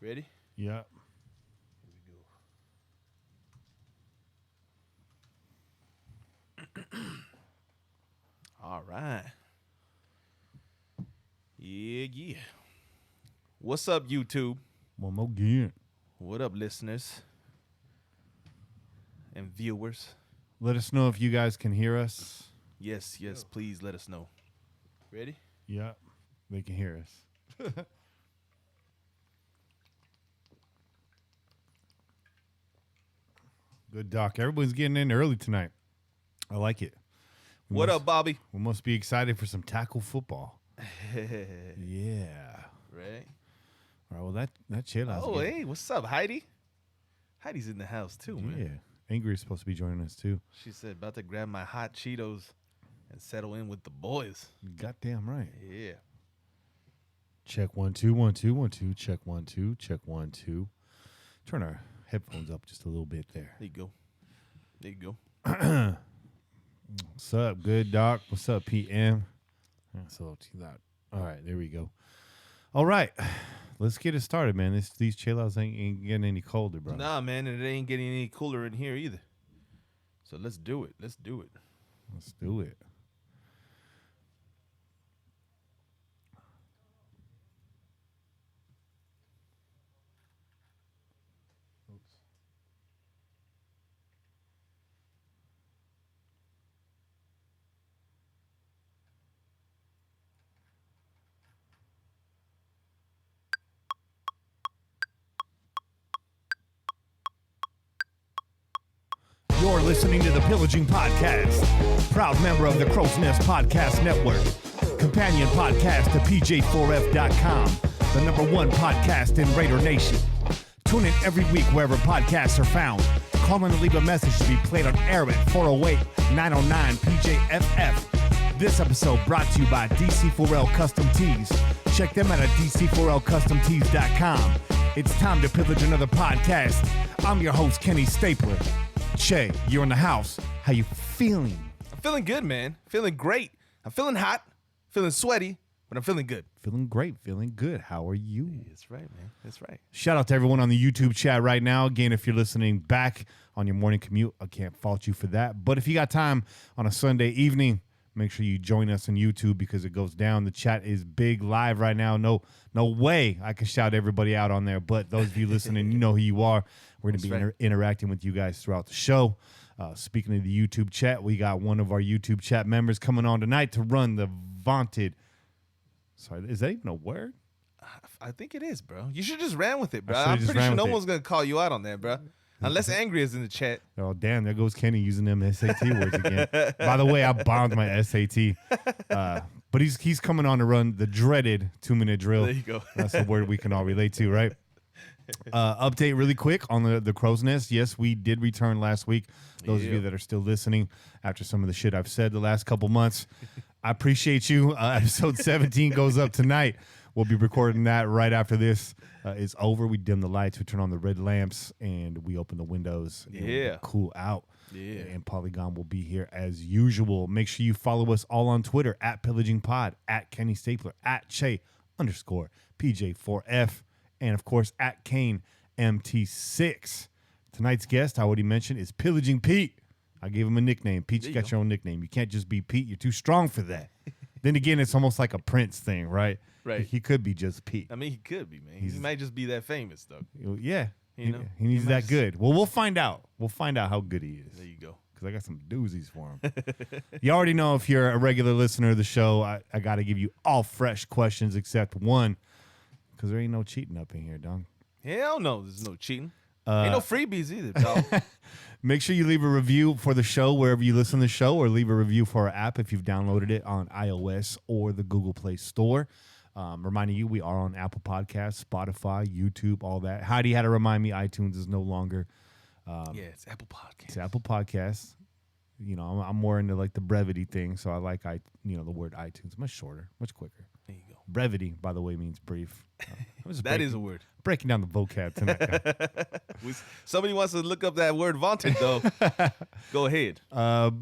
Ready? Yeah. Here we go. All right. Yeah. What's up, YouTube? One more again. What up, listeners and viewers? Let us know if you guys can hear us. Yes, please let us know. Ready? Yeah. They can hear us. Good, Doc. Everybody's getting in early tonight. I like it. What up, Bobby? We must be excited for some tackle football. Yeah. Right. All right, well, that chill out. Oh, hey, what's up, Heidi? Heidi's in the house, too, man. Yeah. Angry is supposed to be joining us, too. She said, about to grab my hot Cheetos and settle in with the boys. Goddamn right. Yeah. Check 1 2 1 2 1 2. Check 1 2. Check 1 2. Turn our headphones up just a little bit there. There you go. What's up, good Doc? What's up, PM? That's a little too loud. All right, there we go. All right, let's get it started, man. These chill-outs ain't getting any colder, bro. Nah, man, and it ain't getting any cooler in here either. So let's do it. Let's do it. Oops. You're listening to the Pillaging Podcast, proud member of the Crow's Nest Podcast Network, companion podcast to PJ4F.com, the #1 podcast in Raider Nation. Tune in every week wherever podcasts are found. Call in and leave a message to be played on air at 408-909-PJFF. This episode brought to you by DC4L Custom Tees. Check them out at DC4LCustomTees.com. It's time to pillage another podcast. I'm your host, Kenny Stapler. Che, you're in the house. How you feeling? I'm feeling good, man. Feeling great. I'm feeling hot, feeling sweaty, but I'm feeling good. Feeling great, feeling good. How are you? That's right, man. That's right. Shout out to everyone on the YouTube chat right now. Again, if you're listening back on your morning commute, I can't fault you for that. But if you got time on a Sunday evening, make sure you join us on YouTube because it goes down. The chat is big live right now. No way I can shout everybody out on there. But those of you listening, you know who you are. We're going to be interacting with you guys throughout the show. Speaking of the YouTube chat, we got one of our YouTube chat members coming on tonight to run the vaunted. Sorry, is that even a word? I think it is, bro. You should just ran with it, bro. I'm pretty sure no one's going to call you out on that, bro. Unless Angry is in the chat. Oh, damn. There goes Kenny using them SAT words again. By the way, I bombed my SAT. But he's coming on to run the dreaded 2-minute drill. There you go. That's a word we can all relate to, right? Update really quick on the Crow's Nest. Yes, we did return last week. Those of you that are still listening after some of the shit I've said the last couple months, I appreciate you. Episode 17 goes up tonight. We'll be recording that right after this is over. We dim the lights, we turn on the red lamps, and we open the windows. Yeah. Cool out. Yeah. And Polygon will be here as usual. Make sure you follow us all on Twitter at Pillaging Pod, at Kenny Stapler, at Che_PJ4F, and of course at Kane MT6. Tonight's guest, I already mentioned, is Pillaging Pete. I gave him a nickname. Pete, you got your own nickname. You can't just be Pete. You're too strong for that. Then again, it's almost like a Prince thing, right? Right. He could be just Pete. I mean, he could be, man. He might just be that famous, though. Yeah. You know? He needs that good. Well, we'll find out. We'll find out how good he is. There you go. Because I got some doozies for him. You already know if you're a regular listener of the show, I got to give you all fresh questions except one. Because there ain't no cheating up in here, dog. Hell no, there's no cheating. Ain't no freebies either, dog. Make sure you leave a review for the show wherever you listen to the show, or leave a review for our app if you've downloaded it on iOS or the Google Play Store. Reminding you, we are on Apple Podcasts, Spotify, YouTube, all that. Heidi had to remind me iTunes is no longer. It's Apple Podcasts. It's Apple Podcasts. You know, I'm more into like the brevity thing, so I like the word iTunes. Much shorter, much quicker. There you go. Brevity, by the way, means brief. That is a word. Breaking down the vocab tonight. Somebody wants to look up that word vaunted, though. Go ahead.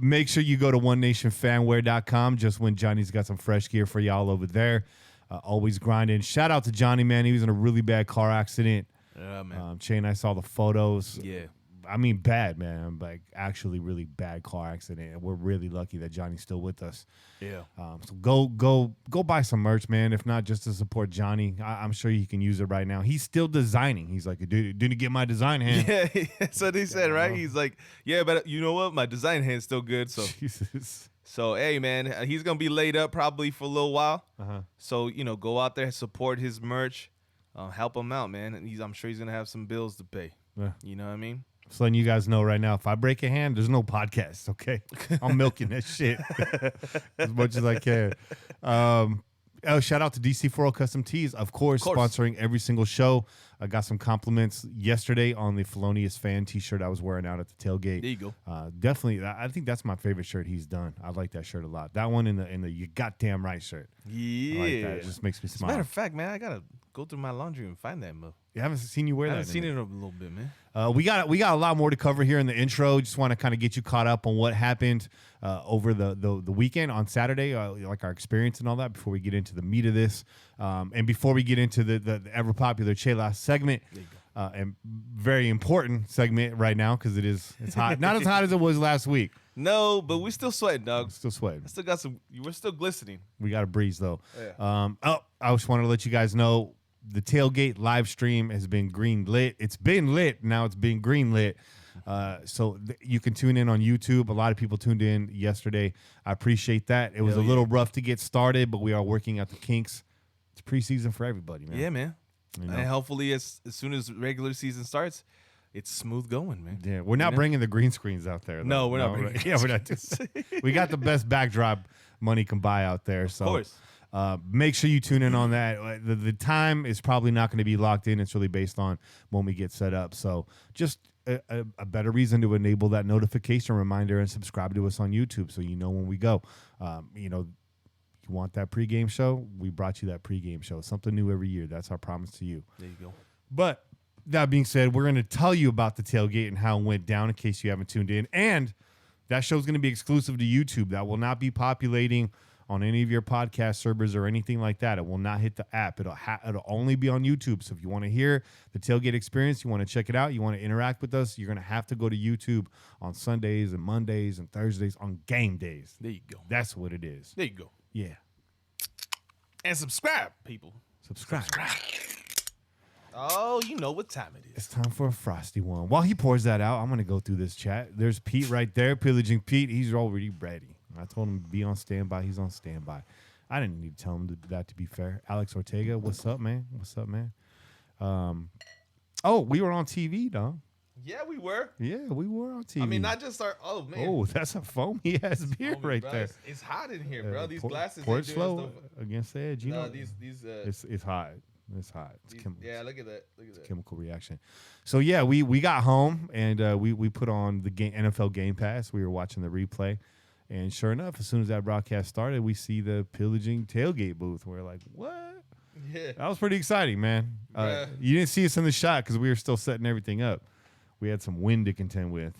Make sure you go to OneNationFanwear.com just when Johnny's got some fresh gear for y'all over there. always grinding. Shout out to Johnny, man. He was in a really bad car accident. Yeah, man. Che and I saw the photos. Yeah. I mean, bad, man. Like, actually really bad car accident. And we're really lucky that Johnny's still with us. Yeah. So go buy some merch, man. If not, just to support Johnny. I'm sure he can use it right now. He's still designing. He's like, dude, didn't get my design hand. Yeah, that's what he said, right? He's like, yeah, but you know what? My design hand's still good. So, Jesus. so hey, man, he's going to be laid up probably for a little while. Uh-huh. So, go out there, support his merch, help him out, man. And I'm sure he's going to have some bills to pay. Yeah. You know what I mean? Just letting you guys know right now, if I break a hand, there's no podcast, okay? I'm milking that shit as much as I can. Shout out to DC40 Custom Tees, of course, sponsoring every single show. I got some compliments yesterday on the Felonious Fan T-shirt I was wearing out at the tailgate. There you go. Definitely, I think that's my favorite shirt he's done. I like that shirt a lot. That one in the You Goddamn Right shirt. Yeah. I like that. It just makes me smile. As a matter of fact, man, I got to go through my laundry and find that move. You haven't seen you wear I that. haven't seen it in a little bit, man. We got a lot more to cover here in the intro. Just want to kind of get you caught up on what happened over the weekend on Saturday, like our experience and all that, before we get into the meat of this. And before we get into the ever popular Che last segment, and very important segment right now because it's hot. Not as hot as it was last week. No, but we're still sweating, dog. Still sweating. I still got some. We're still glistening. We got a breeze though. Yeah. I just wanted to let you guys know the tailgate live stream has been green lit. It's been lit. Now it's been green lit. So you can tune in on YouTube. A lot of people tuned in yesterday. I appreciate that. It was a little rough to get started, but we are working out the kinks. It's preseason for everybody, man. Yeah, man. You know? And hopefully, as soon as regular season starts, it's smooth going, man. Yeah, we're not bringing the green screens out there. Though. No, we're not bringing. Right? Yeah, we're not. We got the best backdrop money can buy out there. So, of course. Make sure you tune in on that. The time is probably not going to be locked in. It's really based on when we get set up. So just a better reason to enable that notification reminder and subscribe to us on YouTube so you know when we go. You want that pregame show? We brought you that pregame show. Something new every year. That's our promise to you. There you go. But that being said, we're going to tell you about the tailgate and how it went down in case you haven't tuned in. And that show is going to be exclusive to YouTube. That will not be populating on any of your podcast servers or anything like that. It will not hit the app. It'll only be on YouTube. So if you want to hear the tailgate experience, you want to check it out, you want to interact with us, you're going to have to go to YouTube on Sundays and Mondays and Thursdays on game days. There you go. That's what it is. There you go. Yeah. And subscribe, people. Subscribe. Oh, you know what time it is. It's time for a frosty one. While he pours that out, I'm going to go through this chat. There's Pete right there, Pillaging Pete. He's already ready. I told him to be on standby. He's on standby. I didn't need to tell him that, to be fair. Alex Ortega, what's up, man? What's up, man? We were on TV, dog. Yeah, we were. Yeah, we were on TV. I mean, not just our. Oh man. Oh, that's a foamy ass beer right bro. there. It's hot in here, bro. These glasses. Pour it they doing slow stuff. against the edge. You know, These. it's hot. It's hot. It's Yeah, look at that. Look at that. Chemical reaction. So yeah, we got home and we put on the NFL Game Pass. We were watching the replay, and sure enough, as soon as that broadcast started, we see the Pillaging tailgate booth. We're like, what? Yeah. That was pretty exciting, man. You didn't see us in the shot because we were still setting everything up. We had some wind to contend with.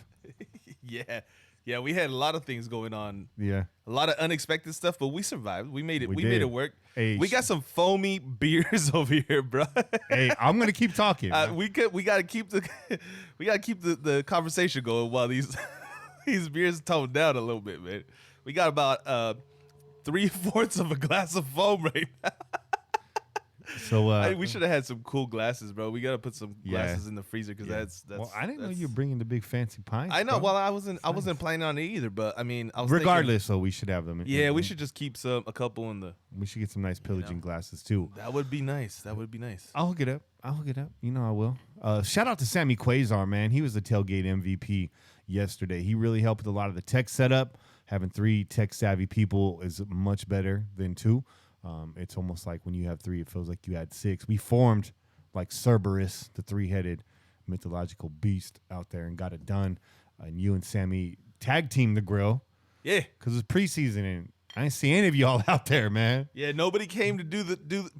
Yeah, we had a lot of things going on. Yeah. A lot of unexpected stuff, but we survived. We made it. We did. made it work. Hey, we got some foamy beers over here, bro. Hey, I'm gonna keep talking. We gotta keep the conversation going while these these beers tone down a little bit, man. We got about 3/4 of a glass of foam right now. So we should have had some cool glasses, bro. We gotta put some glasses in the freezer because that's. Well, I didn't know you were bringing the big fancy pints. I know. Bro. Well, I wasn't planning on it either, but I mean, I was regardless. So we should have them. Yeah, we should just keep a couple in the. We should get some nice Pillaging glasses too. That would be nice. I'll hook it up. You know I will. Shout out to Sammy Quasar, man. He was the tailgate MVP yesterday. He really helped with a lot of the tech setup. Having 3 tech savvy people is much better than 2. It's almost like when you have 3, it feels like you had 6. We formed like Cerberus, the 3-headed mythological beast out there, and got it done. And you and Sammy tag teamed the grill. Yeah, because it's preseason and I ain't see any of y'all out there, man. Yeah, nobody came to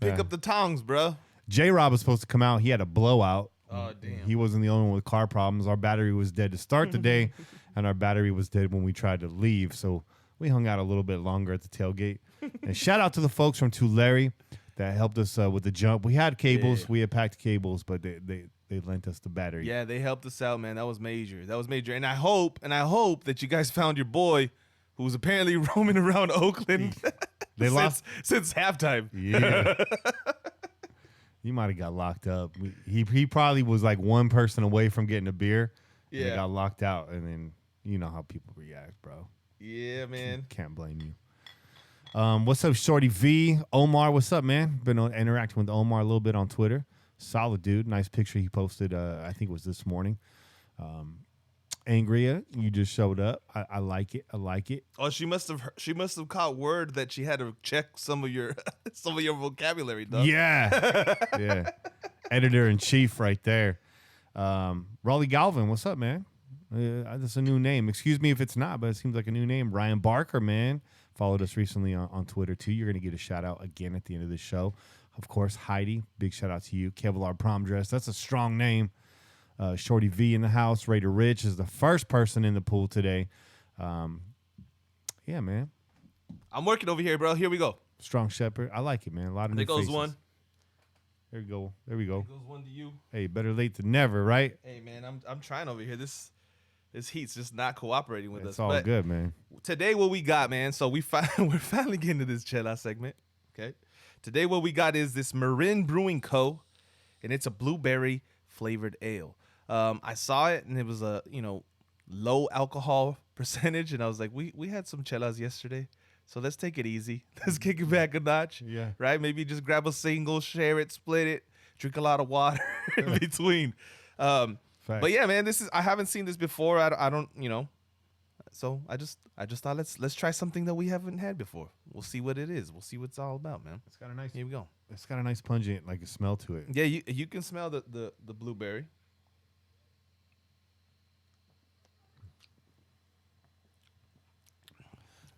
pick up the tongs, bro. J-Rob was supposed to come out. He had a blowout. Oh, damn. He wasn't the only one with car problems. Our battery was dead to start the day, and our battery was dead when we tried to leave. So we hung out a little bit longer at the tailgate. And shout out to the folks from Tulare. that helped us with the jump. We had cables. Yeah. We had packed cables, but they lent us the battery. Yeah, they helped us out, man. That was major. And I hope that you guys found your boy, who was apparently roaming around Oakland. They lost since halftime. Yeah. He might have got locked up. He probably was like one person away from getting a beer. And he got locked out, and then you know how people react, bro. Yeah, man. Can't blame you. What's up, Shorty V? Omar, what's up, man? Been interacting with Omar a little bit on Twitter. Solid dude. Nice picture he posted. I think it was this morning. Angria, you just showed up. I like it. I like it. Oh, she must have caught word that she had to check some of your vocabulary, dog. Yeah. Yeah. Editor in chief right there. Raleigh Galvin, what's up, man? That's a new name. Excuse me if it's not, but it seems like a new name. Ryan Barker, man. Followed us recently on Twitter, too. You're going to get a shout-out again at the end of the show. Of course, Heidi, big shout-out to you. Kevlar Prom Dress, that's a strong name. Shorty V in the house. Raider Rich is the first person in the pool today. Yeah, man. I'm working over here, bro. Here we go. Strong Shepherd. I like it, man. A lot of new There goes faces. one. There we go. There we go. There goes one to you. Hey, better late than never, right? Hey, man, I'm trying over here. This heat's just not cooperating with us. It's all But good, man. today, what we got, man? So we're finally getting to this Chela segment. Okay. Today, what we got is this Marin Brewing Co., and it's a blueberry flavored ale. I saw it, and it was a low alcohol percentage, and I was like, we had some chelas yesterday, so let's take it easy. Let's kick it back a notch. Yeah. Right? Maybe just grab a single, share it, split it, drink a lot of water in between. But yeah, man, I haven't seen this before. I don't. So I just thought let's try something that we haven't had before. We'll see what it is. We'll see what it's all about, man. It's got a nice. Here we go. It's got a nice pungent, like a smell to it. Yeah, you can smell the blueberry.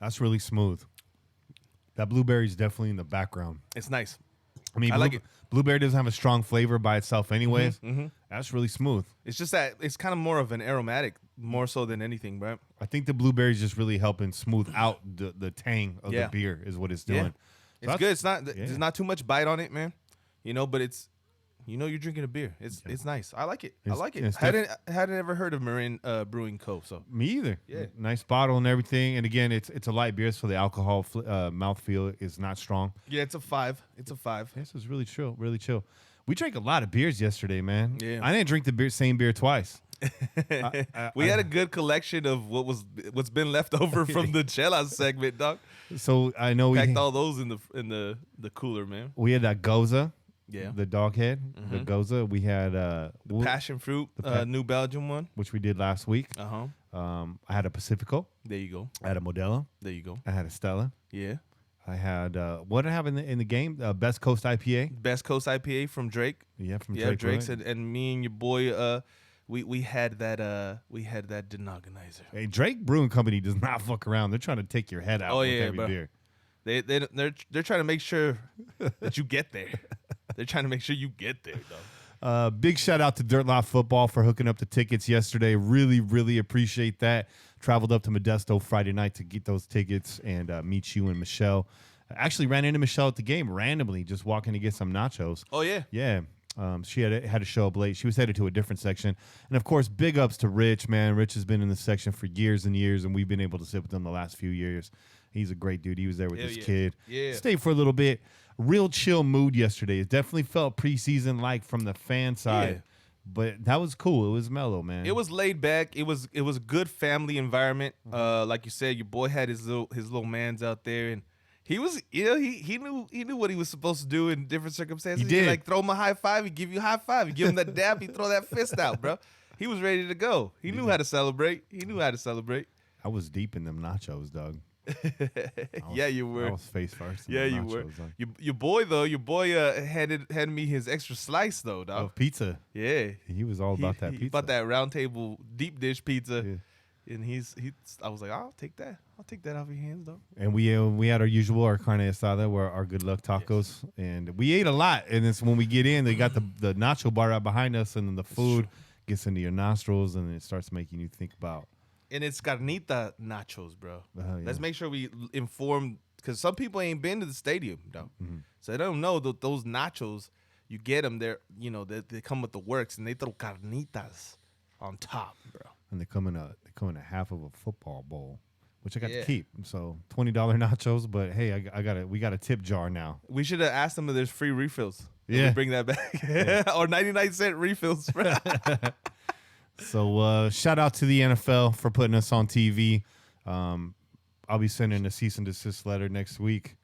That's really smooth. That blueberry is definitely in the background. It's nice. I mean, I like it. Blueberry doesn't have a strong flavor by itself, anyways. Mm-hmm. That's really smooth. It's just that it's kind of more of an aromatic, more so than anything, right? I think the blueberry is just really helping smooth out the tang of the beer, is what it's doing. It's good. It's not. There's not too much bite on it, man. But it's. You're drinking a beer. It's nice. I like it. I like it. Hadn't ever heard of Marin Brewing Co. So me either. Yeah. Nice bottle and everything. And again, it's a light beer, so the alcohol mouthfeel is not strong. Yeah, it's a 5. It's a 5. This is really chill. Really chill. We drank a lot of beers yesterday, man. Yeah. I didn't drink the same beer twice. We had a good collection of what's been left over from the Chelas segment, dog. So I know Packed all those in the cooler, man. We had that Goza. Yeah. The dog head, the Goza. We had The passion fruit, New Belgium one, which we did last week. I had a Pacifico. There you go. I had a Modelo. There you go. I had a Stella. Yeah. I had what did I have in the game? Best Coast IPA. Best Coast IPA from Drake. Yeah, from Drake. Drake's and me and your boy. We had that denogonizer. Hey, Drake Brewing Company does not fuck around. They're trying to take your head out with every bro. beer. They're trying to make sure that you get there. They're trying to make sure you get there, though. Big shout out to Dirt Lot Football for hooking up the tickets yesterday. Really, really appreciate that. Traveled up to Modesto Friday night to get those tickets and meet you and Michelle. Actually ran into Michelle at the game randomly, just walking to get some nachos. Oh, yeah. Yeah. She had to show up late. She was headed to a different section. And, of course, big ups to Rich, man. Rich has been in this section for years and years, and we've been able to sit with him the last few years. He's a great dude. He was there with his kid. Yeah. Stayed for a little bit. Real chill mood yesterday. It definitely felt preseason like from the fan side. Yeah. But that was cool. It was mellow, man. It was laid back. It was a good family environment. Like you said, your boy had his little mans out there, and he was he knew what he was supposed to do in different circumstances. He did. Like throw him a high five, he give you a high five. You give him that dab, he throw that fist out, bro. He was ready to go. He knew how to celebrate. I was deep in them nachos, dog. Yeah, you were. I was face first. Yeah, you were. Your boy handed me his extra slice though, dog. Of pizza. Yeah, he was all about that pizza. He bought that round table deep dish pizza, Yeah. and I was like, I'll take that off your hands, though. And we had our carne asada, where our good luck tacos, and we ate a lot. And it's when we get in, they got the nacho bar right behind us, and then the food gets into your nostrils, and it starts making you think about. And it's carnita nachos, bro. Yeah. Let's make sure we inform because some people ain't been to the stadium, though. So they don't know that those nachos, you get them there, they come with the works, and they throw carnitas on top, bro. And they come in a half of a football bowl, which I got Yeah. to keep. So $20 nachos, but hey, we got a tip jar now. We should have asked them if there's free refills. Yeah. We bring that back. Or 99-cent refills. So shout out to the NFL for putting us on TV. I'll be sending a cease and desist letter next week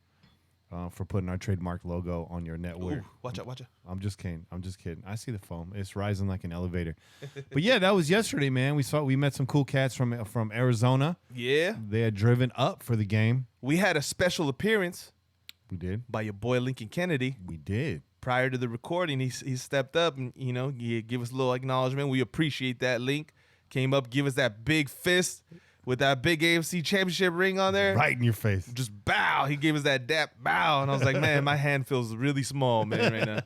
for putting our trademark logo on your network. Ooh, watch out. I'm just kidding. I see the foam. It's rising like an elevator. But yeah, that was yesterday, man. We met some cool cats from Arizona. Yeah. They had driven up for the game. We had a special appearance We did. by your boy Lincoln Kennedy. We did. Prior to the recording, he stepped up and, he give us a little acknowledgement. We appreciate that, Link. Came up, give us that big fist with that big AFC championship ring on there. Right in your face. Just bow. He gave us that dap bow. And I was like, man, my hand feels really small, man, right now.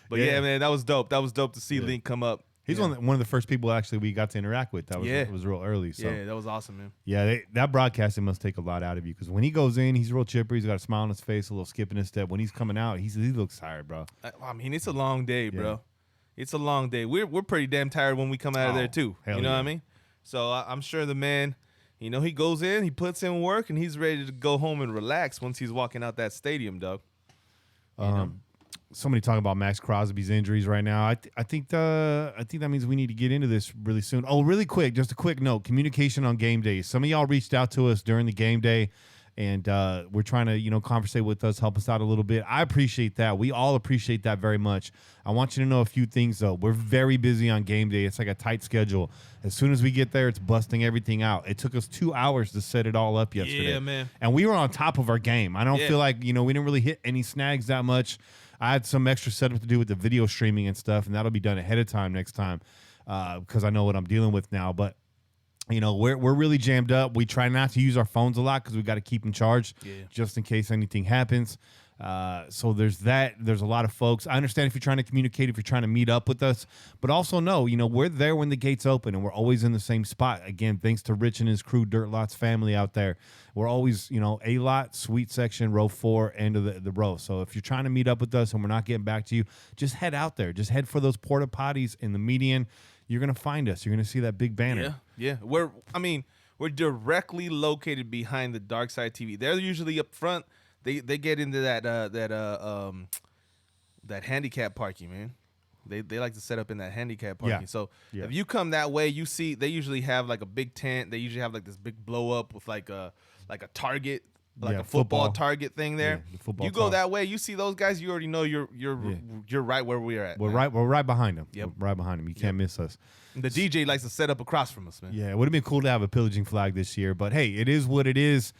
But yeah, man, that was dope. That was dope to see Link come up. He's one of the first people actually we got to interact with. That was it was real early. So yeah, that was awesome, man. yeah, that broadcasting must take a lot out of you because when he goes in, he's real chipper. He's got a smile on his face, a little skip in his step. When he's coming out, he looks tired, bro. I mean, it's a long day, bro. It's a long day. We're pretty damn tired when we come out of there too. You know what I mean? So I'm sure the man, he goes in, he puts in work, and he's ready to go home and relax once he's walking out that stadium, dog. Somebody talking about Max Crosby's injuries right now. I think that means we need to get into this really soon. Oh, really quick, just a quick note: communication on game days. Some of y'all reached out to us during the game day, and we're trying to conversate with us, help us out a little bit. I appreciate that. We all appreciate that very much. I want you to know a few things though. We're very busy on game day. It's like a tight schedule. As soon as we get there, it's busting everything out. It took us 2 hours to set it all up yesterday. Yeah, man. And we were on top of our game. I don't feel like we didn't really hit any snags that much. I had some extra setup to do with the video streaming and stuff, and that'll be done ahead of time next time because I know what I'm dealing with now. But we're really jammed up. We try not to use our phones a lot because we got to keep them charged just in case anything happens. So there's that. There's a lot of folks. I understand if you're trying to communicate, if you're trying to meet up with us, but also know, we're there when the gates open and we're always in the same spot. Again, thanks to Rich and his crew, Dirt Lots family out there. We're always, A lot, suite section, row 4, end of the row. So if you're trying to meet up with us and we're not getting back to you, just head out there. Just head for those porta potties in the median. You're going to find us. You're going to see that big banner. Yeah. We're directly located behind the Dark Side TV. They're usually up front. They get into that handicap parking, man. They like to set up in that handicap parking. So if you come that way, you see they usually have like a big tent. They usually have like this big blow up with like a target, like a football target thing there. You go that way, you see those guys. You already know you're right where we are at. We're right behind them. Yep. We're right behind them. You can't miss us. The DJ likes to set up across from us, man. Yeah, it would have been cool to have a pillaging flag this year, but hey, it is what it is.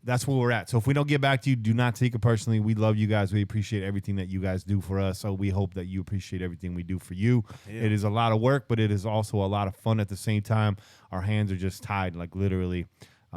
That's where we're at. So if we don't get back to you, do not take it personally. We love you guys. We appreciate everything that you guys do for us. So we hope that you appreciate everything we do for you. Yeah. It is a lot of work, but it is also a lot of fun at the same time. Our hands are just tied, like literally.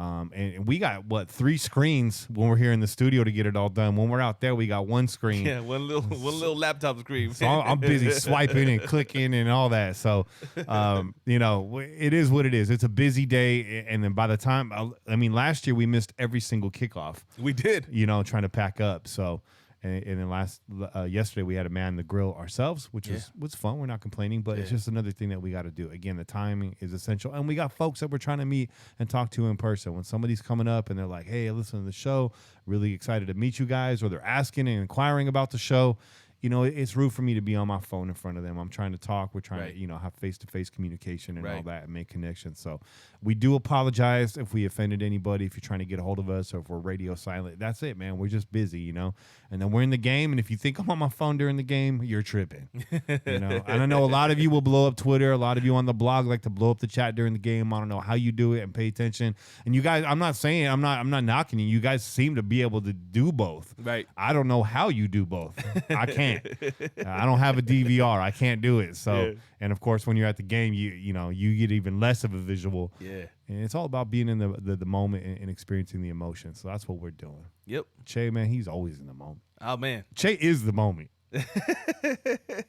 And we got, 3 screens when we're here in the studio to get it all done. When we're out there, we got 1 screen. Yeah, one little laptop screen. So I'm busy swiping and clicking and all that. So, it is what it is. It's a busy day. And then by the time, last year we missed every single kickoff. We did. Trying to pack up. So, and then yesterday we had to man the grill ourselves, which was fun. We're not complaining, but it's just another thing that we got to do. Again, the timing is essential. And we got folks that we're trying to meet and talk to in person. When somebody's coming up and they're like, hey, I listen to the show, really excited to meet you guys, or they're asking and inquiring about the show, it's rude for me to be on my phone in front of them. I'm trying to talk. We're trying to, have face-to-face communication and all that and make connections. So we do apologize if we offended anybody, if you're trying to get a hold of us or if we're radio silent. That's it, man. We're just busy, And then we're in the game. And if you think I'm on my phone during the game, you're tripping. And I know a lot of you will blow up Twitter. A lot of you on the blog like to blow up the chat during the game. I don't know how you do it and pay attention. And you guys, I'm not knocking you. You guys seem to be able to do both. Right. I don't know how you do both. I can't. I don't have a DVR. I can't do it. So, and of course, when you're at the game, you get even less of a visual. Yeah. And it's all about being in the moment and experiencing the emotion. So that's what we're doing. Yep. Che, man, he's always in the moment. Oh, man. Che is the moment.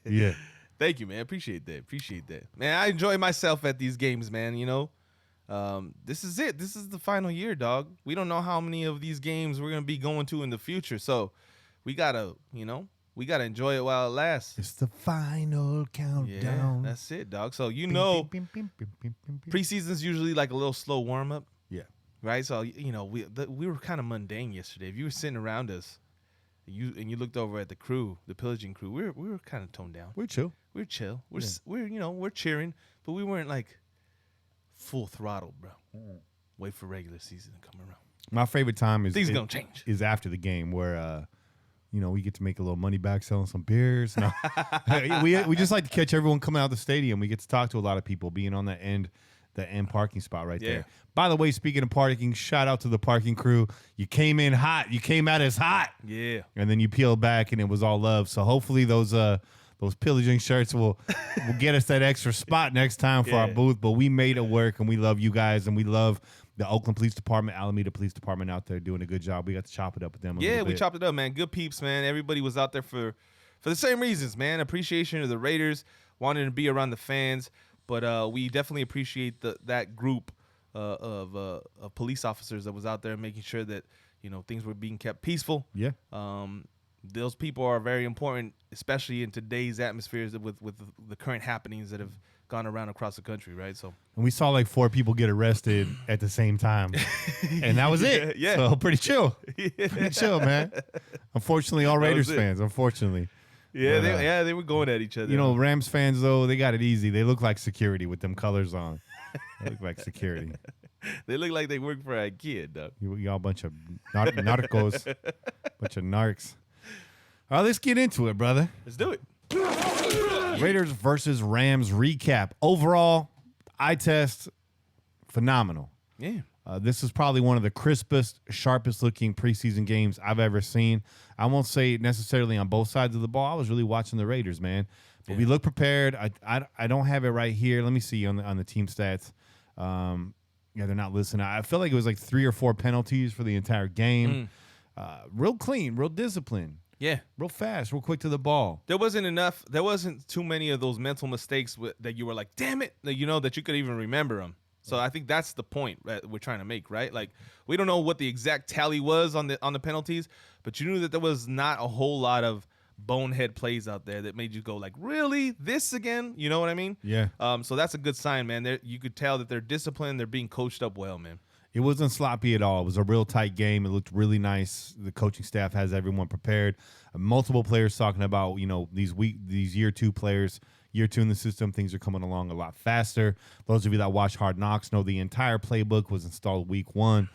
Yeah. Thank you, man. Appreciate that. Man, I enjoy myself at these games, man. This is it. This is the final year, dog. We don't know how many of these games we're gonna be going to in the future. So we gotta enjoy it while it lasts. It's the final countdown. Yeah, that's it, dog. So preseason's usually like a little slow warm up. Yeah. Right. So we were kind of mundane yesterday. If you were sitting around us, and you looked over at the crew, the pillaging crew, we were kind of toned down. We're chill. We're chill. We're cheering, but we weren't like full throttle, bro. Wait for regular season to come around. My favorite time is things gonna change. Is after the game where we get to make a little money back selling some beers. No. we just like to catch everyone coming out of the stadium. We get to talk to a lot of people being on the end parking spot right there. By the way, speaking of parking, shout out to the parking crew. You came in hot. You came at us hot. Yeah. And then you peeled back and it was all love. So hopefully those pillaging shirts will get us that extra spot next time for our booth. But we made it work, and we love you guys, and we love the Oakland Police Department, Alameda Police Department out there doing a good job. We got to chop it up with them a little bit. We chopped it up, man. Good peeps, man. Everybody was out there for the same reasons, man. Appreciation of the Raiders, wanting to be around the fans. But we definitely appreciate that group of police officers that was out there making sure that things were being kept peaceful. Yeah. Those people are very important, especially in today's atmospheres with the current happenings that have gone around across the country, right? So, and we saw like 4 people get arrested at the same time, and that was it. Yeah. So pretty chill, pretty chill, man. Unfortunately, all Raiders fans. Unfortunately. Yeah, they were going at each other. Rams fans though, they got it easy. They look like security with them colors on. They look like security. They look like they work for IKEA, dog. You all a bunch of narcos, bunch of narcs. All right, let's get into it, brother. Let's do it. Raiders versus Rams recap. Overall, eye test, phenomenal. Yeah. This is probably one of the crispest, sharpest looking preseason games I've ever seen. I won't say necessarily on both sides of the ball. I was really watching the Raiders, man. But we look prepared. I don't have it right here. Let me see on the team stats. They're not listening. I feel like it was like 3 or 4 penalties for the entire game. Real clean, real disciplined. Yeah. Real fast, real quick to the ball. There wasn't too many of those mental mistakes that you were like, damn it, that you could even remember them. So I think that's the point that we're trying to make, right? Like, we don't know what the exact tally was on the penalties, but you knew that there was not a whole lot of bonehead plays out there that made you go like, really? This again? You know what I mean? Yeah. So that's a good sign, man. You could tell that they're disciplined. They're being coached up well, man. It wasn't sloppy at all. It was a real tight game. It looked really nice. The coaching staff has everyone prepared. Multiple players talking about, these year 2 players, year 2 in the system, things are coming along a lot faster. Those of you that watch Hard Knocks know the entire playbook was installed week 1.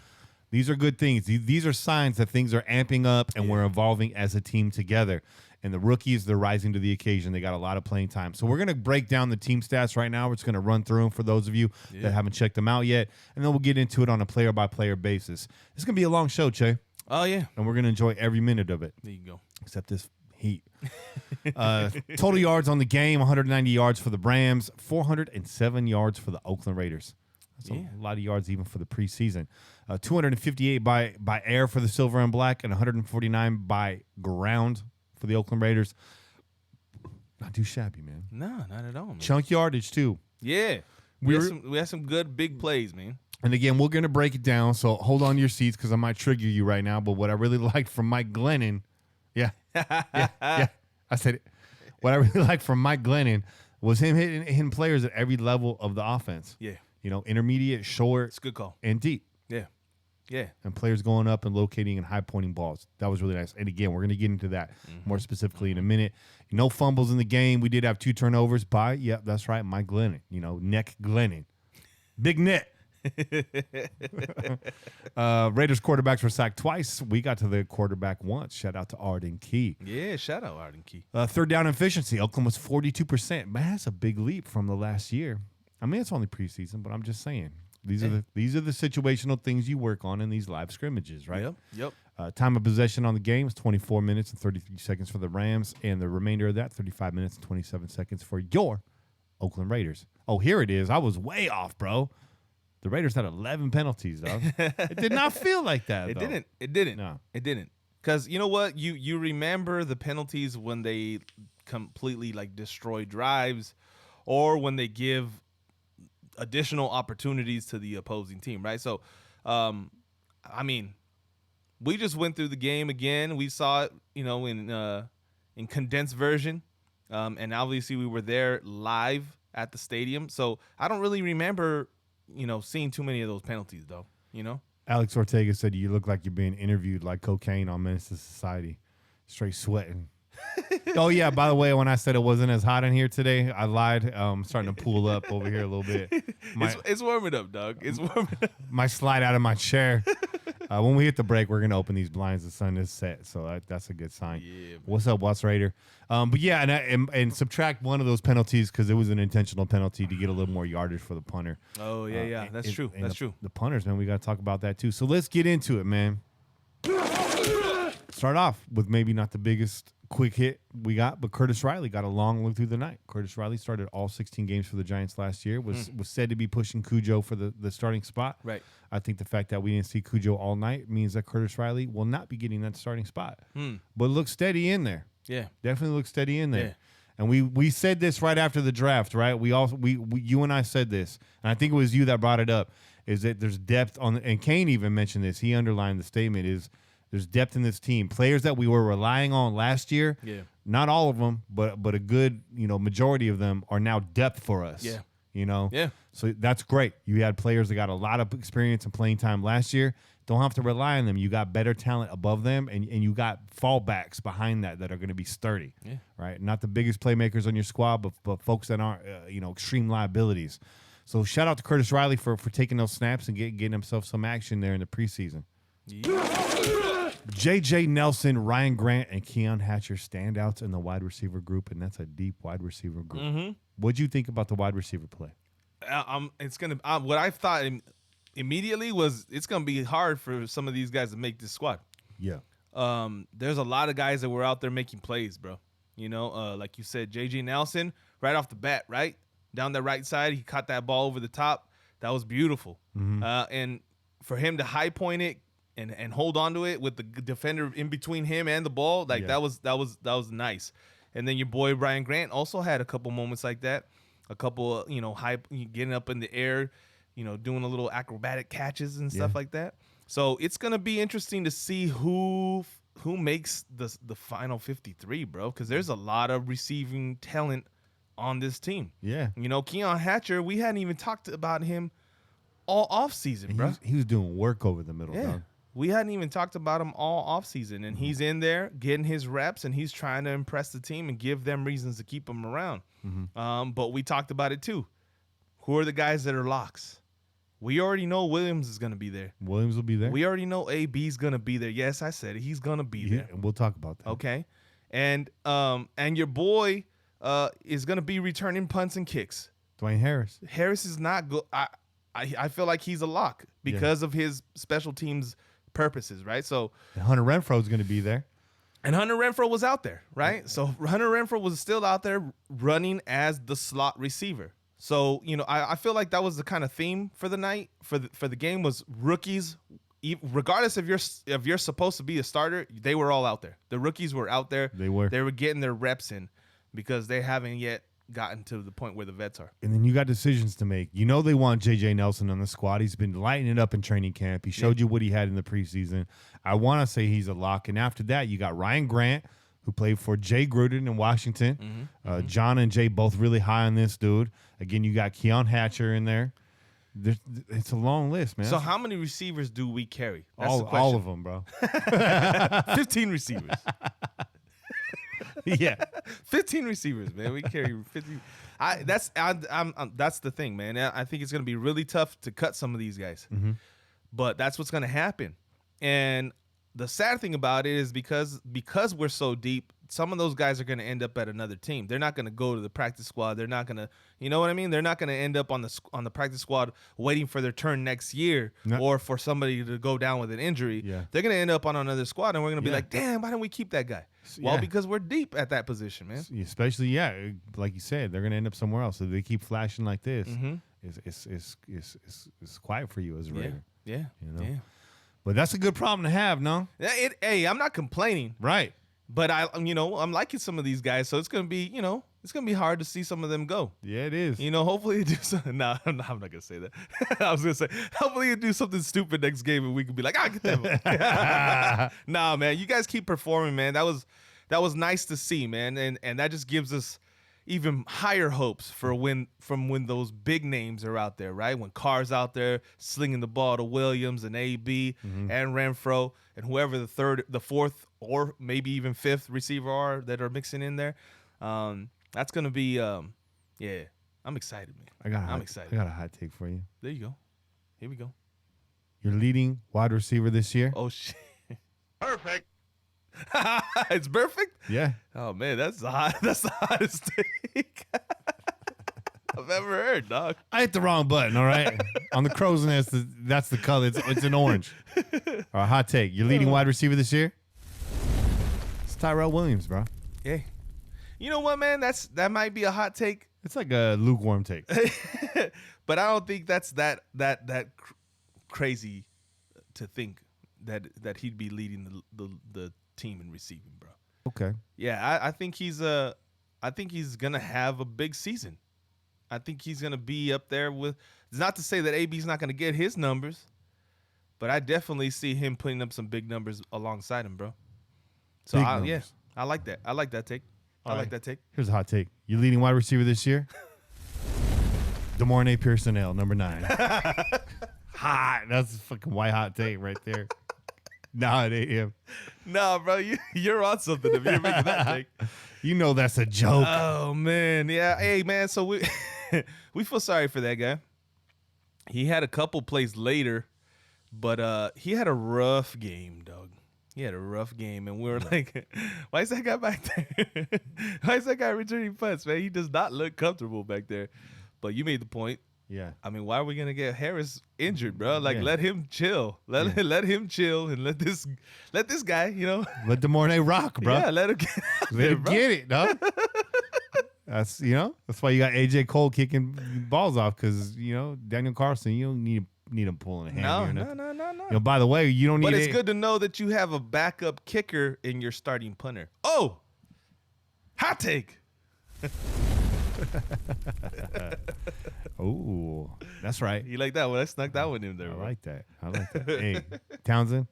These are good things. These are signs that things are amping up and we're evolving as a team together. And the rookies, they're rising to the occasion. They got a lot of playing time. So we're going to break down the team stats right now. We're just going to run through them for those of you that haven't checked them out yet. And then we'll get into it on a player-by-player basis. It's going to be a long show, Che. Oh, yeah. And we're going to enjoy every minute of it. There you go. Except this heat. Total yards on the game, 190 yards for the Rams, 407 yards for the Oakland Raiders. That's a lot of yards even for the preseason. 258 by air for the Silver and Black and 149 by ground for the Oakland Raiders. Not too shabby, man. No, not at all, man. Chunk yardage, too. Yeah. We had some good big plays, man. And again, we're going to break it down, so hold on to your seats because I might trigger you right now. But what I really liked from Mike Glennon, yeah, I said it. What I really liked from Mike Glennon was him hitting players at every level of the offense. Yeah. Intermediate, short, It's a good call. and deep. Yeah. Yeah. And players going up and locating and high pointing balls. That was really nice. And again, we're going to get into that more specifically in a minute. No fumbles in the game. We did have 2 turnovers by, that's right, Mike Glennon. Neck Glennon. Big net. Raiders quarterbacks were sacked twice. We got to the quarterback once. Shout out to Arden Key. Yeah, shout out Arden Key. Third down efficiency. Oakland was 42%. Man, that's a big leap from the last year. I mean, it's only preseason, but I'm just saying. These are the situational things you work on in these live scrimmages, right? Yep. Time of possession on the game is 24 minutes and 33 seconds for the Rams, and the remainder of that, 35 minutes and 27 seconds for your Oakland Raiders. Oh, here it is. I was way off, bro. The Raiders had 11 penalties, dog. It did not feel like that, It though. didn't. No. It didn't. Because you know what? You remember the penalties when they completely, destroy drives or when they give additional opportunities to the opposing team, right? So, I mean, we just went through the game again. We saw it, in condensed version, and obviously we were there live at the stadium. So I don't really remember, seeing too many of those penalties, though. Alex Ortega said you look like you're being interviewed like cocaine on Menace to Society, straight sweating. Oh, yeah, by the way, when I said it wasn't as hot in here today, I lied. Starting to pool up over here a little bit. It's warming up, dog. It's warming up. My slide out of my chair. When we hit the break, we're going to open these blinds. The sun is set, so that's a good sign. Yeah, what's up, Watts Raider? But yeah, and subtract one of those penalties because it was an intentional penalty to get a little more yardage for the punter. Oh, yeah. That's true. That's true. The punters, man, we got to talk about that too. So let's get into it, man. Start off with maybe not the biggest quick hit we got, but Curtis Riley got a long look through the night. Curtis Riley started all 16 games for the Giants last year, was said to be pushing Cujo for the starting spot. Right. I think the fact that we didn't see Cujo all night means that Curtis Riley will not be getting that starting spot. But looks steady in there. Yeah. Definitely looks steady in there. Yeah. And we said this right after the draft, right? We you and I said this, and I think it was you that brought it up, is that there's depth on, and Kane even mentioned this. He underlined the statement is there's depth in this team. Players that we were relying on last year, not all of them, but a good, majority of them are now depth for us. Yeah. Yeah. So that's great. You had players that got a lot of experience and playing time last year. Don't have to rely on them. You got better talent above them, and you got fallbacks behind that are going to be sturdy. Yeah. Right? Not the biggest playmakers on your squad, but folks that aren't, extreme liabilities. So shout out to Curtis Riley for taking those snaps and getting himself some action there in the preseason. J.J. Nelson, Ryan Grant, and Keon Hatcher standouts in the wide receiver group, and that's a deep wide receiver group. What'd you think about the wide receiver play? It's gonna. What I thought immediately was it's gonna be hard for some of these guys to make this squad. Yeah. There's a lot of guys that were out there making plays, bro. Like you said, J.J. Nelson, right off the bat, right down the right side, he caught that ball over the top. That was beautiful. And for him to high point it and hold on to it with the defender in between him and the ball, that was nice. And then your boy Ryan Grant also had a couple moments like that, a couple high getting up in the air, doing a little acrobatic catches and stuff like that. So it's gonna be interesting to see who makes the final 53, bro, because there's a lot of receiving talent on this team. Yeah. Keon Hatcher, we hadn't even talked about him all off season, bro. He was doing work over the middle, dog. We hadn't even talked about him all off season, and he's in there getting his reps, and he's trying to impress the team and give them reasons to keep him around. But we talked about it too. Who are the guys that are locks? We already know Williams is going to be there. Williams will be there. We already know AB's going to be there. Yes, I said it. He's going to be there. And we'll talk about that. Okay. And your boy is going to be returning punts and kicks. Dwayne Harris. Harris is not good. I feel like he's a lock because of his special teams purposes, right? So and Hunter Renfrow is going to be there. And Hunter Renfrow was out there, right? So Hunter Renfrow was still out there running as the slot receiver. So, I feel like that was the kind of theme for the night, for the game, was rookies, regardless if you're supposed to be a starter, they were all out there. The rookies were out there. They were getting their reps in because they haven't yet gotten to the point where the vets are. And then you got decisions to make. They want J.J. Nelson on the squad. He's been lighting it up in training camp. He showed you what he had in the preseason. I want to say he's a lock. And after that, you got Ryan Grant, who played for Jay Gruden in Washington. John and Jay both really high on this dude. Again, you got Keon Hatcher in there. It's a long list, man. So how many receivers do we carry? That's the question. All of them, bro. 15 receivers. Yeah. 15 receivers, man. We carry 15. That's the thing, man. I think it's going to be really tough to cut some of these guys. But that's what's going to happen. And the sad thing about it is because we're so deep, some of those guys are going to end up at another team. They're not going to go to the practice squad. They're not going to, you know what I mean? They're not going to end up on the practice squad waiting for their turn next year or for somebody to go down with an injury. Yeah. They're going to end up on another squad, and we're going to be like, damn, why didn't we keep that guy? Well, because we're deep at that position, man. Especially, like you said, they're going to end up somewhere else. So they keep flashing like this. It's quiet for you as a Raider. Yeah. Yeah. But that's a good problem to have, no? Hey, I'm not complaining. Right. But I'm liking some of these guys, so it's gonna be, it's gonna be hard to see some of them go. Yeah, it is. You know, hopefully you do something. No, I'm not gonna say that. I was gonna say, hopefully you do something stupid next game and we can be like, get that. Nah, man, you guys keep performing, man. That was nice to see, man, and that just gives us even higher hopes for when those big names are out there, right? When Carr's out there slinging the ball to Williams and AB and Renfro and whoever the fourth, or maybe even fifth receiver are that are mixing in there. That's gonna be, I'm excited, man. I'm excited. I got a hot take for you. There you go. Here we go. Your leading wide receiver this year? Oh shit! Perfect. It's perfect. Yeah. Oh man, that's the hottest take I've ever heard, dog. I hit the wrong button, all right? On the crow's nest, that's the color. It's an orange. All right, hot take. Your leading wide receiver this year? It's Tyrell Williams, bro. Yeah. You know what, man? That might be a hot take, It's like a lukewarm take. but I don't think that's that crazy to think that he'd be leading the team in receiving, bro. Okay. Yeah, I think he's gonna have a big season. I think he's gonna be up there with. It's not to say that AB's not gonna get his numbers, but I definitely see him putting up some big numbers alongside him, bro. So I like that. I like that take. I like that take. Here's a hot take. Your leading wide receiver this year? DeMornay Pearson-L, number 9. Hot. That's a fucking white hot take right there. Nah, it ain't him. Nah, bro, you're on something if you're making that take. You know that's a joke. Oh man, yeah. Hey man, so we we feel sorry for that guy. He had a couple plays later, but he had a rough game, dog. He had a rough game, and we were like, why is that guy back there? Why is that guy returning punts, man? He does not look comfortable back there. But you made the point. Yeah. I mean, why are we gonna get Harris injured, bro? Like, Yeah. let him chill. Let him chill, and let this guy, you know. Let DeMornay rock, bro. Yeah, let him get out Let there, him bro. get it, dog. That's why you got AJ Cole kicking balls off, because Daniel Carlson, you don't need him pulling a hand. No, or no, nothing. no. By the way, you don't need. But it's good to know that you have a backup kicker in your starting punter. Oh, hot take. Oh, that's right. You like that one? I snuck that one in there. I Bro. like that. Hey, Townsend,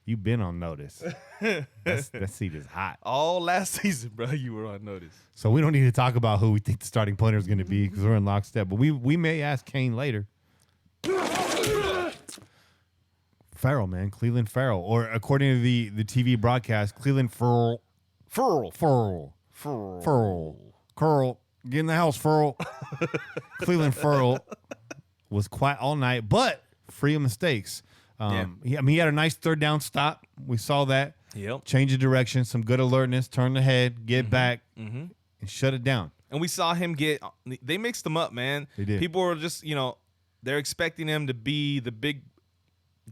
you've been on notice. That seat is hot. All last season, bro, you were on notice. So we don't need to talk about who we think the starting punter is going to be, because we're in lockstep. But we may ask Kane later. Farrell, man, Cleveland Farrell, or according to the TV broadcast, Cleveland Farrell. Curl, get in the house, Farrell. Cleveland Farrell was quiet all night, but free of mistakes. He had a nice third down stop. We saw that. Yep. Change of direction, some good alertness, turn the head, get back, and shut it down. And we saw him they mixed him up, man. They did. People were just, they're expecting him to be the big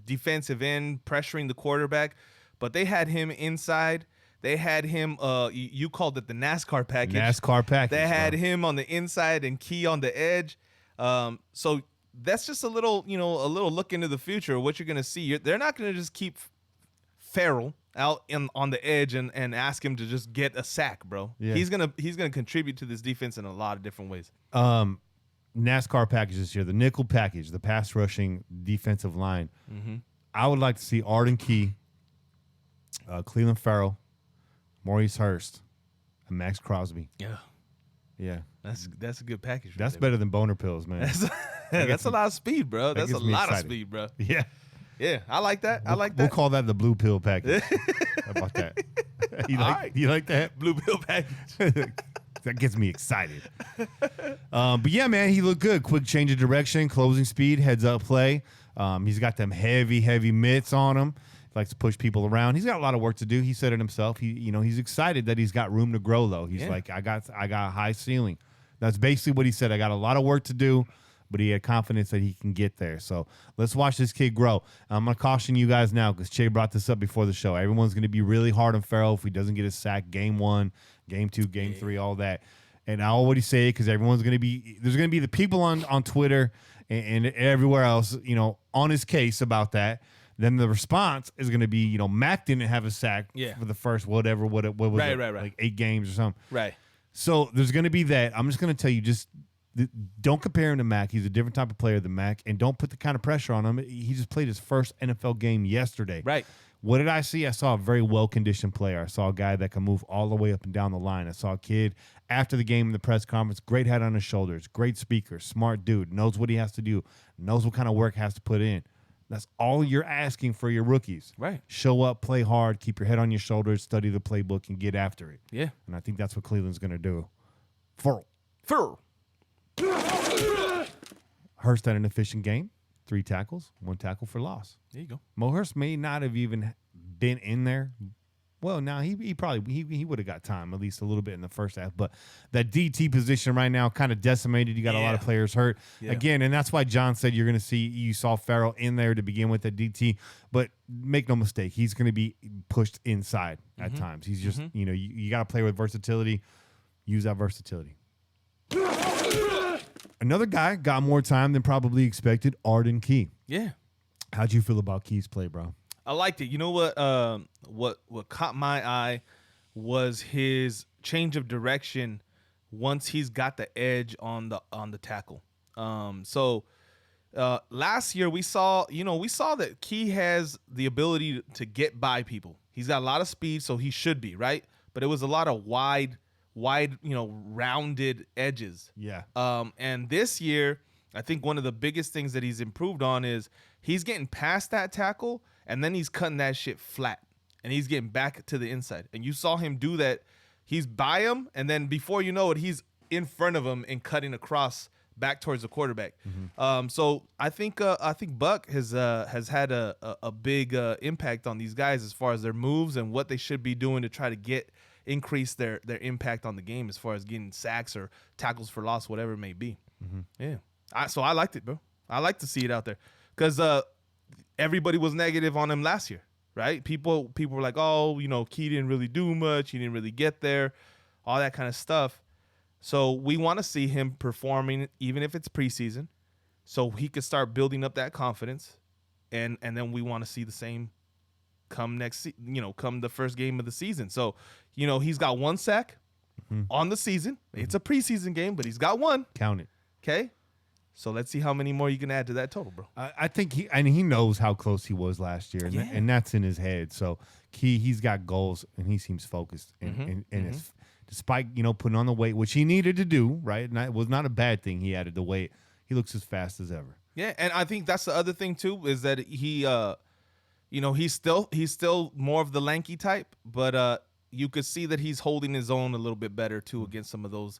defensive end pressuring the quarterback, but they had him inside. They had him, you called it the NASCAR package. They had him on the inside and Key on the edge. So that's just a little look into the future of what you're going to see. They're not going to just keep Farrell out on the edge and ask him to just get a sack, bro. Yeah. He's gonna contribute to this defense in a lot of different ways. NASCAR package this year, the nickel package, the pass rushing defensive line. I would like to see Arden Key, Cleveland Farrell, Maurice Hurst, and Max Crosby. Yeah. That's a good package. That's better than boner pills, man. That's a lot of speed, bro. That's a gets me lot of excited. speed, bro. Yeah. Yeah, I like that. We'll call that the blue pill package. How about that? You like that? Blue pill package. That gets me excited. But yeah, man, he looked good. Quick change of direction, closing speed, heads up play. He's got them heavy mitts on him. He likes to push people around. He's got a lot of work to do. He said it himself. He's excited that he's got room to grow, though. He's like, I got a high ceiling. That's basically what he said. I got a lot of work to do, but he had confidence that he can get there. So let's watch this kid grow. I'm going to caution you guys now, because Che brought this up before the show. Everyone's going to be really hard on Farrell if he doesn't get a sack game 1, game 2, game 3, all that. And I already say it because there's going to be the people on Twitter and everywhere else, on his case about that. Then the response is going to be, Mac didn't have a sack for the first what was it? Right. Like 8 games or something. Right. So there's going to be that. I'm just going to tell you, don't compare him to Mac. He's a different type of player than Mac, and don't put the kind of pressure on him. He just played his first NFL game yesterday. Right. What did I see? I saw a very well-conditioned player. I saw a guy that can move all the way up and down the line. I saw a kid after the game in the press conference, great head on his shoulders, great speaker, smart dude, knows what he has to do, knows what kind of work has to put in. That's all you're asking for your rookies. Right. Show up, play hard, keep your head on your shoulders, study the playbook, and get after it. Yeah. And I think that's what Cleveland's going to do. Furl. Hurst had an efficient game. 3 tackles, 1 tackle for loss. There you go. Mo Hurst may not have even been in there. Well, now he probably would have got time, at least a little bit in the first half. But that DT position right now kind of decimated. You got a lot of players hurt. Yeah. Again, and that's why John said you saw Farrell in there to begin with at DT. But make no mistake, he's going to be pushed inside at times. He's just, you got to play with versatility. Use that versatility. Another guy got more time than probably expected, Arden Key. Yeah. How'd you feel about Key's play, bro? I liked it. You know what caught my eye was his change of direction once he's got the edge on the tackle. So last year we saw that Key has the ability to get by people. He's got a lot of speed, so he should be, right? But it was a lot of wide, rounded edges. Yeah. And this year, I think one of the biggest things that he's improved on is he's getting past that tackle, and then he's cutting that shit flat, and he's getting back to the inside. And you saw him do that. He's by him, and then before you know it, he's in front of him and cutting across back towards the quarterback. So I think Buck has had a big impact on these guys as far as their moves and what they should be doing to try to increase their impact on the game as far as getting sacks or tackles for loss, whatever it may be. Yeah. So I liked it, bro. I like to see it out there because everybody was negative on him last year, right? People were like, oh, Key didn't really do much. He didn't really get there, all that kind of stuff. So we want to see him performing, even if it's preseason, so he could start building up that confidence, and then we want to see the same come come the first game of the season. So, he's got 1 sack on the season. It's a preseason game, but he's got 1. Count it. Okay. So let's see how many more you can add to that total, bro. I think he knows how close he was last year, and that's in his head. So he's got goals, and he seems focused. And it's, despite putting on the weight, which he needed to do, right? And it was not a bad thing. He added the weight. He looks as fast as ever. Yeah, and I think that's the other thing too is that he, he's still more of the lanky type, but you could see that he's holding his own a little bit better too against some of those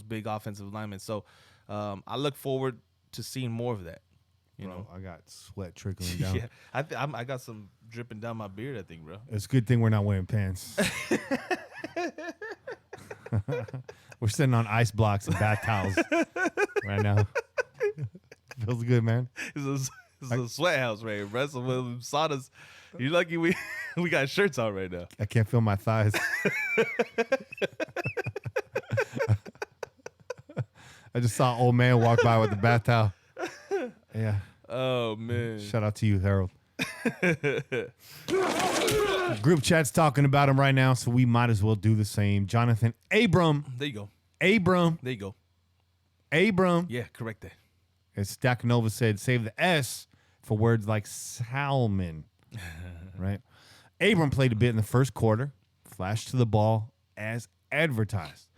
big offensive linemen. So I look forward to seeing more of that. Bro, I got sweat trickling down. Yeah, I got some dripping down my beard, I think, bro. It's a good thing we're not wearing pants. We're sitting on ice blocks and bath towels right now. Feels good, man. It's a sweat house right here, bro. So when saunas, you're lucky we got shirts on right now. I can't feel my thighs. I just saw an old man walk by with a bath towel. Yeah. Oh, man. Shout out to you, Harold. Group chat's talking about him right now, so we might as well do the same. Jonathan Abram. There you go. Abram. There you go. Abram. Yeah, correct that. As Stakanova said, save the S for words like Salmon. Right? Abram played a bit in the first quarter, flashed to the ball as advertised.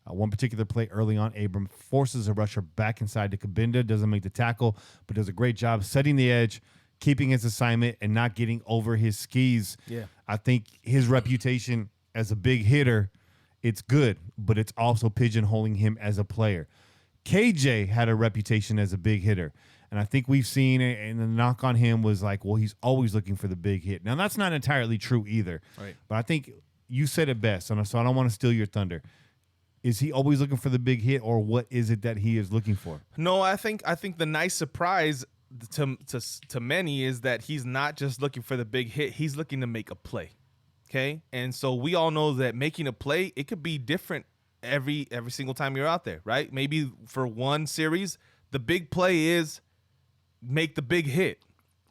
One particular play early on, Abram forces a rusher back inside to Kabinda, doesn't make the tackle, but does a great job setting the edge, keeping his assignment, and not getting over his skis. Yeah. I think his reputation as a big hitter, it's good, but it's also pigeonholing him as a player. KJ had a reputation as a big hitter, and I think we've seen it, and the knock on him was like, well, he's always looking for the big hit. Now, that's not entirely true either, right? But I think you said it best, so I don't want to steal your thunder. Is he always looking for the big hit, or what is it that he is looking for? No, I think the nice surprise to many is that he's not just looking for the big hit. He's looking to make a play. Okay, and so we all know that making a play, it could be different every single time you're out there, right? Maybe for one series, the big play is make the big hit.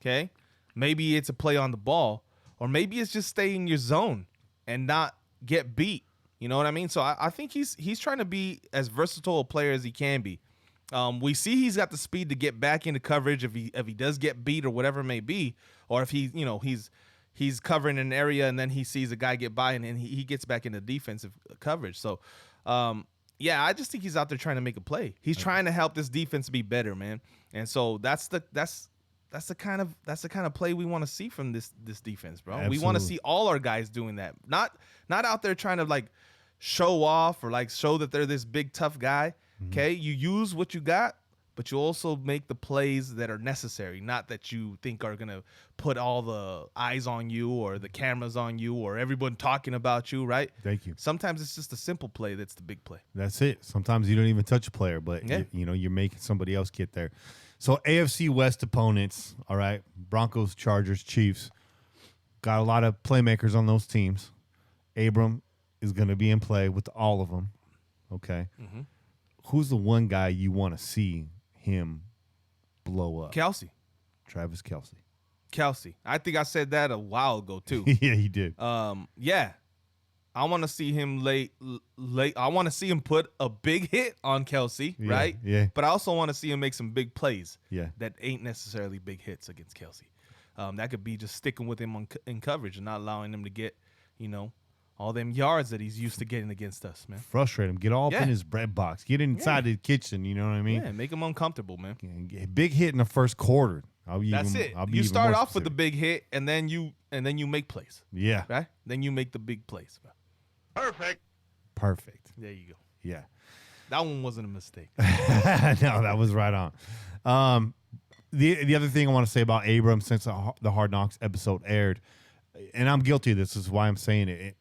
Okay, maybe it's a play on the ball, or maybe it's just stay in your zone and not get beat. You know what I mean? So I think he's trying to be as versatile a player as he can be. We see he's got the speed to get back into coverage if he does get beat or whatever it may be, or if he's covering an area and then he sees a guy get by and then he gets back into defensive coverage. So, yeah, I just think he's out there trying to make a play. He's trying to help this defense be better, man. And so that's the kind of play we want to see from this defense, bro. Absolutely. We want to see all our guys doing that, not out there trying to like show off or like show that they're this big tough guy. Okay, you use what you got, but you also make the plays that are necessary, not that you think are gonna put all the eyes on you or the cameras on you or everyone talking about you, right? Thank you. Sometimes it's just a simple play that's the big play. That's it. Sometimes you don't even touch a player, but Yeah. you're making somebody else get there. So AFC West opponents, all right, Broncos, Chargers, Chiefs, got a lot of playmakers on those teams. Abram is going to be in play with all of them, okay? Mm-hmm. Who's the one guy you want to see him blow up? Kelsey. Travis Kelce. Kelsey. I think I said that a while ago too. Yeah, he did. Yeah. I want to see him late. I want to see him put a big hit on Kelsey, Yeah, right? yeah. But I also want to see him make some big plays. Yeah. That ain't necessarily big hits against Kelsey. That could be just sticking with him in coverage and not allowing him to get, all them yards that he's used to getting against us, man. Frustrate him. Get all up Yeah. in his bread box. Get inside the kitchen. You know what I mean? Yeah, make him uncomfortable, man. Big hit in the first quarter. That's it. You start off with the big hit, and then you make plays, Yeah. right? Then you make the big plays, bro. Perfect. There you go. Yeah. That one wasn't a mistake. No, that was right on. The other thing I want to say about Abram since the Hard Knocks episode aired, and I'm guilty of this is why I'm saying it.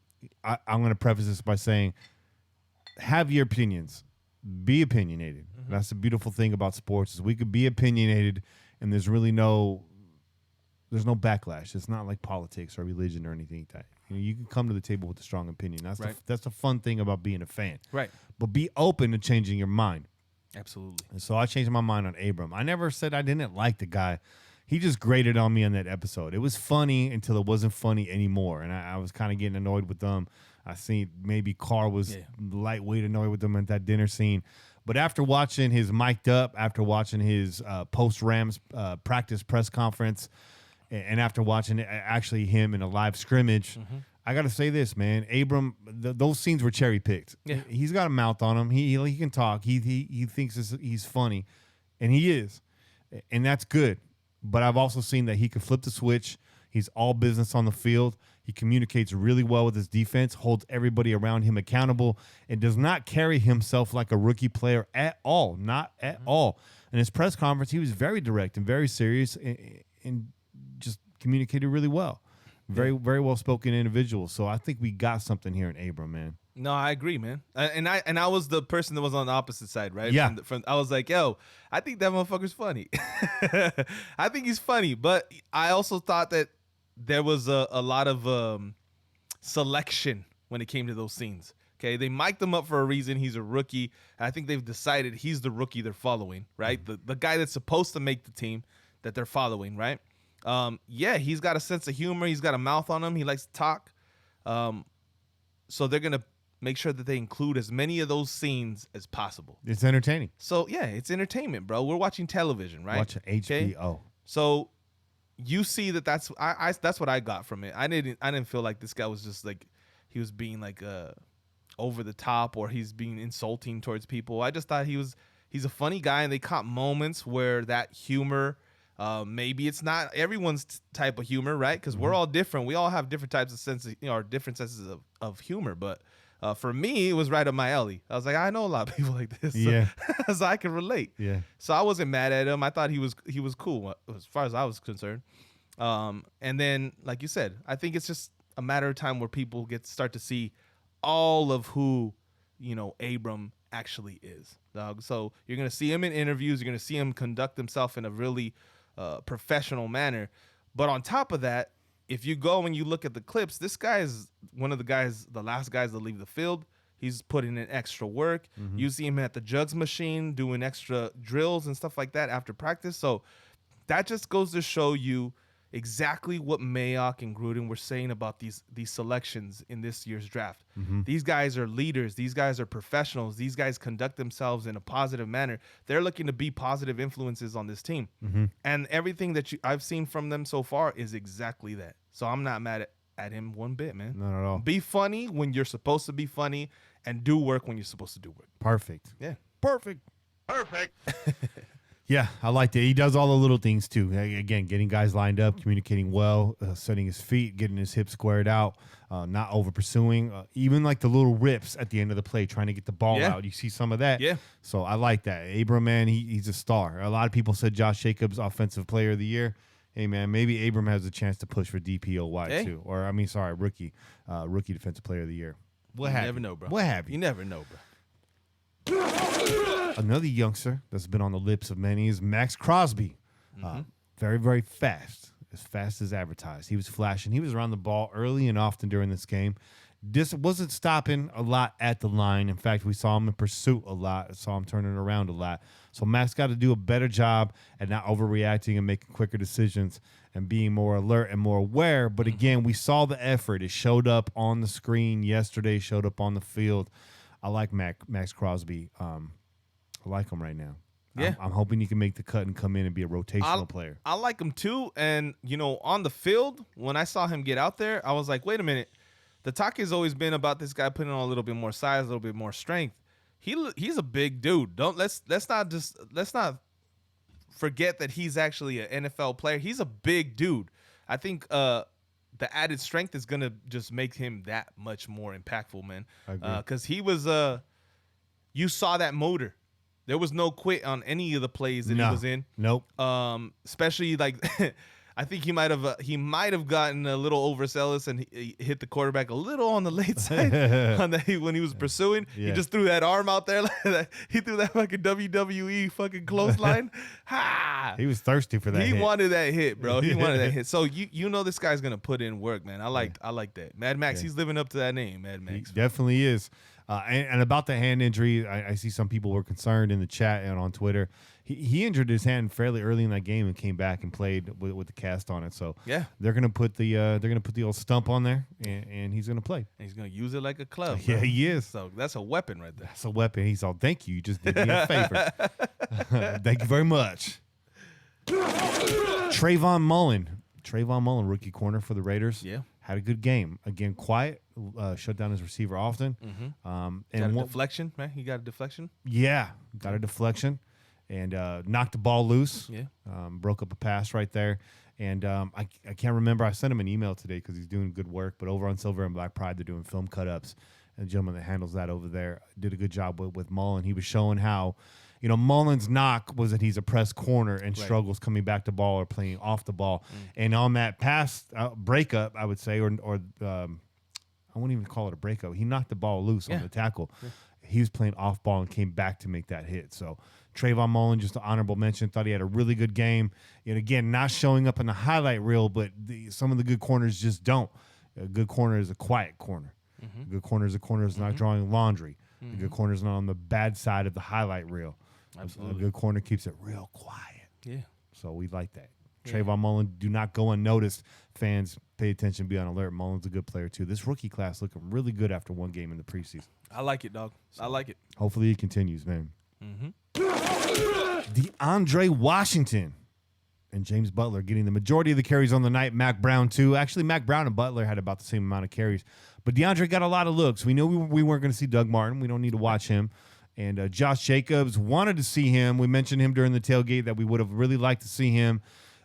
I'm going to preface this by saying, have your opinions. Be opinionated. Mm-hmm. That's the beautiful thing about sports is we could be opinionated, and there's really no backlash. It's not like politics or religion or anything like that. You can come to the table with a strong opinion. That's the fun thing about being a fan. Right. But be open to changing your mind. Absolutely. And so I changed my mind on Abram. I never said I didn't like the guy. He just grated on me on that episode. It was funny until it wasn't funny anymore. And I was kind of getting annoyed with them. I seen maybe Carr was lightweight annoyed with them at that dinner scene. But after watching his mic'd up, after watching his post-Rams practice press conference, and after watching actually him in a live scrimmage, I got to say this, man. Abram, those scenes were cherry-picked. Yeah. He's got a mouth on him. He can talk. He thinks he's funny, and he is. And that's good. But I've also seen that he can flip the switch. He's all business on the field. He communicates really well with his defense, holds everybody around him accountable, and does not carry himself like a rookie player at all. Not at all. In his press conference, he was very direct and very serious and just communicated really well. Very, very well-spoken individual. So I think we got something here in Abram, man. No, I agree, man. And I was the person that was on the opposite side, right? Yeah. I was like, yo, I think that motherfucker's funny. I think he's funny, but I also thought that there was a lot of selection when it came to those scenes. Okay, they mic'd him up for a reason. He's a rookie. I think they've decided he's the rookie they're following, right? The guy that's supposed to make the team that they're following, right? Yeah, he's got a sense of humor. He's got a mouth on him. He likes to talk. So they're going to make sure that they include as many of those scenes as possible. It's entertaining. So, yeah, it's entertainment, bro. We're watching television, right? Watch HBO. Okay? So you see that's what I got from it. I didn't feel like this guy was just like he was being like over the top or he's being insulting towards people. I just thought he's a funny guy, and they caught moments where that humor maybe it's not everyone's type of humor, right? Because we're all different. We all have different types of senses, or different senses of humor. But for me, it was right up my alley. I was like, I know a lot of people like this, Yeah. so I can relate. Yeah. So I wasn't mad at him. I thought he was cool as far as I was concerned. And then, like you said, I think it's just a matter of time where people start to see all of who, Abram actually is. So you're gonna see him in interviews. You're gonna see him conduct himself in a really professional manner. But on top of that, if you go and you look at the clips, this guy is one of the last guys to leave the field. He's putting in extra work. You see him at the jugs machine doing extra drills and stuff like that after practice. So that just goes to show you, exactly what Mayock and Gruden were saying about these selections in this year's draft. Mm-hmm. These guys are leaders. These guys are professionals. These guys conduct themselves in a positive manner. They're looking to be positive influences on this team. Mm-hmm. And everything that I've seen from them so far is exactly that. So I'm not mad at him one bit, man. Not at all. Be funny when you're supposed to be funny and do work when you're supposed to do work. Perfect. Yeah. Perfect. Yeah, I like that. He does all the little things too. Again, getting guys lined up, communicating well, setting his feet, getting his hips squared out, not over pursuing. Even like the little rips at the end of the play, trying to get the ball out. You see some of that. Yeah. So I like that. Abram, man, he's a star. A lot of people said Josh Jacobs, Offensive Player of the Year. Hey, man, maybe Abram has a chance to push for DPOY too. Or, rookie Defensive Player of the Year. You never know, bro. What have you? You never know, bro. Another youngster that's been on the lips of many is Max Crosby. Very, very fast as advertised. He was flashing. He was around the ball early and often during this game. This wasn't stopping a lot at the line. In fact, we saw him in pursuit a lot. Saw him turning around a lot. So Max got to do a better job at not overreacting and making quicker decisions and being more alert and more aware. But again, we saw the effort. It showed up on the screen yesterday, showed up on the field. I like Max Crosby. I like him right now. Yeah. I'm hoping he can make the cut and come in and be a rotational player. I like him too. And, on the field, when I saw him get out there, I was like, wait a minute. The talk has always been about this guy putting on a little bit more size, a little bit more strength. He's a big dude. Let's not forget that he's actually an NFL player. He's a big dude. I think the added strength is gonna just make him that much more impactful, man. Because he was you saw that motor. There was no quit on any of the plays that he was in. Nope. Especially like I think he might have gotten a little overzealous and he hit the quarterback a little on the late side when he was pursuing. Yeah. He just threw that arm out there. He threw that fucking WWE fucking clothesline. Ha! He was thirsty for that. He hit. wanted that hit, bro. He wanted that hit. So this guy's gonna put in work, man. I like that. Mad Max, he's living up to that name, Mad Max. He definitely is. And about the hand injury, I see some people were concerned in the chat and on Twitter. He injured his hand fairly early in that game and came back and played with the cast on it. So yeah, they're gonna put the old stump on there, and he's gonna play. And he's gonna use it like a club. Yeah, bro. he is. So that's a weapon right there. That's a weapon. He's all, thank you. You just did me a favor. Thank you very much. Trayvon Mullen, rookie corner for the Raiders. Yeah. Had a good game. Again, quiet, shut down his receiver often. Got a deflection, right? He got a deflection. Yeah, got a deflection and knocked the ball loose. Yeah. Broke up a pass right there. And I can't remember. I sent him an email today because he's doing good work. But over on Silver and Black Pride, they're doing film cut-ups. And the gentleman that handles that over there did a good job with Mullen. He was showing how, Mullen's knock was that he's a press corner and struggles coming back to ball or playing off the ball. And on that pass breakup, I would say, or I wouldn't even call it a breakup. He knocked the ball loose on the tackle. Yeah. He was playing off ball and came back to make that hit. So Trayvon Mullen, just an honorable mention. Thought he had a really good game. And again, not showing up in the highlight reel, but some of the good corners just don't. A good corner is a quiet corner. A good corner is a corner that's not drawing laundry. A good corner is not on the bad side of the highlight reel. Absolutely. A good corner keeps it real quiet. Yeah. So we like that. Yeah. Trayvon Mullen, do not go unnoticed. Fans, pay attention, be on alert. Mullen's a good player, too. This rookie class looking really good after one game in the preseason. I like it, dog. I like it. Hopefully it continues, man. DeAndre Washington and James Butler getting the majority of the carries on the night. Mac Brown, too. Actually, Mac Brown and Butler had about the same amount of carries. But DeAndre got a lot of looks. We knew we weren't going to see Doug Martin. We don't need to watch him. And Josh Jacobs, wanted to see him. We mentioned him during the tailgate that we would have really liked to see him.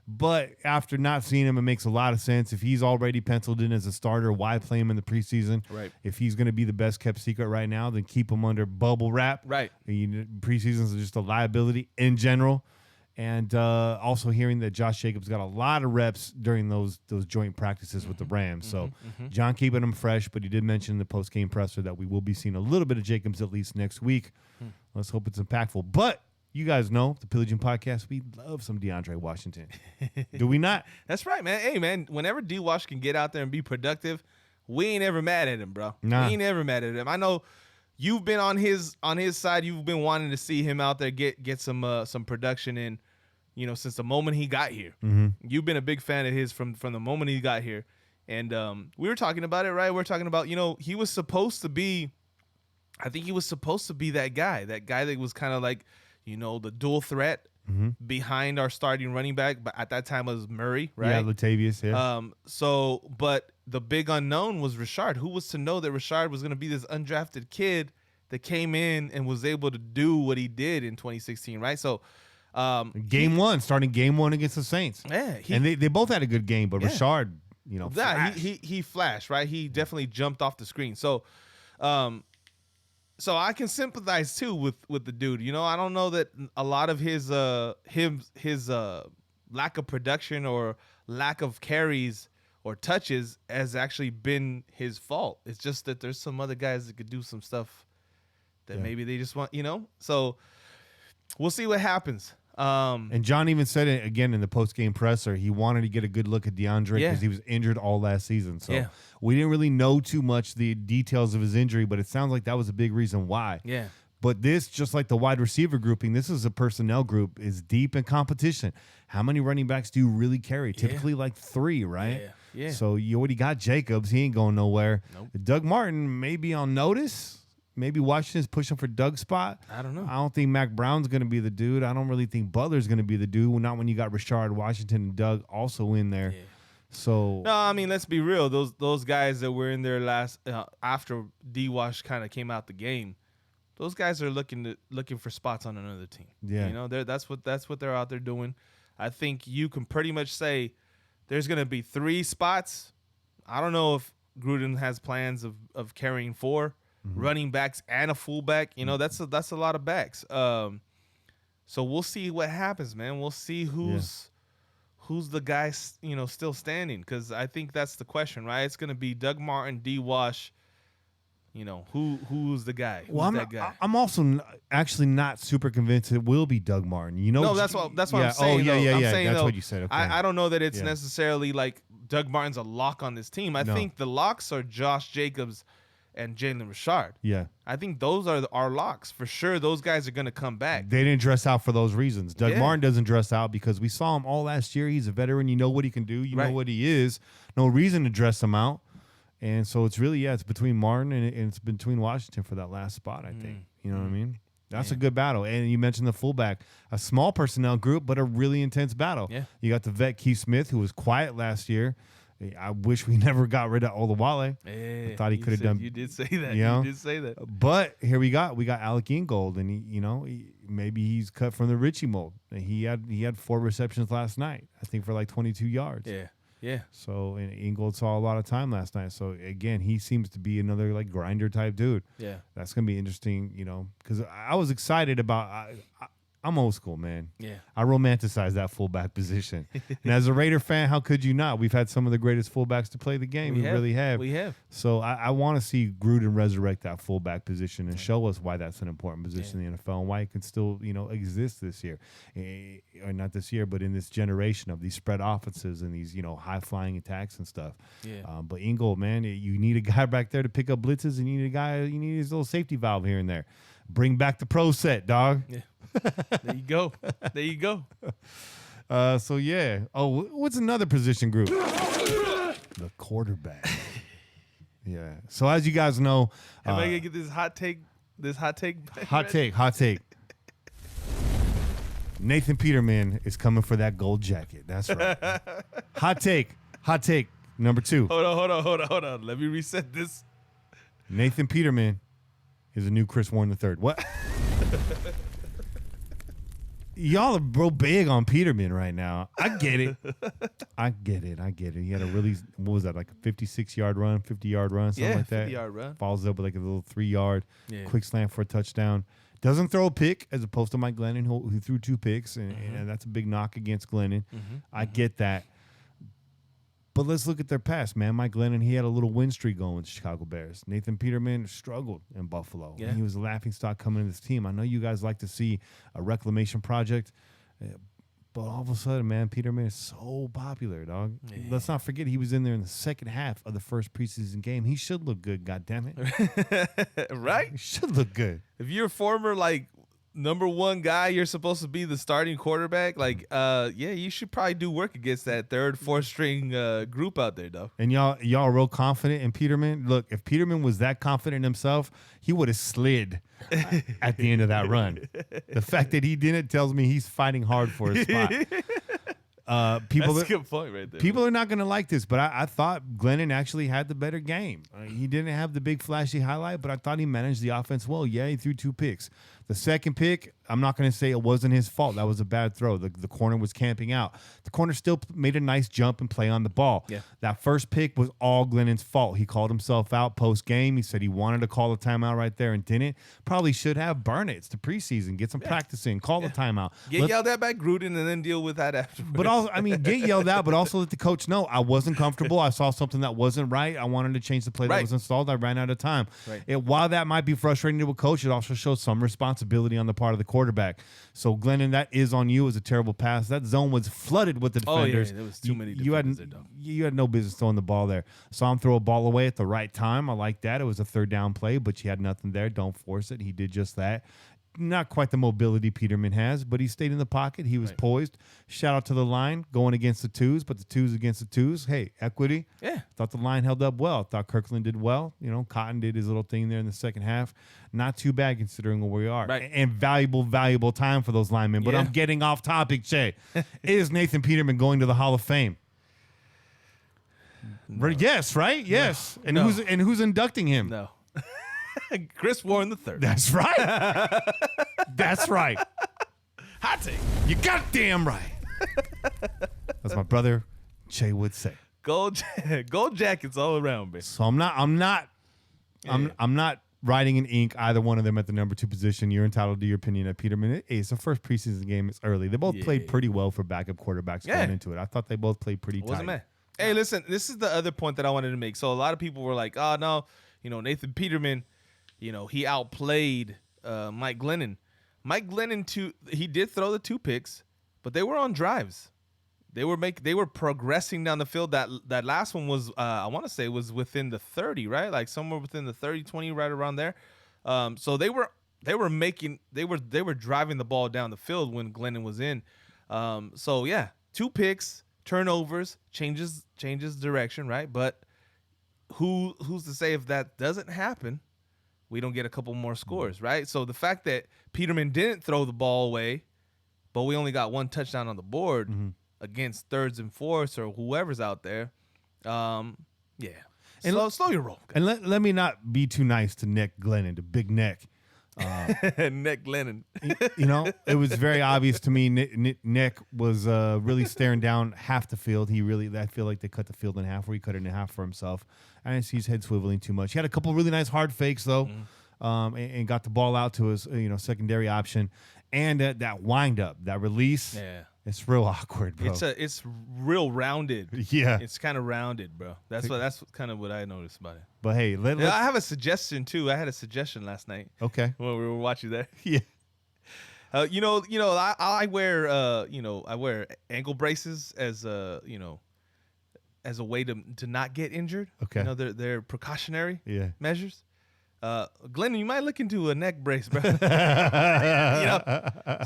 But after not seeing him, it makes a lot of sense. If he's already penciled in as a starter, why play him in the preseason? Right. If he's going to be the best kept secret right now, then keep him under bubble wrap. Right. Preseasons are just a liability in general. And also hearing that Josh Jacobs got a lot of reps during those joint practices with the Rams. So John keeping him fresh, but he did mention in the post-game presser that we will be seeing a little bit of Jacobs at least next week. Let's hope it's impactful. But you guys know, the Pillaging Podcast, we love some DeAndre Washington. Do we not? That's right, man. Hey, man, whenever D-Wash can get out there and be productive, we ain't ever mad at him, bro. Nah. We ain't ever mad at him. I know you've been on his side. You've been wanting to see him out there get some production in. since the moment he got here. You've been a big fan of his from the moment he got here. And we were talking about it, right? We're talking about, he was supposed to be, I think he was supposed to be that guy that was kind of like, the dual threat behind our starting running back. But at that time it was Murray, right? Yeah, Latavius, yeah. But the big unknown was Rashard. Who was to know that Rashard was going to be this undrafted kid that came in and was able to do what he did in 2016, right? So, starting game one against the Saints. Yeah. And they both had a good game, but Rashard, flashed. He flashed, right? He definitely jumped off the screen. So, so I can sympathize too with the dude. I don't know that a lot of his lack of production or lack of carries or touches has actually been his fault. It's just that there's some other guys that could do some stuff that maybe they just want, So we'll see what happens. And John even said it again in the post-game presser. He wanted to get a good look at DeAndre because he was injured all last season. So we didn't really know too much the details of his injury, but it sounds like that was a big reason why. Yeah. But this, just like the wide receiver grouping, this is a personnel group, is deep in competition. How many running backs do you really carry? Typically like 3, right? Yeah. So you already got Jacobs. He ain't going nowhere. Nope. Doug Martin may be on notice. Maybe Washington's pushing for Doug's spot. I don't know. I don't think Mac Brown's going to be the dude. I don't really think Butler's going to be the dude. Not when you got Rashard, Washington, and Doug also in there. Yeah. So no, I mean, let's be real. Those guys that were in there last after D-Wash kind of came out the game, those guys are looking for spots on another team. Yeah, that's what they're out there doing. I think you can pretty much say there's going to be 3 spots. I don't know if Gruden has plans of carrying 4. Running backs and a fullback, that's a lot of backs. So we'll see what happens, man. We'll see who's the guy, still standing, because I think that's the question, right? It's going to be Doug Martin, D-Wash. Who's the guy? That guy? I'm also actually not super convinced it will be Doug Martin. No, that's what I'm saying. Yeah. I'm saying, that's what you said. Okay. I don't know that it's necessarily like Doug Martin's a lock on this team. I think the locks are Josh Jacobs and Jalen Rashard. Yeah. I think those are our locks. For sure, those guys are going to come back. They didn't dress out for those reasons. Doug Martin doesn't dress out because we saw him all last year. He's a veteran. You know what he can do. You know what he is. No reason to dress him out. And so it's really, it's between Martin and it's between Washington for that last spot, I think. You know what I mean? That's a good battle. And you mentioned the fullback. A small personnel group, but a really intense battle. Yeah. You got the vet Keith Smith, who was quiet last year. I wish we never got rid of Olawale. I thought he could have done. You did say that. You did say that. But here we got Alec Ingold, and maybe he's cut from the Richie mold. He had 4 receptions last night, I think, for like 22 yards. Yeah. So and Ingold saw a lot of time last night. So again, he seems to be another like grinder type dude. Yeah. That's gonna be interesting, because I was excited about. I'm old school, man. Yeah. I romanticize that fullback position. And as a Raider fan, how could you not? We've had some of the greatest fullbacks to play the game. We really have. We have. So I want to see Gruden resurrect that fullback position and show us why that's an important position in the NFL and why it can still, exist this year. Or not this year, but in this generation of these spread offenses and these, high-flying attacks and stuff. Yeah. But Ingold, man, you need a guy back there to pick up blitzes, and you need his little safety valve here and there. Bring back the pro set, dog. Yeah. There you go. So yeah. Oh, what's another position group? The quarterback. Yeah. So as you guys know, am I gonna get this hot take? Hot take. Nathan Peterman is coming for that gold jacket. That's right. Hot take. Number 2. Hold on. Let me reset this. Nathan Peterman is a new Chris Warren III. What? Y'all are real big on Peterman right now. I get it. He had a really, what was that, like a 56-yard run, 50-yard run, something like that. 50-yard run. Follows up with like a little 3-yard quick slant for a touchdown. Doesn't throw a pick as opposed to Mike Glennon, who threw 2 picks, and that's a big knock against Glennon. I get that. But let's look at their past, man. Mike Glennon, he had a little win streak going with the Chicago Bears. Nathan Peterman struggled in Buffalo. Yeah. He was a laughingstock coming to this team. I know you guys like to see a reclamation project, but all of a sudden, man, Peterman is so popular, dog. Yeah. Let's not forget he was in there in the second half of the first preseason game. He should look good, goddammit. Right? He should look good. If you're a former, number one guy, you're supposed to be the starting quarterback. Like, you should probably do work against that third, fourth string group out there, though. And y'all are real confident in Peterman. Look, if Peterman was that confident in himself, he would have slid at the end of that run. The fact that he didn't tells me he's fighting hard for his spot. That's a good point right there. People are not going to like this, but I thought Glennon actually had the better game. He didn't have the big flashy highlight, but I thought he managed the offense well. Yeah, he threw 2 picks. The second pick, I'm not going to say it wasn't his fault. That was a bad throw. The corner was camping out. The corner still made a nice jump and play on the ball. Yeah. That first pick was all Glennon's fault. He called himself out post-game. He said he wanted to call a timeout right there and didn't. Probably should have. Burn it. It's the preseason. Get some practice in. Call the timeout. Get yelled at by Gruden and then deal with that afterwards. But also, get yelled at, but also let the coach know I wasn't comfortable. I saw something that wasn't right. I wanted to change the play that was installed. I ran out of time. Right. While that might be frustrating to a coach, it also shows some responsibility on the part of the quarterback. So, Glennon, that is on you. It was a terrible pass. That zone was flooded with the defenders. Oh, yeah, there was too many defenders there. You had no business throwing the ball there. Saw him throw a ball away at the right time. I like that. It was a third down play, but you had nothing there. Don't force it. He did just that. Not quite the mobility Peterman has, but he stayed in the pocket. He was poised. Shout out to the line going against the twos, but the twos against the twos. Hey, equity. Yeah. Thought the line held up well. Thought Kirkland did well. Cotton did his little thing there in the second half. Not too bad considering where we are. Right. And valuable time for those linemen. But I'm getting off topic, Jay. Is Nathan Peterman going to the Hall of Fame? No. Yes, right? Yes. No. And who's inducting him? No. Chris Warren III. That's right. That's right. Hot take. You goddamn right. That's my brother Jay would say. Gold jackets all around, baby. So I'm not writing in ink either one of them at the number 2 position. You're entitled to your opinion at Peterman. It's the first preseason game. It's early. They both played pretty well for backup quarterbacks going into it. I thought they both played pretty tight. Wasn't bad. Hey, listen, this is the other point that I wanted to make. So a lot of people were like, oh, no, Nathan Peterman, he outplayed Mike Glennon. Mike Glennon, he did throw the 2 picks, but they were on drives. They were progressing down the field. That last one was, I want to say, was within the 30, right? Like somewhere within the 30, 20, right around there. So they were driving the ball down the field when Glennon was in. 2 picks, turnovers, changes direction, right? But who's to say if that doesn't happen, we don't get a couple more scores, right? So the fact that Peterman didn't throw the ball away, but we only got 1 touchdown on the board against thirds and fourths or whoever's out there, And slow your roll. And let me not be too nice to Nick Glennon, the big neck. Nick Glennon. It was very obvious to me Nick was really staring down half the field. I feel like they cut the field in half, or he cut it in half for himself. I didn't see his head swiveling too much. He had a couple really nice hard fakes, though, and got the ball out to his secondary option. And that wind up, that release, it's real awkward, bro. It's real rounded. Yeah. It's kind of rounded, bro. That's kind of what I noticed about it. But hey, I have a suggestion too. I had a suggestion last night. Okay. When we were watching that. Yeah. I wear ankle braces as a way to not get injured. Okay. They're precautionary measures. Glenn, you might look into a neck brace, bro. Just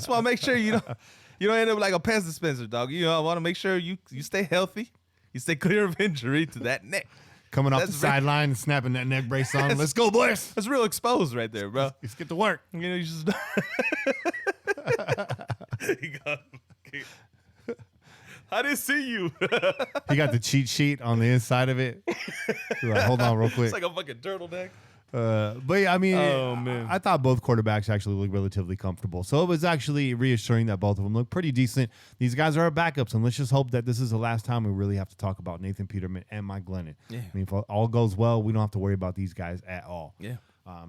want to make sure you don't end up like a Pez dispenser, dog. I want to make sure you stay healthy, you stay clear of injury to that neck. Coming off the sideline and snapping that neck brace on. Let's go, boys. That's real exposed right there, bro. Let's get to work. You just. I didn't see you. He got the cheat sheet on the inside of it. Like, hold on real quick. It's like a fucking turtleneck. But yeah, I mean, I thought both quarterbacks actually looked relatively comfortable. So it was actually reassuring that both of them looked pretty decent. These guys are our backups, and let's just hope that this is the last time we really have to talk about Nathan Peterman and Mike Glennon. Yeah. I mean, if all goes well, we don't have to worry about these guys at all. Yeah.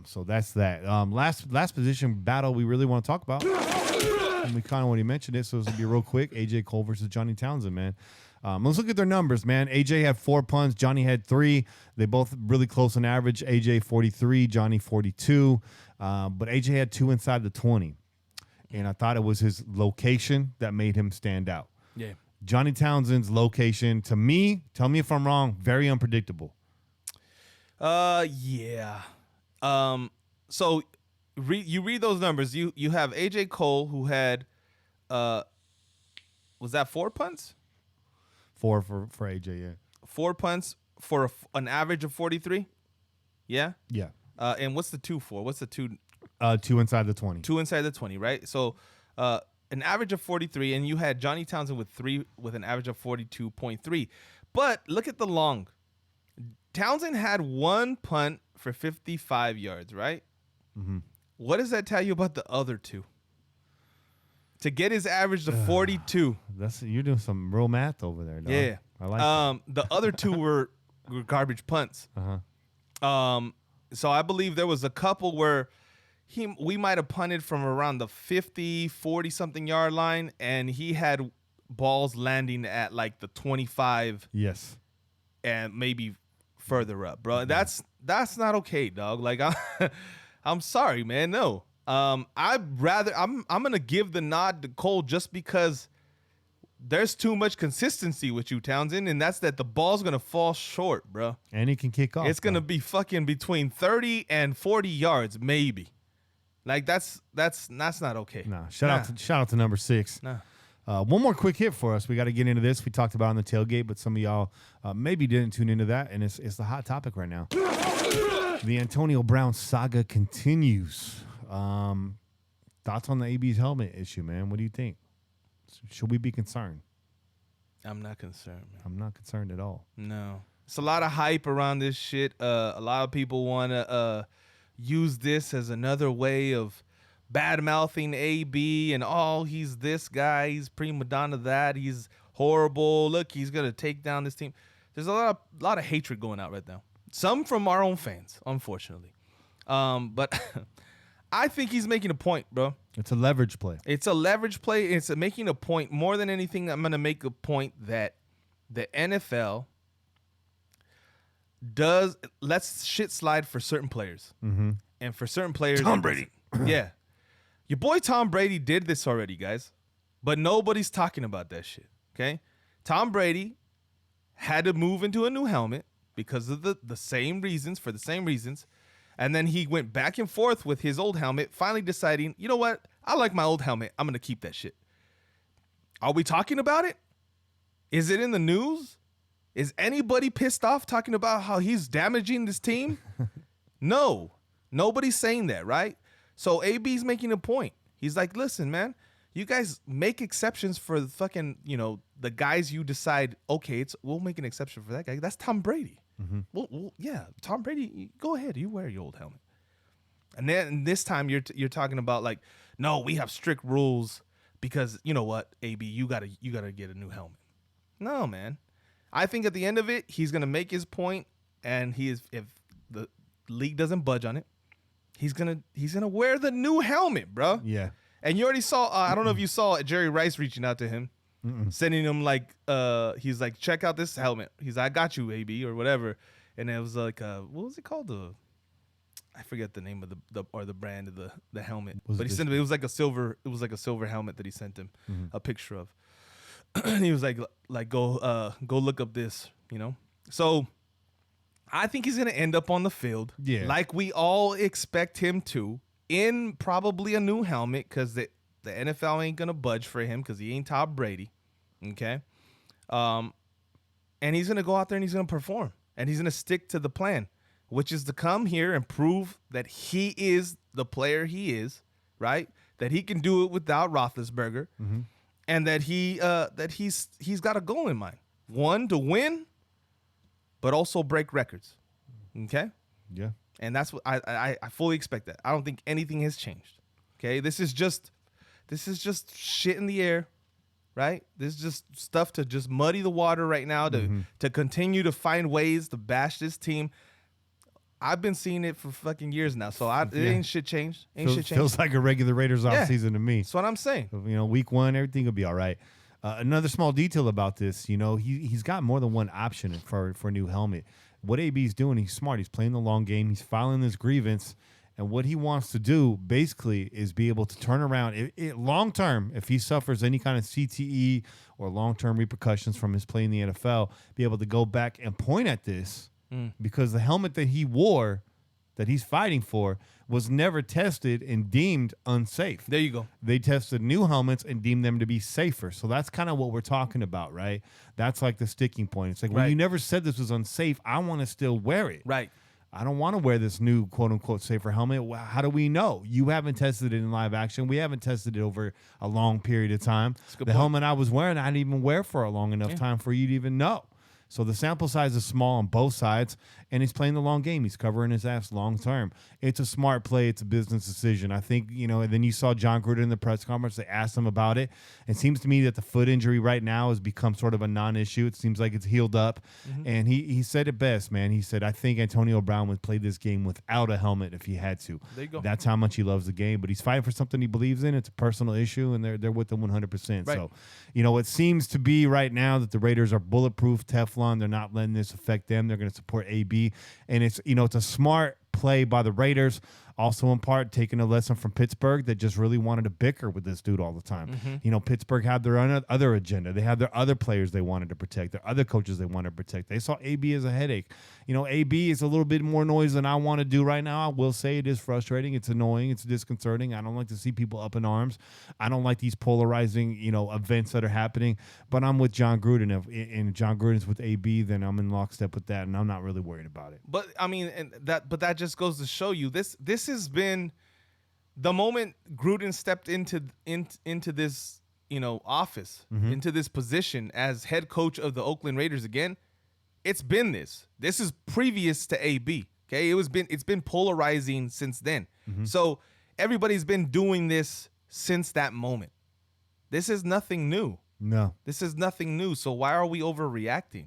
So that's that. Last position battle we really want to talk about. And we kind of already mentioned it, so this will be real quick. AJ Cole versus Johnny Townsend, man. Let's look at their numbers, man. AJ had 4 punts. Johnny had 3. They both really close on average. AJ 43, Johnny 42. But AJ had 2 inside the 20. And I thought it was his location that made him stand out. Yeah. Johnny Townsend's location, to me, tell me if I'm wrong, very unpredictable. Yeah. So you read those numbers. You have AJ Cole, who had, was that 4 punts? 4 for AJ, yeah. 4 punts for an average of 43. Yeah. Yeah. And what's the 2 for? What's the 2? 2 inside the 20. 2 inside the 20, right? So, an average of 43, and you had Johnny Townsend with an average of 42.3. But look at the long. Townsend had 1 punt for 55 yards, right? Mm-hmm. What does that tell you about the other 2? To get his average to 42. You're doing some real math over there, dog. Yeah. I like that. The other 2 were garbage punts. Uh-huh. So I believe there was a couple where we might have punted from around the 50, 40-something yard line, and he had balls landing at like the 25 Yes. and maybe further up, bro. That's not okay, dog. Like, I'm sorry, man. No. I'm gonna give the nod to Cole just because there's too much consistency with you, Townsend, and that's that the ball's gonna fall short, bro. And he can kick off. It's gonna be fucking between 30 and 40 yards, maybe. Like that's not okay. No. Shout out to number 6. Nah. One more quick hit for us. We got to get into this. We talked about it on the tailgate, but some of y'all maybe didn't tune into that, and it's the hot topic right now. The Antonio Brown saga continues. Thoughts on the AB's helmet issue, man? What do you think? Should we be concerned? I'm not concerned, man. I'm not concerned at all. No. It's a lot of hype around this shit. A lot of people want to use this as another way of bad-mouthing AB and, oh, he's this guy. He's prima donna that. He's horrible. Look, he's going to take down this team. There's a lot of hatred going out right now. Some from our own fans, unfortunately. But I think he's making a point, bro. It's a leverage play. It's a leverage play. It's making a point. More than anything, I'm going to make a point that the NFL lets shit slide for certain players. Mm-hmm. And for certain players... Tom Brady. Yeah. Your boy Tom Brady did this already, guys. But nobody's talking about that shit, okay? Tom Brady had to move into a new helmet because of the same reasons, for the same reasons. And then he went back and forth with his old helmet, finally deciding, you know what? I like my old helmet. I'm going to keep that shit. Are we talking about it? Is it in the news? Is anybody pissed off talking about how he's damaging this team? No. Nobody's saying that, right? So AB's making a point. He's like, listen, man, you guys make exceptions for the fucking, the guys you decide, okay, we'll make an exception for that guy. That's Tom Brady. Mm-hmm. Well, yeah, Tom Brady, go ahead. You wear your old helmet. And then this time you're talking about like, no, we have strict rules because you know what, AB, you gotta get a new helmet. No, man. I think at the end of it, he's gonna make his point, and if the league doesn't budge on it, he's gonna wear the new helmet, bro. Yeah. And you already saw. I don't know if you saw Jerry Rice reaching out to him, sending him like, he's like, check out this helmet. He's like, I got you, AB, or whatever. And it was like, what was it called? I forget the name of the brand of the helmet. But he sent him. It was like a silver helmet that he sent him a picture of. And he was like go look up this, So I think he's gonna end up on the field, like we all expect him to, in probably a new helmet, because the NFL ain't gonna budge for him because he ain't Tom Brady, okay? And he's gonna go out there and he's gonna perform, and he's gonna stick to the plan, which is to come here and prove that he is the player he is, right? That he can do it without Roethlisberger, and that he's got a goal in mind, one, to win, but also break records. Okay? Yeah. And that's what I fully expect that. I don't think anything has changed. Okay? This is just shit in the air, right? This is just stuff to just muddy the water right now to continue to find ways to bash this team. I've been seeing it for fucking years now, so it ain't shit changed. Feels like a regular Raiders offseason to me. That's what I'm saying. Week 1, everything will be all right. Another small detail about this, he's got more than one option for a new helmet. What AB's doing, he's smart. He's playing the long game. He's filing this grievance. And what he wants to do, basically, is be able to turn around. Long-term, if he suffers any kind of CTE or long-term repercussions from his play in the NFL, be able to go back and point at this because the helmet that he wore that he's fighting for was never tested and deemed unsafe. There you go. They tested new helmets and deemed them to be safer. So that's kind of what we're talking about, right? That's like the sticking point. It's like, well, Right. you never said this was unsafe. I want to still wear it. Right. I don't want to wear this new quote-unquote safer helmet. Well, how do we know? You haven't tested it in live action. We haven't tested it over a long period of time. a good The point. helmet I was wearing, I didn't even wear for a long enough time for you to even know. So the sample size is small on both sides, and he's playing the long game. He's covering his ass long term. It's a smart play. It's a business decision. I think, and then you saw John Gruden in the press conference. They asked him about it. It seems to me that the foot injury right now has become sort of a non-issue. It seems like it's healed up. And he said it best, man. He said, I think Antonio Brown would play this game without a helmet if he had to. There you go. That's how much he loves the game. But he's fighting for something he believes in. It's a personal issue, and they're with him 100%. Right. So, it seems to be right now that the Raiders are bulletproof, Teflon. They're not letting this affect them. They're going to support AB. And it's a smart play by the Raiders. Also, in part, taking a lesson from Pittsburgh that just really wanted to bicker with this dude all the time. Pittsburgh had their other agenda. They had their other players they wanted to protect, their other coaches they wanted to protect. They saw AB as a headache. AB is a little bit more noise than I want to do right now. I will say it is frustrating. It's annoying. It's disconcerting. I don't like to see people up in arms. I don't like these polarizing, events that are happening. But I'm with John Gruden. If John Gruden's with AB, then I'm in lockstep with that, and I'm not really worried about it. But I mean, but that just goes to show you this has been the moment Gruden stepped into this office, into this position as head coach of the Oakland Raiders again. It's been this. This is previous to AB. Okay, it's been polarizing since then. So everybody's been doing this since that moment. This is nothing new. No. This is nothing new. So why are we overreacting?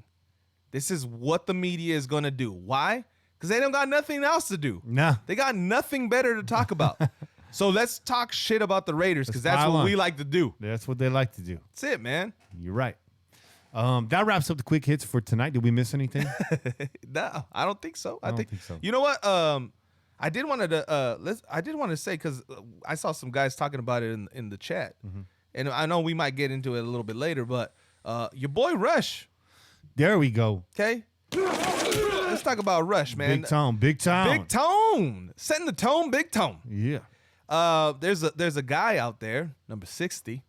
This is what the media is going to do. Why? Because they don't got nothing else to do. No. They got nothing better to talk about. So let's talk shit about the Raiders because that's what we like to do. That's what they like to do. That's it, man. You're right. That wraps up the quick hits for tonight. Did we miss anything? No, I don't think so. I don't think so. You know what? I did want to say because I saw some guys talking about it in the chat, and I know we might get into it a little bit later. But your boy Rush. There we go. Okay. Let's talk about Rush, man. Big tone. Setting the tone, big tone. Yeah. There's a guy out there, number 60,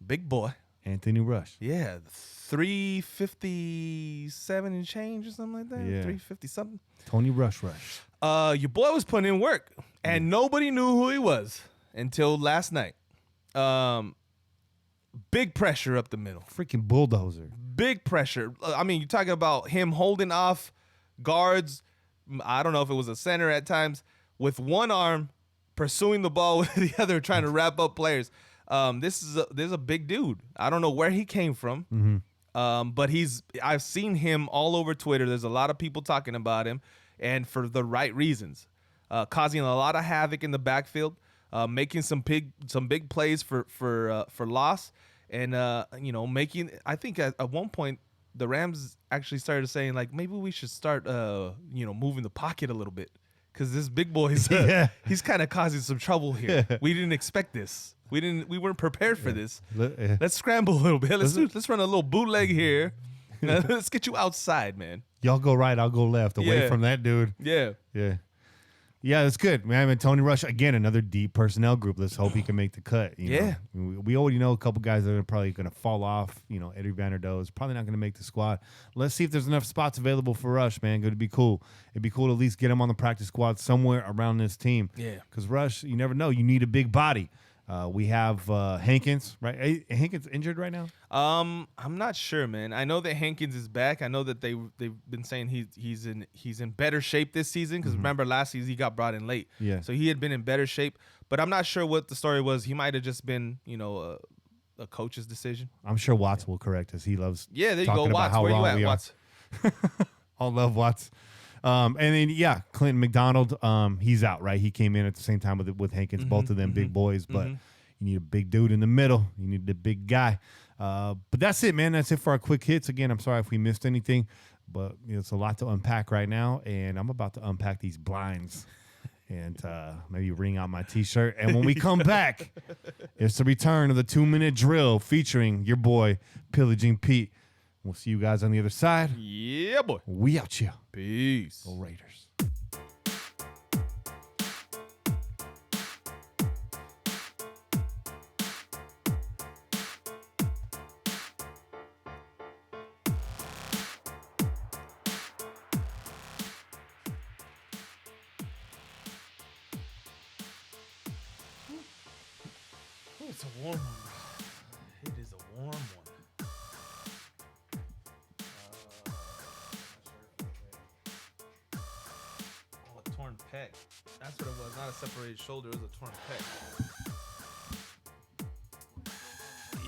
big boy. Anthony Rush. Yeah, 357 and change or something like that. Yeah. 350 something. Tony Rush. Your boy was putting in work, and nobody knew who he was until last night. Big pressure up the middle. Freaking bulldozer. Big pressure. I mean, you're talking about him holding off guards. I don't know if it was a center at times with one arm, pursuing the ball with the other, trying to wrap up players. This is a big dude. I don't know where he came from, but I've seen him all over Twitter. There's a lot of people talking about him, and for the right reasons, causing a lot of havoc in the backfield, making some big plays for loss, and making. I think at one point the Rams actually started saying like maybe we should start moving the pocket a little bit because this big boy is he's kind of causing some trouble here. We didn't expect this. We weren't prepared for this. Let's scramble a little bit. Let's run a little bootleg here. Let's get you outside, man. Y'all go right, I'll go left. Away Yeah. from that dude. Yeah. Yeah, that's good, man. And Tony Rush, again, another deep personnel group. Let's hope he can make the cut. You know? We already know a couple guys that are probably going to fall off. Eddie Vanderdoe is probably not going to make the squad. Let's see if there's enough spots available for Rush, man. It'd be cool. It'd be cool to at least get him on the practice squad somewhere around this team. Yeah. Because Rush, you never know. You need a big body. We have Hankins, right? Hankins injured right now? I'm not sure, man. I know that Hankins is back. I know that they've been saying he's in better shape this season because remember last season he got brought in late. Yeah. So he had been in better shape, but I'm not sure what the story was. He might have just been, a coach's decision. I'm sure Watts will correct us. He loves Yeah, there you talking go, about Watts. how Where you wrong at, we are. Watts? All love Watts. And then Clinton McDonald, he's out, right? He came in at the same time with Hankins, both of them big boys, but you need a big dude in the middle. You need the big guy. But that's it, man. That's it for our quick hits. Again, I'm sorry if we missed anything, but it's a lot to unpack right now, and I'm about to unpack these blinds and maybe wring out my T-shirt. And when we come back, it's the return of the 2-minute drill featuring your boy, Pillaging Pete. We'll see you guys on the other side. Yeah, boy. We out here. Peace. Go Raiders. it's a warm one. It is a warm one. Oh, a torn pec. That's what it was. Not a separated shoulder. It was a torn pec.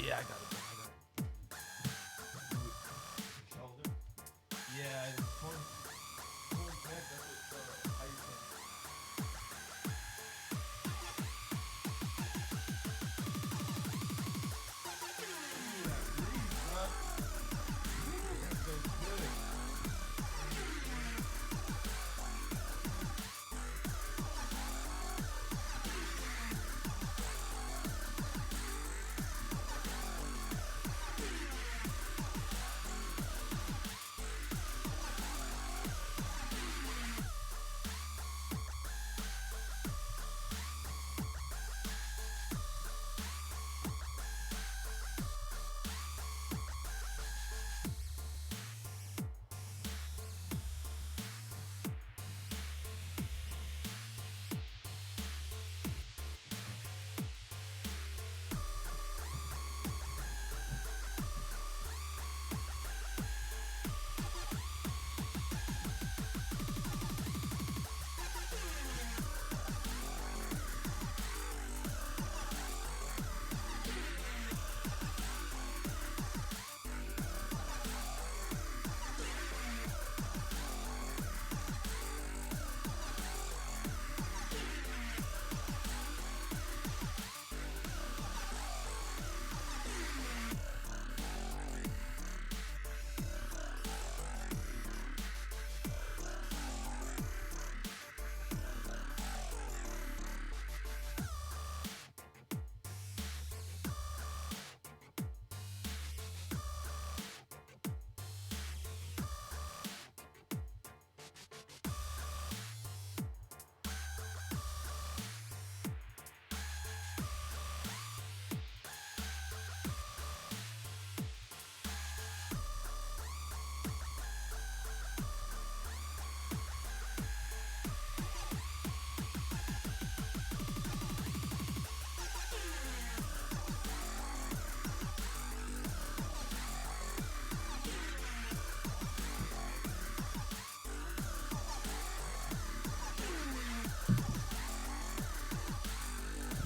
Yeah, I got it. Shoulder. Yeah, it's torn pec. That's what how you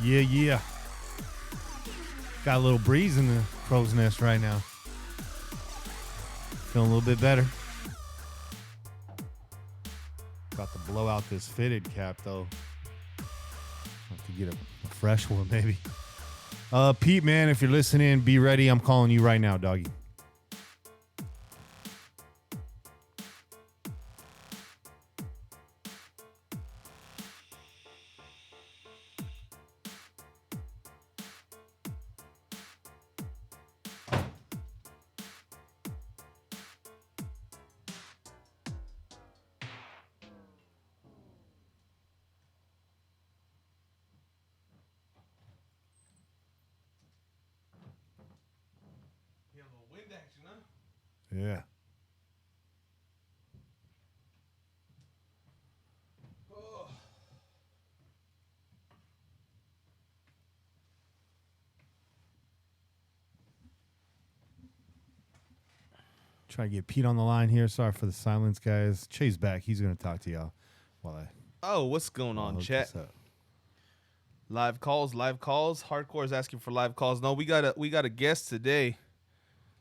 Yeah. Got a little breeze in the crow's nest right now. Feeling a little bit better. About to blow out this fitted cap, though. Have to get a fresh one, maybe. Pete, man, if you're listening, be ready. I'm calling you right now, doggy. Yeah. Try to get Pete on the line here. Sorry for the silence, guys. Chase back. He's going to talk to y'all while I. Oh, what's going on, chat? Live calls. Hardcore is asking for live calls. No, we got a guest today.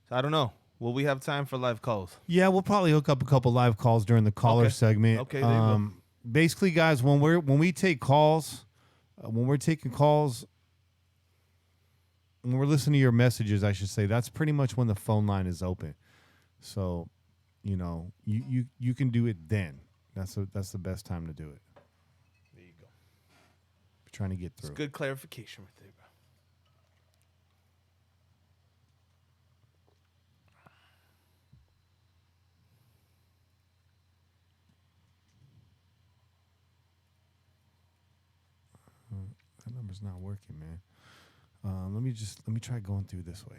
So I don't know. Will we have time for live calls? Yeah, we'll probably hook up a couple live calls during the caller segment. Okay, there you go. Basically, guys, when we take calls, when we're taking calls, when we're listening to your messages, I should say, that's pretty much when the phone line is open. So, you can do it then. That's the best time to do it. There you go. We're trying to get through. It's good clarification right there, bro. That number's not working, man. Let me try going through this way.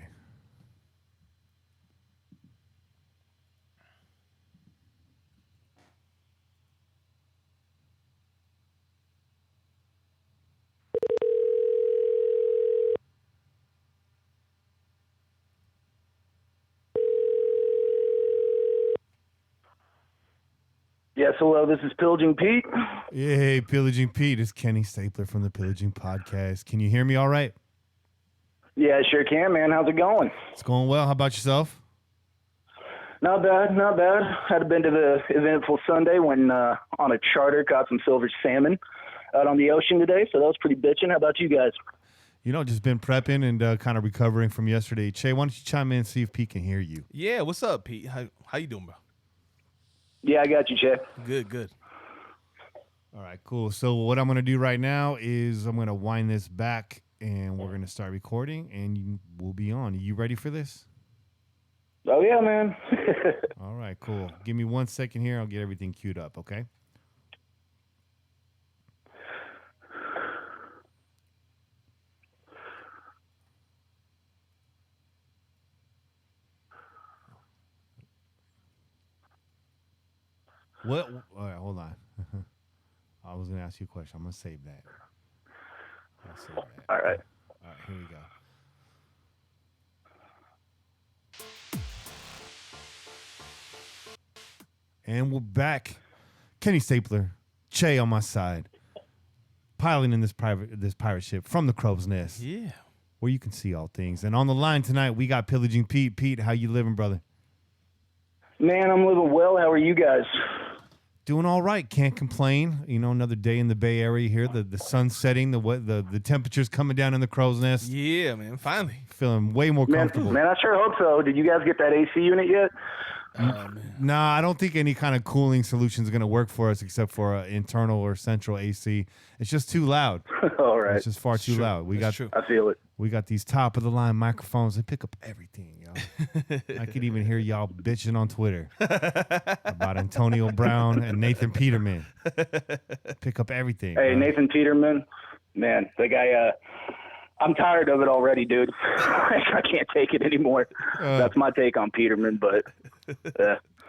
Yes, hello, this is Pillaging Pete. Hey, Pillaging Pete. It's Kenny Stapler from the Pillaging Podcast. Can you hear me all right? Yeah, I sure can, man. How's it going? It's going well. How about yourself? Not bad, not bad. Had been to the eventful Sunday when on a charter, caught some silver salmon out on the ocean today, so that was pretty bitchin'. How about you guys? You know, just been prepping and kind of recovering from yesterday. Che, why don't you chime in and see if Pete can hear you? Yeah, what's up, Pete? How you doing, bro? Yeah, I got you, Che. Good. All right, cool. So what I'm going to do right now is I'm going to wind this back, and we're going to start recording, and we'll be on. Are you ready for this? Oh, yeah, man. All right, cool. Give me 1 second here. I'll get everything queued up, okay? What? All right, hold on. I was going to ask you a question. I'm going to save that. All right. All right, here we go. And we're back. Kenny Stapler, Che on my side, piloting in this pirate ship from the Crow's Nest. Yeah. Where you can see all things. And on the line tonight, we got Pillaging Pete. Pete, how you living, brother? Man, I'm living well. How are you guys? Doing all right. Can't complain. You know, another day in the Bay Area here. The sun's setting. The temperature's coming down in the Crow's Nest. Yeah, man. Finally. Feeling way more comfortable. Man, I sure hope so. Did you guys get that AC unit yet? Nah, I don't think any kind of cooling solution is going to work for us except for internal or central AC. It's just too loud. All right. It's just far too loud. True. I feel it. We got these top of the line microphones. They pick up everything, yo. I could even hear y'all bitching on Twitter about Antonio Brown and Nathan Peterman. Pick up everything. Hey, bro. Nathan Peterman, man, the guy, I'm tired of it already, dude. I can't take it anymore. That's my take on Peterman, but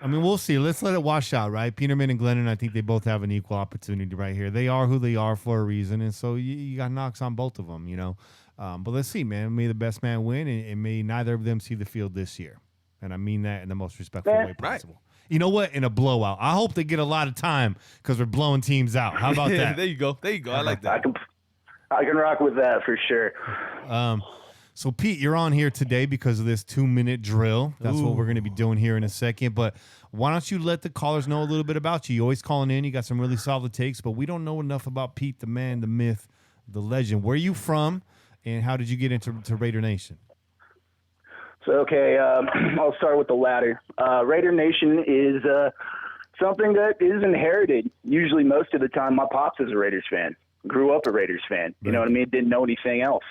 I mean, we'll see. Let's let it wash out, right? Peterman and Glennon, I think they both have an equal opportunity right here. They are who they are for a reason, and so you got knocks on both of them, you know. But let's see, man. May the best man win, and may neither of them see the field this year. And I mean that in the most respectful way possible. Right. You know what? In a blowout. I hope they get a lot of time because we're blowing teams out. How about that? There you go. I like that. I can rock with that for sure. So, Pete, you're on here today because of this 2-minute drill. That's what we're going to be doing here in a second. But why don't you let the callers know a little bit about you? You're always calling in. You got some really solid takes, but we don't know enough about Pete, the man, the myth, the legend. Where are you from, and how did you get into Raider Nation? So, okay, I'll start with the latter. Raider Nation is something that is inherited. Usually, most of the time, my pops is a Raiders fan. Grew up a Raiders fan. You know what I mean? Didn't know anything else.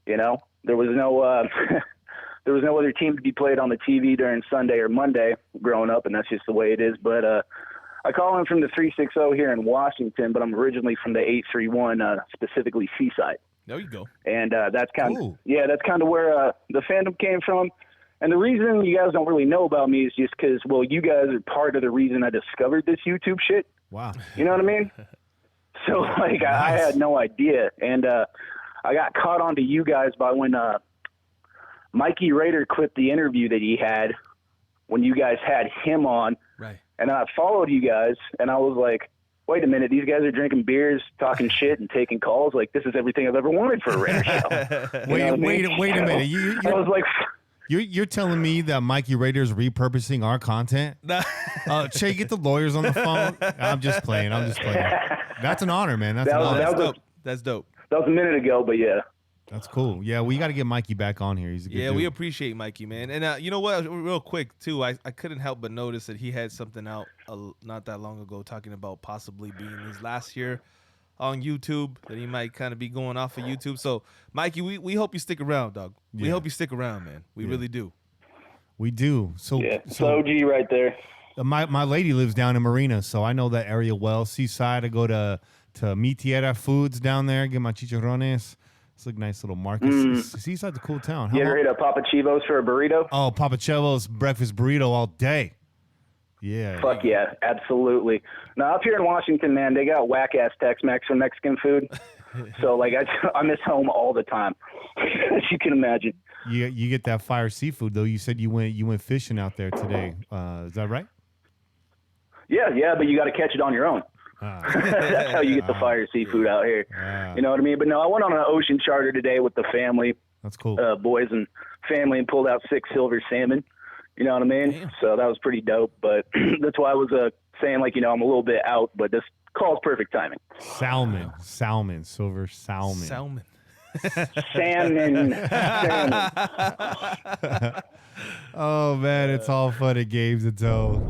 You know, there was no other team to be played on the TV during Sunday or Monday growing up, and that's just the way it is. But I call in from the 360 here in Washington, but I'm originally from the 831, specifically Seaside. There you go. And that's kind of where the fandom came from. And the reason you guys don't really know about me is just because, well, you guys are part of the reason I discovered this YouTube shit. Wow. You know what I mean? So, like, I had no idea. And I got caught onto you guys by when Mikey Raider clipped the interview that he had when you guys had him on. Right. And I followed you guys, and I was like, wait a minute, these guys are drinking beers, talking shit, and taking calls. Like, this is everything I've ever wanted for a Raider show. Wait a minute. I was like... You're telling me that Mikey Raider's repurposing our content? Che, get the lawyers on the phone. I'm just playing. That's an honor, man. That's dope. That was a minute ago, but yeah. That's cool. Yeah, we got to get Mikey back on here. He's a good dude. We appreciate Mikey, man. And you know what? Real quick, too, I couldn't help but notice that he had something out not that long ago talking about possibly being his last year on YouTube, that he might kind of be going off of YouTube. So, Mikey, we hope you stick around, dog. We hope you stick around, man. We really do. We do. So OG right there. My lady lives down in Marina, so I know that area well. Seaside, I go to Mi Tierra Foods down there, get my chicharrones. It's like a nice little market. Seaside's a cool town. You ever hit a Papa Chivo's for a burrito? Oh, Papa Chivo's breakfast burrito all day. Yeah. Fuck yeah, absolutely. Now, up here in Washington, man, they got whack-ass Tex-Mex for Mexican food. So, like, I miss home all the time, as you can imagine. You get that fire seafood, though. You said you went fishing out there today. Is that right? Yeah, but you got to catch it on your own. That's how you get the fire seafood out here. You know what I mean? But no, I went on an ocean charter today with the family. That's cool. Boys and family, and pulled out 6 silver salmon. You know what I mean? Damn. So that was pretty dope. But that's why I was saying, like, you know, I'm a little bit out, but this call's perfect timing. Salmon, silver salmon. Salmon. Salmon. Oh man, it's all fun and games until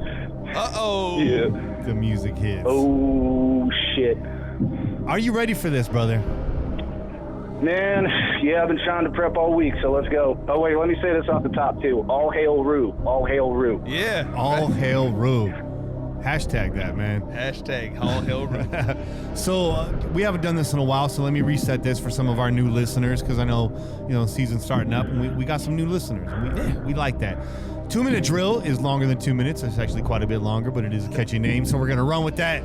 Yeah. the music hits. Oh, shit. Are you ready for this, brother? Man, yeah, I've been trying to prep all week, so let's go. Oh, wait, let me say this off the top, too. All hail Rue. All hail Rue. Yeah. All hail Rue. Hashtag that, man. Hashtag all hail Rue. So we haven't done this in a while, so let me reset this for some of our new listeners, because I know, you know, season's starting up, and we got some new listeners. And we like that. 2-minute drill is longer than 2 minutes. It's actually quite a bit longer, but it is a catchy name, so we're going to run with that.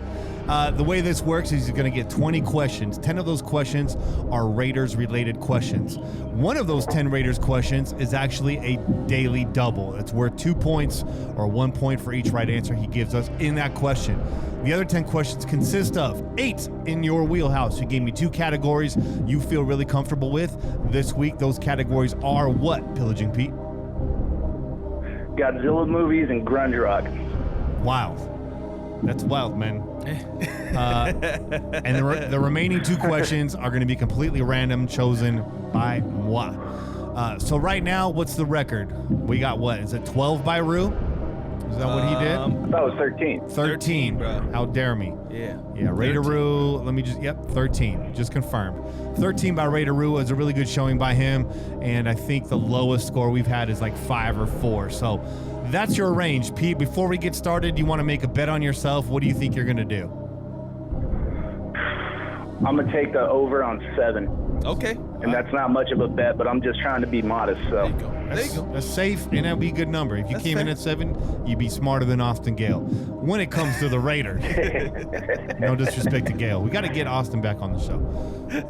The way this works is you're going to get 20 questions. 10 of those questions are Raiders-related questions. One of those 10 Raiders questions is actually a daily double. It's worth 2 points or 1 point for each right answer he gives us in that question. The other 10 questions consist of 8 in your wheelhouse. You gave me 2 categories you feel really comfortable with. This week, those categories are what, Pillaging Pete? Godzilla movies and grunge rock. Wild. That's wild, man. And the remaining 2 questions are going to be completely random, chosen by moi. So right now, what's the record? We got what? Is it 12 by Rue? Is that what he did? I thought it was 13. 13, bro. How dare me? Yeah. Yeah, Raideroo. Let me just, 13. Just confirmed. 13 by Raideroo is a really good showing by him. And I think the lowest score we've had is like 5 or 4. So that's your range. Pete, before we get started, you want to make a bet on yourself? What do you think you're going to do? I'm going to take the over on 7. Okay. And that's not much of a bet, but I'm just trying to be modest. So There you go. There you go. That's safe, and that'd be a good number. If you That's came in fair. at 7, you'd be smarter than Austin Gale. When it comes to the Raiders, no disrespect to Gale, we got to get Austin back on the show.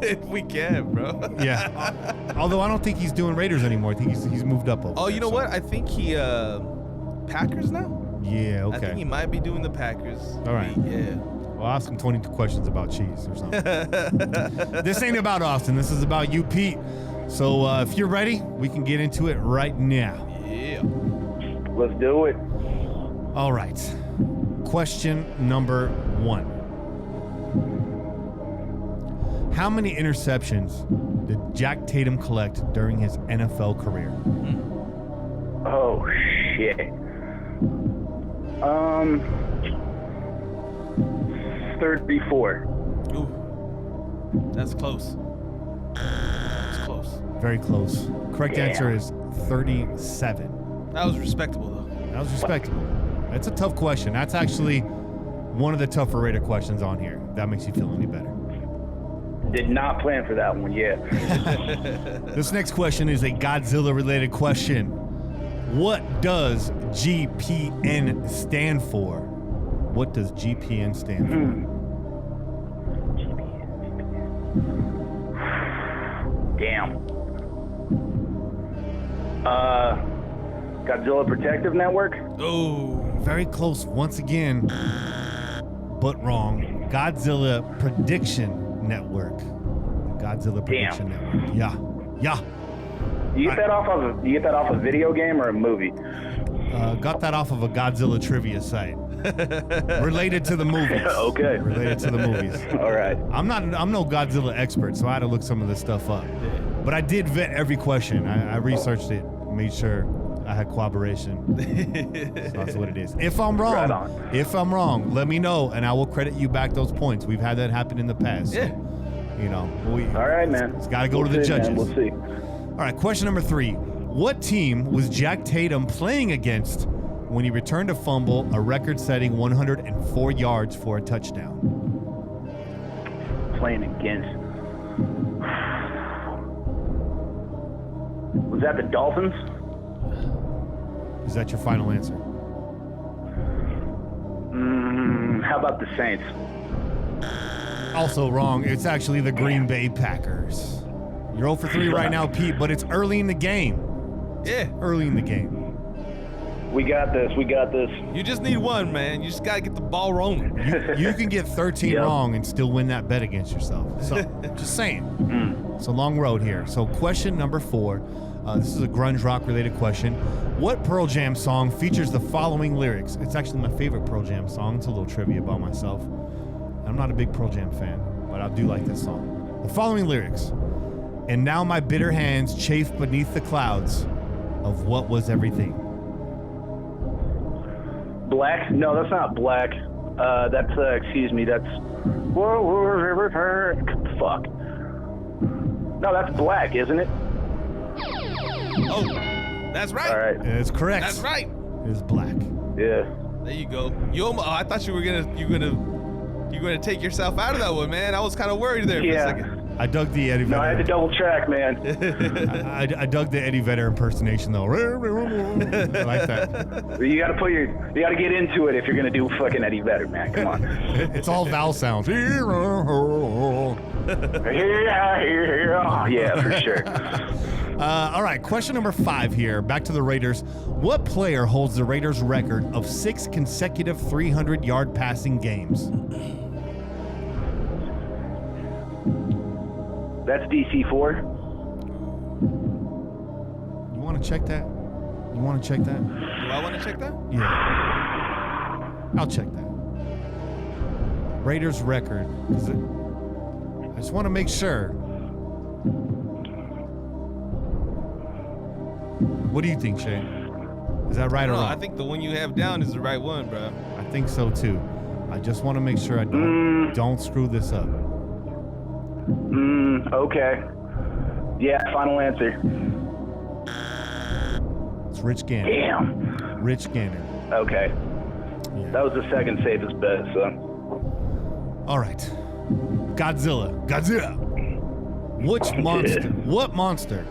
If we can, bro. Yeah. Although I don't think he's doing Raiders anymore. I think he's moved up over Oh, there, you know so. what? I think he Packers now. Yeah. I think he Okay. might be doing the Packers. All right. Yeah. Well, ask him 22 questions about cheese or something. This ain't about Austin. This is about you, Pete. So if you're ready, we can get into it right now. Yeah. let's do it. All right. Question number 1. How many interceptions did Jack Tatum collect during his NFL career? Oh, shit. 34. Ooh. That's close. That's close. Very close. Correct Yeah. answer is 37. That was respectable though. That was respectable. That's a tough question. That's actually one of the tougher Raider questions on here. If that makes you feel any better. Did not plan for that one yet. This next question is a Godzilla-related question. What does GPN stand for? What does GPN stand for? Damn. Godzilla Protective Network? Oh. Very close once again, but wrong. Godzilla Prediction Network. Godzilla Prediction Network. Yeah. You get that off of a video game or a movie? Got that off of a Godzilla trivia site. Related to the movies. Okay. Related to the movies. All right. I'm no Godzilla expert, so I had to look some of this stuff up. But I did vet every question. I researched it, made sure I had corroboration. So that's what it is. If I'm Right wrong, on. let me know, and I will credit you back those points. We've had that happen in the past. Yeah. So, you know, All right, man. It's got to go We'll to the see, judges. man. We'll see. All right, question number 3. What team was Jack Tatum playing against when he returned a fumble, a record-setting 104 yards for a touchdown? Playing against. Was that the Dolphins? Is that your final answer? How about the Saints? Also wrong. It's actually the Green Bay Packers. You're 0 for 3 right now, Pete, but it's early in the game. Yeah. Early in the game. We got this. You just need one, man. You just got to get the ball rolling. You can get 13 Yep. wrong and still win that bet against yourself. So, just saying. It's a long road here. So, question number 4. This is a grunge rock related question. What Pearl Jam song features the following lyrics? It's actually my favorite Pearl Jam song. It's a little trivia about myself. I'm not a big Pearl Jam fan, but I do like this song. The following lyrics. And now my bitter hands chafe beneath the clouds of what was everything. Black? No, that's not Black. That's excuse me. That's fuck. No, that's Black, isn't it? Oh, that's right. All right. It's correct. That's right. It is Black. Yeah. There you go. I thought you were gonna take yourself out of that one, man. I was kind of worried there for a second. I dug the Eddie Vedder. No, I had to double check, man. I dug the Eddie Vedder impersonation though. I like that. You gotta get into it if you're gonna do fucking Eddie Vedder, man. Come on. It's all vowel sounds. Yeah, for sure. All right, question number 5 here. Back to the Raiders. What player holds the Raiders' record of 6 consecutive 300-yard passing games? That's DC4. You want to check that? You want to check that? Do I want to check that? Yeah. I'll check that. Raiders' record. I just want to make sure. What do you think, Shane? Is that right or wrong? I think the one you have down is the right one, bro. I think so too. I just want to make sure I don't screw this up. Okay. Yeah, final answer. It's Rich Gannon. Damn. Rich Gannon. Okay. Yeah. That was the second safest bet, so. All right. Godzilla. What monster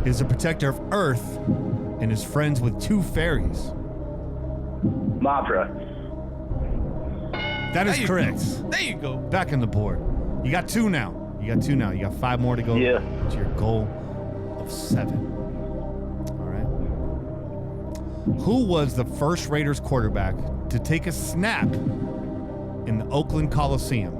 is a protector of Earth and is friends with 2 fairies? Mothra. That is correct. There you go. Back on the board. You got 2 now. You got 5 more to go to your goal of 7. All right. Who was the first Raiders quarterback to take a snap in the Oakland Coliseum?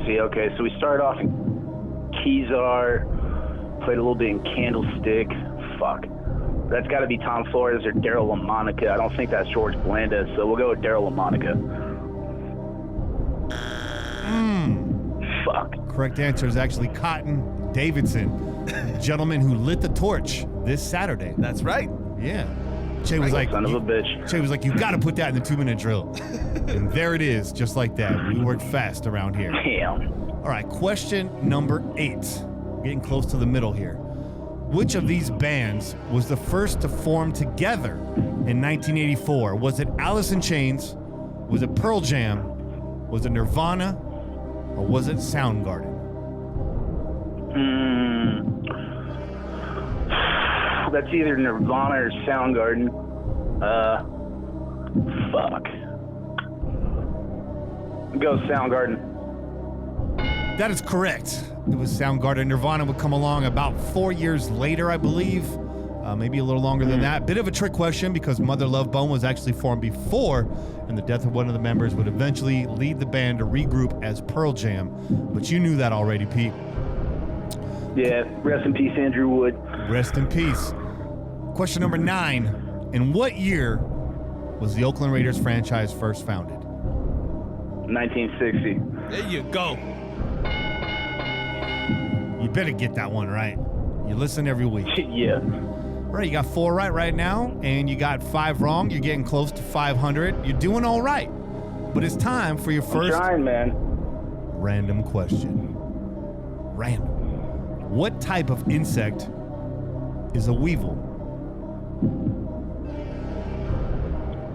See, okay, so we started off in Kezar, played a little bit in Candlestick. Fuck. That's got to be Tom Flores or Daryl LaMonica. I don't think that's George Blanda, so we'll go with Daryl LaMonica. Fuck. Correct answer is actually Cotton Davidson, the gentleman who lit the torch this Saturday. That's right. Yeah. Che was like, son of a bitch. Che was like, you got to put that in the 2-minute drill. And there it is, just like that. We work fast around here. Damn. All right, question number 8. Getting close to the middle here. Which of these bands was the first to form together in 1984? Was it Alice in Chains? Was it Pearl Jam? Was it Nirvana? Or was it Soundgarden? That's either Nirvana or Soundgarden. Fuck. Go Soundgarden. That is correct. It was Soundgarden. Nirvana would come along about 4 years later, I believe. Maybe a little longer than that. Bit of a trick question because Mother Love Bone was actually formed before, and the death of one of the members would eventually lead the band to regroup as Pearl Jam. But you knew that already, Pete. Yeah, rest in peace, Andrew Wood. Rest in peace. Question number 9. In what year was the Oakland Raiders franchise first founded? 1960. There you go. You better get that one right. You listen every week. Yeah. All right, you got 4 right now, and you got 5 wrong. You're getting close to 500. You're doing all right. But it's time for your first I'm trying, man. random question. Random. What type of insect is a weevil?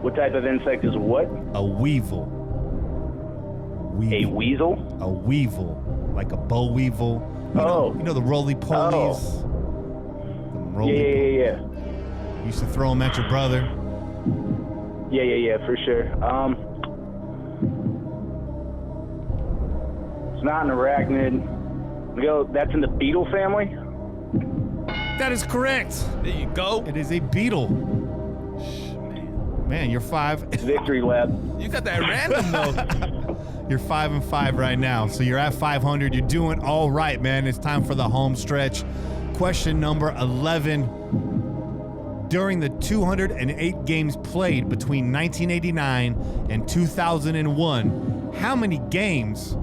What type of insect is what? A weevil. A weasel? A weevil. Like a boll weevil. You know the roly-polies? Yeah. You used to throw them at your brother. Yeah, for sure. It's not an arachnid. That's in the beetle family? That is correct. There you go. It is a beetle. Man, you're 5. Victory lap. You got that random though. You're 5 and 5 right now, so you're at 500. You're doing all right, man. It's time for the home stretch. Question number 11. During the 208 games played between 1989 and 2001, how many games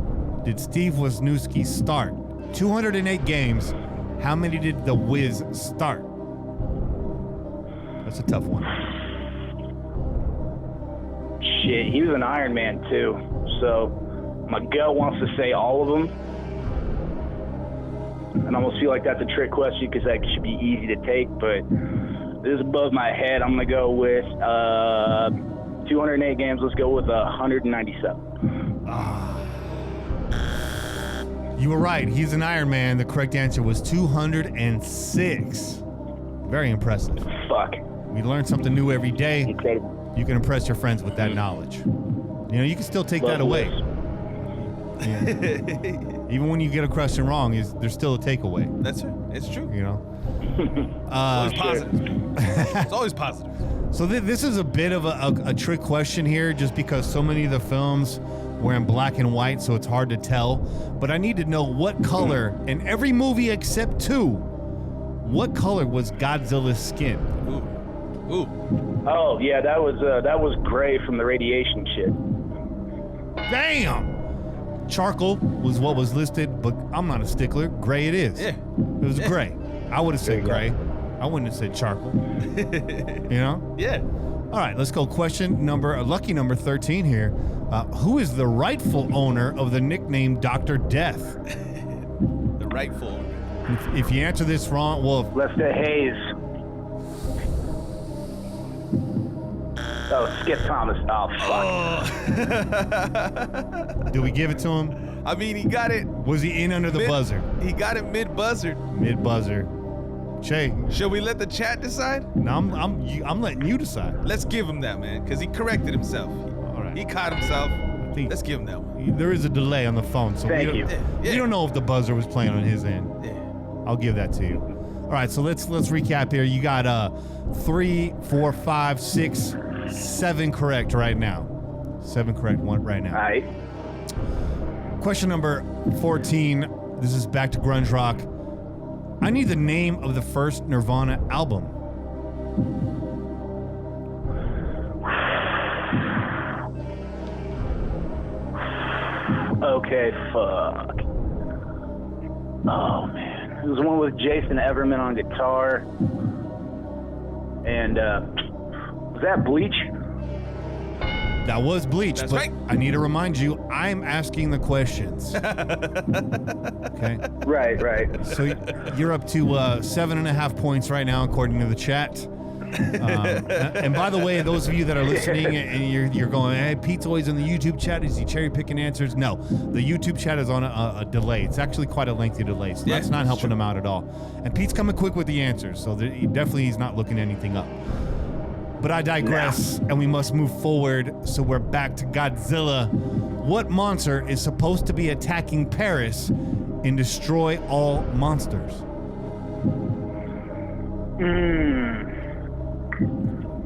did Steve Wisniewski start? 208 games. How many did the Wiz start? That's a tough one. Shit, he was an Iron Man too. So my gut wants to say all of them. And I almost feel like that's a trick question because that should be easy to take. But this is above my head. I'm going to go with 208 games. Let's go with 197. You were right. He's an Iron Man. The correct answer was 206. Very impressive. Fuck. We learn something new every day. Incredible. You can impress your friends with that knowledge. You know, you can still take that away. Yeah. Even when you get a question wrong, there's still a takeaway. That's right. It's true. You know? Always positive. It's always positive. So this is a bit of a trick question here just because so many of the films were in black and white, so it's hard to tell. But I need to know what color, in every movie except 2, what color was Godzilla's skin? Ooh. Oh, yeah, that was gray from the radiation shit. Damn! Charcoal was what was listed, but I'm not a stickler. Gray it is. Yeah. It was gray. I would have said gray. I wouldn't have said charcoal. You know? Yeah. All right, let's go. Lucky number 13 here. Who is the rightful owner of the nickname Dr. Death? The rightful. If you answer this wrong, well... Lester Hayes. Oh, Skip Thomas. Oh, fuck. Do we give it to him? I mean, he got it. Was he in under the buzzer? He got it mid-buzzer. Mid-buzzer. Che. Should we let the chat decide? No, I'm letting you decide. Let's give him that, man, because he corrected himself. All right. He caught himself. Let's give him that one. There is a delay on the phone, so Thank you. We don't know if the buzzer was playing on his end. Yeah. I'll give that to you. All right, so let's recap here. You got 3, 4, 5, 6, 7 correct right now. 7 correct one right now. All right. Question number 14. This is back to grunge rock. I need the name of the first Nirvana album. Okay, fuck. Oh, man. It was one with Jason Everman on guitar. And, was that Bleach? That was Bleach. That's but right. I need to remind you, I'm asking the questions. Okay? Right. So you're up to 7.5 points right now, according to the chat. And by the way, those of you that are listening and you're going, hey, Pete's always in the YouTube chat. Is he cherry picking answers? No, the YouTube chat is on a delay. It's actually quite a lengthy delay, so that's not helping him out at all. And Pete's coming quick with the answers, so he's not looking anything up. But I digress, and we must move forward. So we're back to Godzilla. What monster is supposed to be attacking Paris in Destroy All Monsters?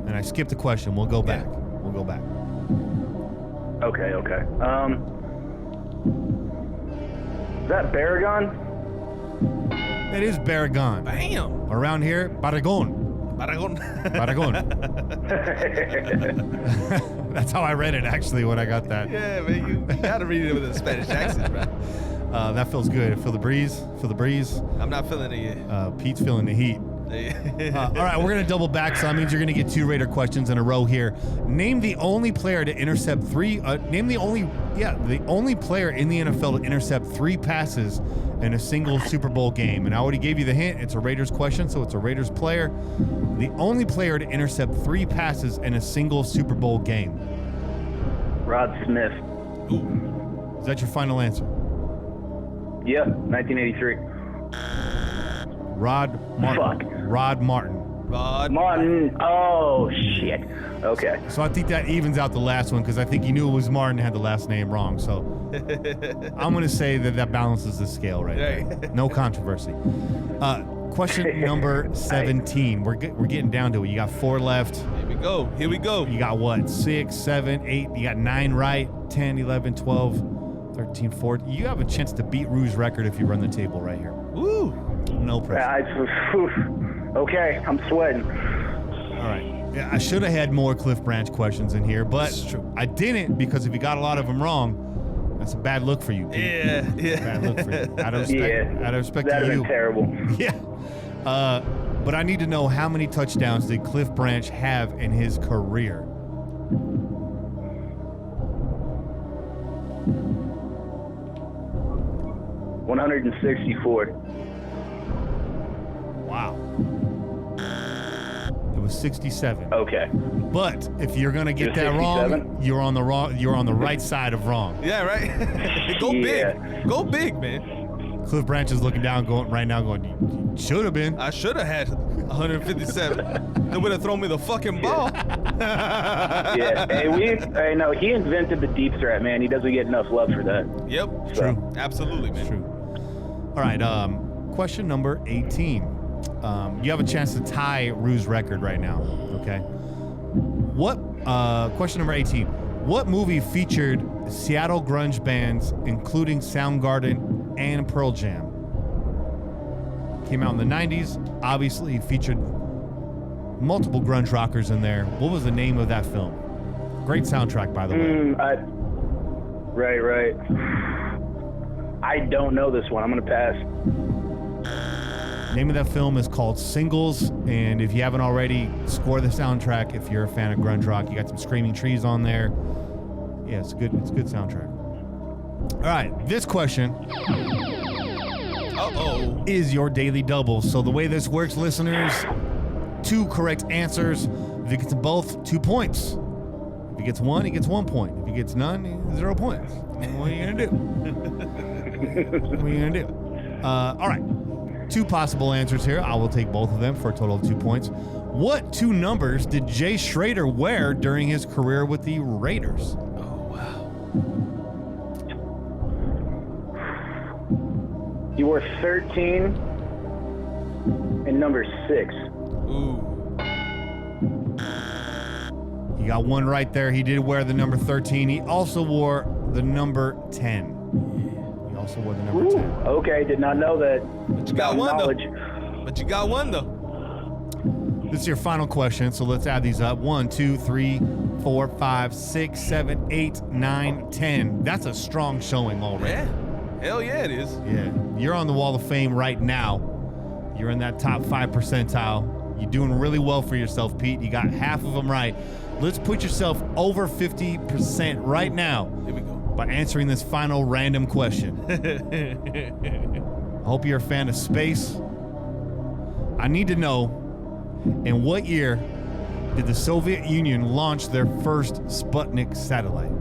And I skipped the question. We'll go back. Okay. Is that Baragon? That is Baragon. Bam. Around here, Baragon. That's how I read it, actually, when I got that. Yeah, man, you gotta read it with a Spanish accent, bro. That feels good. Feel the breeze. I'm not feeling it yet. Pete's feeling the heat. All right, we're going to double back, so that means you're going to get 2 Raider questions in a row here. Name the only player to intercept 3... the only player in the NFL to intercept 3 passes in a single Super Bowl game. And I already gave you the hint. It's a Raiders question, so it's a Raiders player. The only player to intercept 3 passes in a single Super Bowl game. Rod Smith. Ooh. Is that your final answer? Yeah, 1983. Rod Martin. Fuck. Rod Martin. Rod Martin. Oh, shit. Okay. So I think that evens out the last one because I think you knew it was Martin had the last name wrong. So I'm going to say that balances the scale right there. No controversy. Question number 17. We're getting down to it. You got 4 left. Here we go. You got what? 6, 7, 8. You got 9 right. 10, 11, 12, 13, 14. You have a chance to beat Rue's record if you run the table right here. Woo. No pressure. Okay, I'm sweating. All right. Yeah, I should have had more Cliff Branch questions in here, but I didn't because if you got a lot of them wrong, that's a bad look for you. Dude. Yeah. Bad look for you. Out of respect That to would you. have been terrible. Yeah. But I need to know how many touchdowns did Cliff Branch have in his career? $164. Wow. It was 67. Okay. But if you're gonna get You're that wrong, 67? you're on the right side of wrong. Yeah, right? Go Yeah. big. Go big, man. Cliff Branch is looking down, going, you should have been. I should have had 157. They would have thrown me the fucking ball. Yeah. Hey, no, he invented the deep threat, man. He doesn't get enough love for that. Yep. So. True. Absolutely, man. True. All right. Question number 18. You have a chance to tie Rue's record right now. Okay. Question number 18. What movie featured Seattle grunge bands, including Soundgarden and Pearl Jam? Came out in the 90s. Obviously featured multiple grunge rockers in there. What was the name of that film? Great soundtrack, by the way. Right. I don't know this one. I'm going to pass. Name of that film is called Singles, and if you haven't already, score the soundtrack if you're a fan of grunge rock. You got some Screaming Trees on there. Yeah, it's a good soundtrack. All right, this question is your daily double. So the way this works, listeners, 2 correct answers. If he gets both, 2 points. If he gets 1, he gets 1 point. If he gets none, 0 points. What are you gonna do? All right. 2 possible answers here. I will take both of them for a total of 2 points. What 2 numbers did Jay Schrader wear during his career with the Raiders? Oh, wow. He wore 13 and number 6. Ooh. You got 1 right there. He did wear the number 13. He also wore the number 10. He also wore the number 10. Okay, did not know that. But you got one, though. This is your final question, so let's add these up. 1, 2, 3, 4, 5, 6, 7, 8, 9, 10. That's a strong showing already. Yeah. Hell yeah, it is. Yeah. You're on the Wall of Fame right now. You're in that top 5 percentile. You're doing really well for yourself, Pete. You got half of them right. Let's put yourself over 50% right now. Here we go. By answering this final random question. I hope you're a fan of space. I need to know, in what year did the Soviet Union launch their first Sputnik satellite?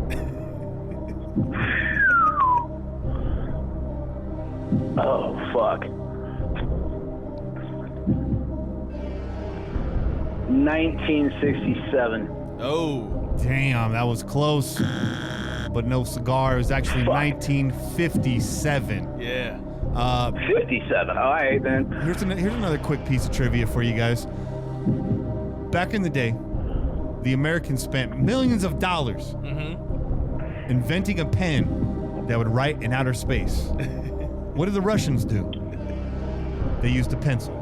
Oh, fuck. 1967. Oh. Damn, that was close. But no cigar. It was actually 1957. Yeah. 57. All right, then. Here's another quick piece of trivia for you guys. Back in the day, the Americans spent millions of dollars inventing a pen that would write in outer space. What did the Russians do? They used a pencil.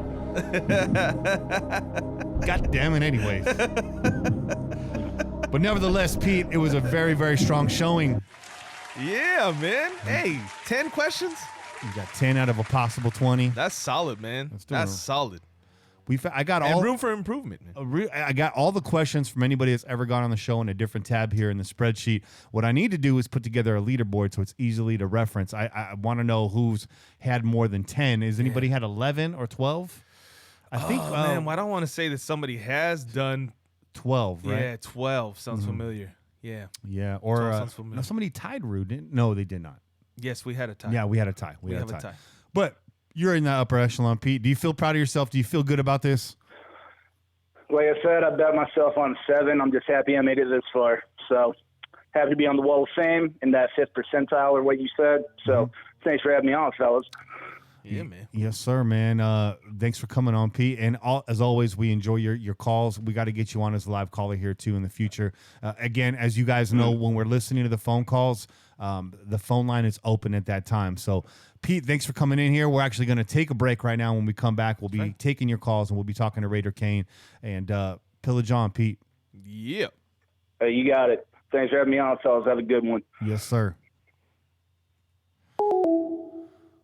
God damn it, anyways. But nevertheless, Pete, it was a very, very strong showing. Yeah, man. Hey, 10 questions? You got 10 out of a possible 20. That's solid, man. That's solid. I got And all room for improvement, man. I got all the questions from anybody that's ever gone on the show in a different tab here in the spreadsheet. What I need to do is put together a leaderboard so it's easily to reference. I want to know who's had more than 10. Has anybody had 11 or 12? I think. Man, well, I don't want to say that somebody has done 12, right? Yeah, 12 sounds familiar. Yeah. Yeah, or sounds familiar. no, somebody tied Rue, didn't? No, they did not. Yes, we had a tie. Yeah, we had a tie. We have a tie. But you're in the upper echelon, Pete. Do you feel proud of yourself? Do you feel good about this? like I said, I bet myself on 7. I'm just happy I made it this far. So happy to be on the Wall of Fame in that 5th percentile or what you said. So thanks for having me on, fellas. Yeah, man. Yes, sir, man. Thanks for coming on, Pete. And as always, we enjoy your calls. We got to get you on as a live caller here, too, in the future. Again, as you guys know, when we're listening to the phone calls, the phone line is open at that time. So, Pete, thanks for coming in here. We're actually going to take a break right now. When we come back, we'll be taking your calls, and we'll be talking to Raider Kane and Pillage on, Pete. Yeah. Hey, you got it. Thanks for having me on, fellas. Have a good one. Yes, sir.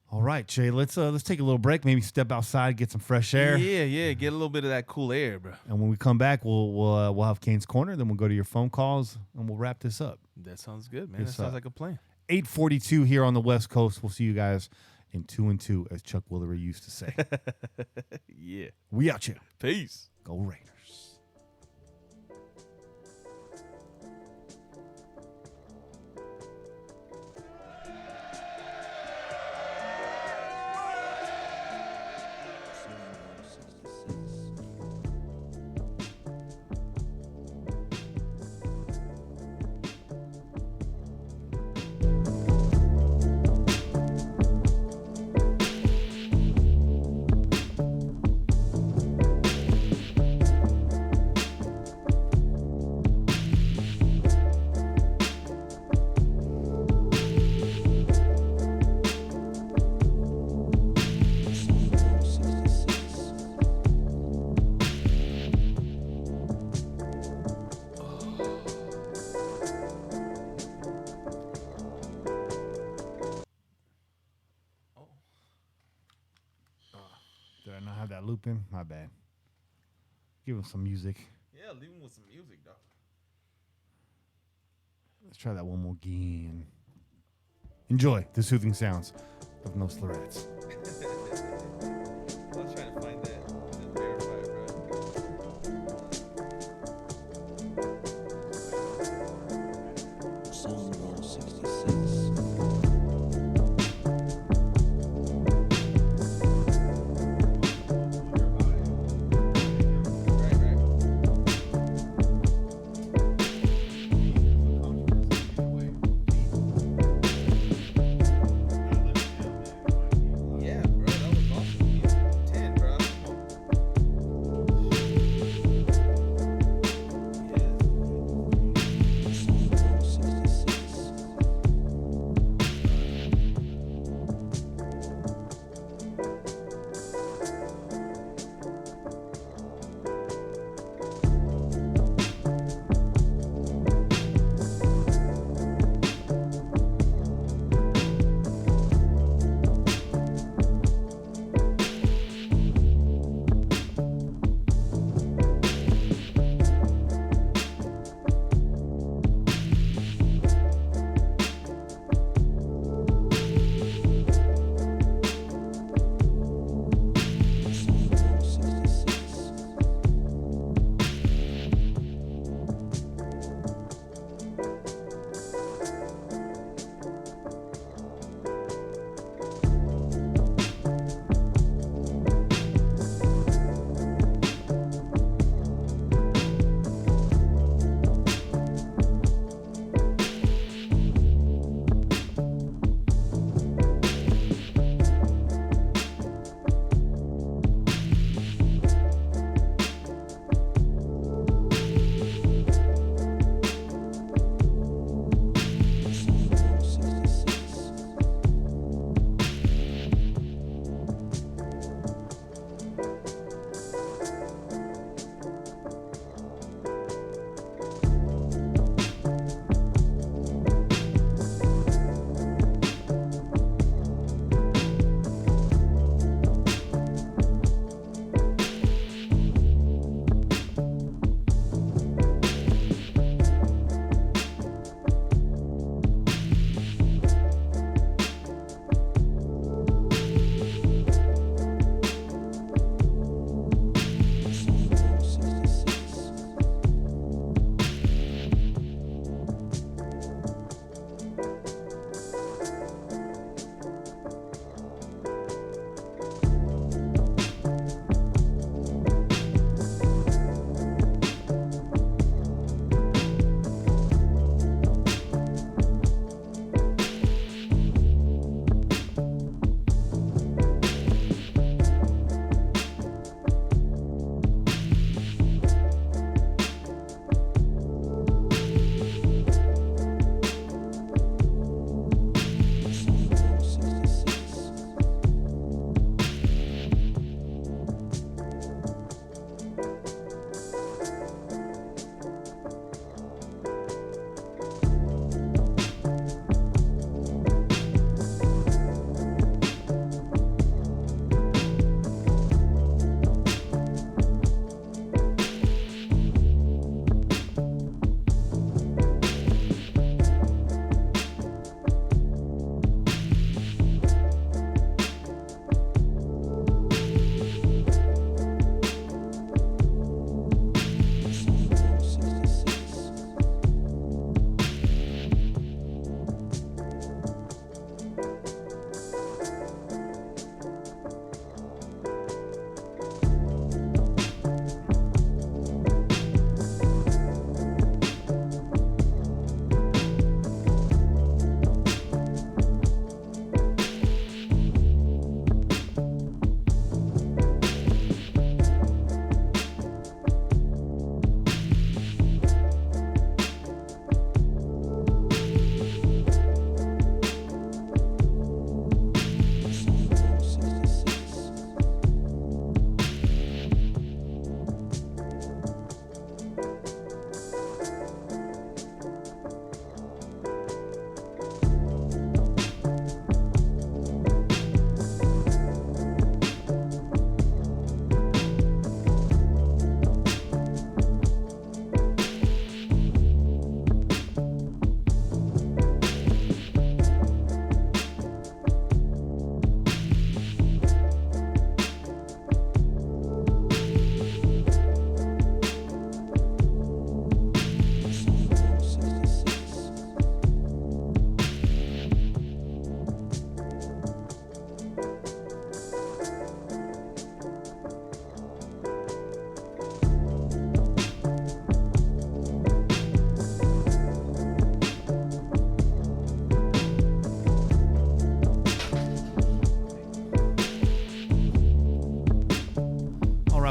All right, Jay, let's take a little break, maybe step outside, get some fresh air. Yeah, get a little bit of that cool air, bro. And when we come back, we'll have Kane's Corner, then we'll go to your phone calls, and we'll wrap this up. That sounds good, man. That sounds like a plan. 8:42 here on the West Coast. We'll see you guys in 2 and 2, as Chuck Woolery used to say. Yeah. We out here. Peace. Go Raiders. Did I not have that loop in? My bad. Give him some music. Yeah, leave him with some music, dog. Let's try that one more again. Enjoy the soothing sounds of No Slurrettes. I was trying to find that. Just verify it, bro.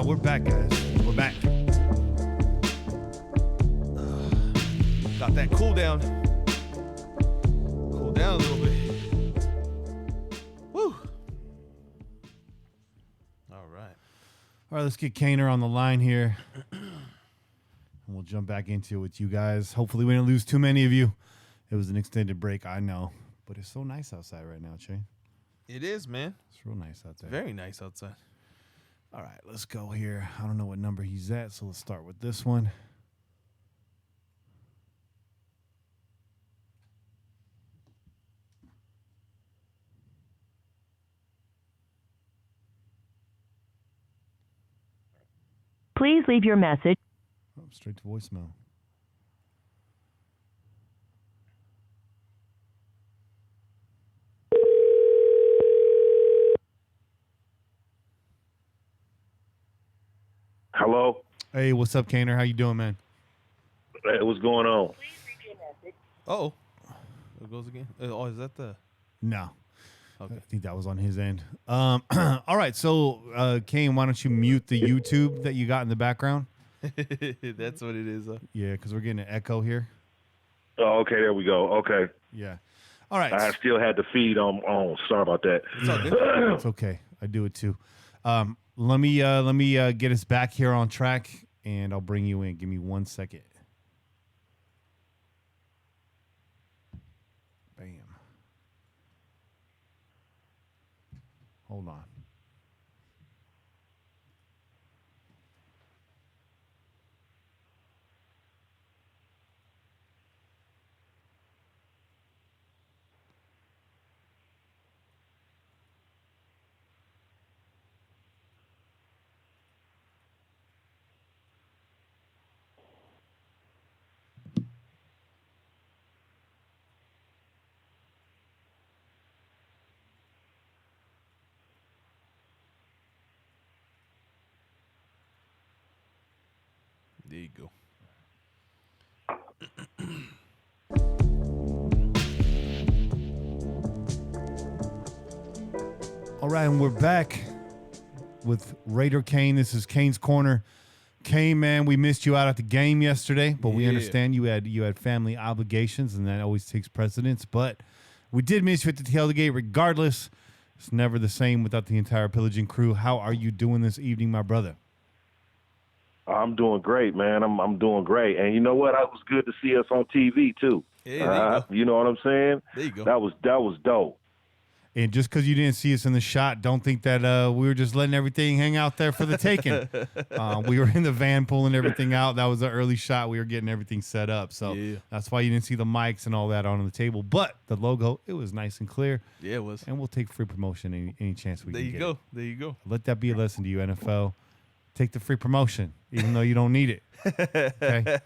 We're back, guys. We're back. Got that cool down. Cool down a little bit. Woo. All right. All right, let's get Kaner on the line here. And we'll jump back into it with you guys. Hopefully we didn't lose too many of you. It was an extended break, I know. But it's so nice outside right now, Che. It is, man. It's real nice out there. Very nice outside. All right, let's go here. I don't know what number he's at, so let's start with this one. Please leave your message. Oh, straight to voicemail. Hello? Hey, what's up, Kaner? How you doing, man? Hey, what's going on? Oh. It goes again. Oh, is that the... No. Okay. I think that was on his end. All right, so, Kane, why don't you mute the YouTube that you got in the background? That's what it is. Yeah, because we're getting an echo here. Oh, okay, there we go. Okay. Yeah. All right. I still had the feed on. Sorry about that. It's all good. It's okay. I do it too. Let me get us back here on track, and I'll bring you in. Give me 1 second. Bam. Hold on. There you go. All right, and we're back with Raider Kane. This is Kane's Corner. Kane, man, we missed you out at the game yesterday, but we understand you had family obligations, and that always takes precedence. But we did miss you at the tailgate regardless. It's never the same without the entire Pillaging crew. How are you doing this evening, my brother? I'm doing great, man. I'm doing great. And you know what? It was good to see us on TV, too. Yeah, there you go. You know what I'm saying? There you go. That was dope. And just because you didn't see us in the shot, don't think that we were just letting everything hang out there for the taking. We were in the van pulling everything out. That was an early shot. We were getting everything set up. So that's why you didn't see the mics and all that on the table. But the logo, it was nice and clear. Yeah, it was. And we'll take free promotion any chance we There can you get. go. There you go. Let that be a lesson to you, NFL. Take the free promotion, even though you don't need it. Okay.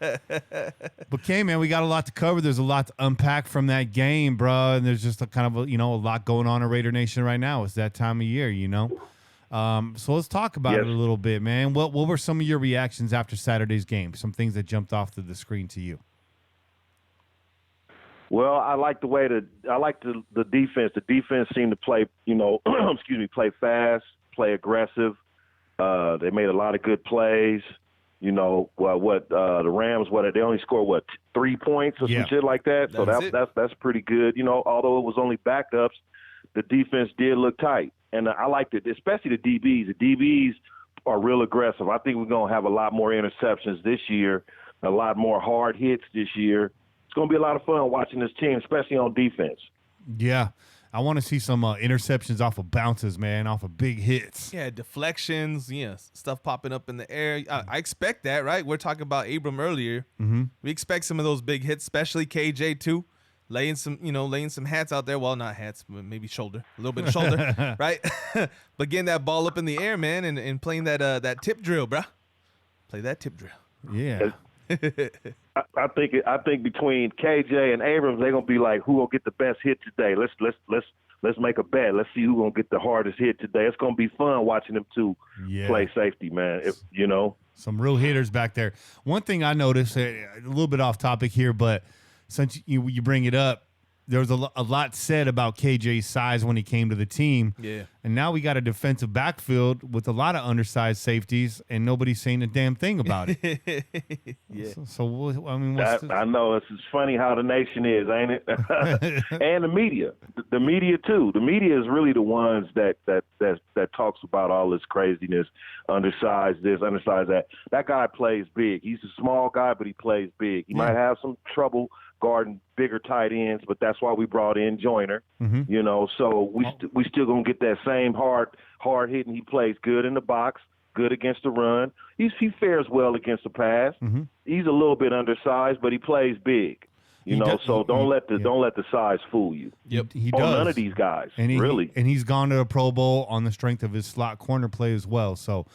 But Kane, man, we got a lot to cover. There's a lot to unpack from that game, bro. And there's just a kind of a lot going on in Raider Nation right now. It's that time of year, So let's talk about it a little bit, man. What were some of your reactions after Saturday's game? Some things that jumped off the screen to you. Well, I like the way the defense. The defense seemed to play, play fast, play aggressive. They made a lot of good plays. The Rams, they only scored 3 points or some shit like that. So that's pretty good. Although it was only backups, the defense did look tight, and I liked it, especially the DBs. The DBs are real aggressive. I think we're gonna have a lot more interceptions this year, a lot more hard hits this year. It's gonna be a lot of fun watching this team, especially on defense. Yeah. I want to see some interceptions off of bounces, man, off of big hits. Yeah, deflections, stuff popping up in the air. I expect that, right? We're talking about Abram earlier. Mm-hmm. We expect some of those big hits, especially KJ too, laying some hats out there. Well, not hats, but maybe shoulder, a little bit of shoulder, right? But getting that ball up in the air, man, and playing that tip drill, bro. Play that tip drill. Yeah. I think between KJ and Abrams, they're gonna be like, who will get the best hit today? Let's make a bet. Let's see who's gonna get the hardest hit today. It's gonna be fun watching them two play safety, man. Some real hitters back there. One thing I noticed, a little bit off topic here, but since you bring it up, there was a lot said about KJ's size when he came to the team. Yeah. And now we got a defensive backfield with a lot of undersized safeties, and nobody's saying a damn thing about it. Yeah. So I mean, what's I know it's funny how the nation is, ain't it? And the media, the media too. The media is really the ones that talks about all this craziness, undersized this, undersized that. That guy plays big. He's a small guy, but he plays big. He might have some trouble guarding bigger tight ends, but that's why we brought in Joyner. You know, so we still gonna get that same hard hitting. He plays good in the box, good against the run. He fares well against the pass. He's a little bit undersized, but he plays big. You know, so don't let the size fool you. Yep. He does. None of these guys, and really. And he's gone to a Pro Bowl on the strength of his slot corner play as well. So,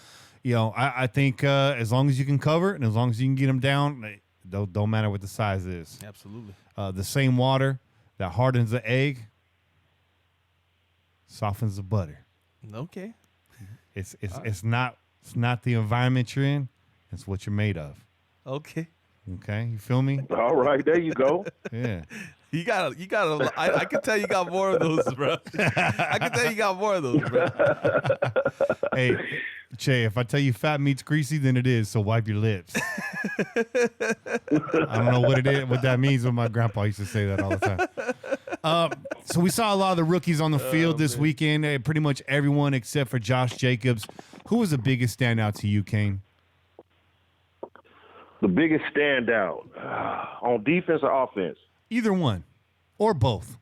you know, I think as long as you can cover and as long as you can get him down, don't matter what the size is. Absolutely. The same water that hardens the egg softens the butter. Okay. It's not the environment you're in. It's what you're made of. Okay. Okay, you feel me? All right, there you go. Yeah. You got I can tell you got more of those, bro. I can tell you got more of those, bro. Hey, Che, if I tell you fat meat's greasy, then it is. So wipe your lips. I don't know what that means, but my grandpa used to say that all the time. So we saw a lot of the rookies on the field this weekend. Pretty much everyone except for Josh Jacobs. Who was the biggest standout to you, Kane? The biggest standout on defense or offense? Either one, or both.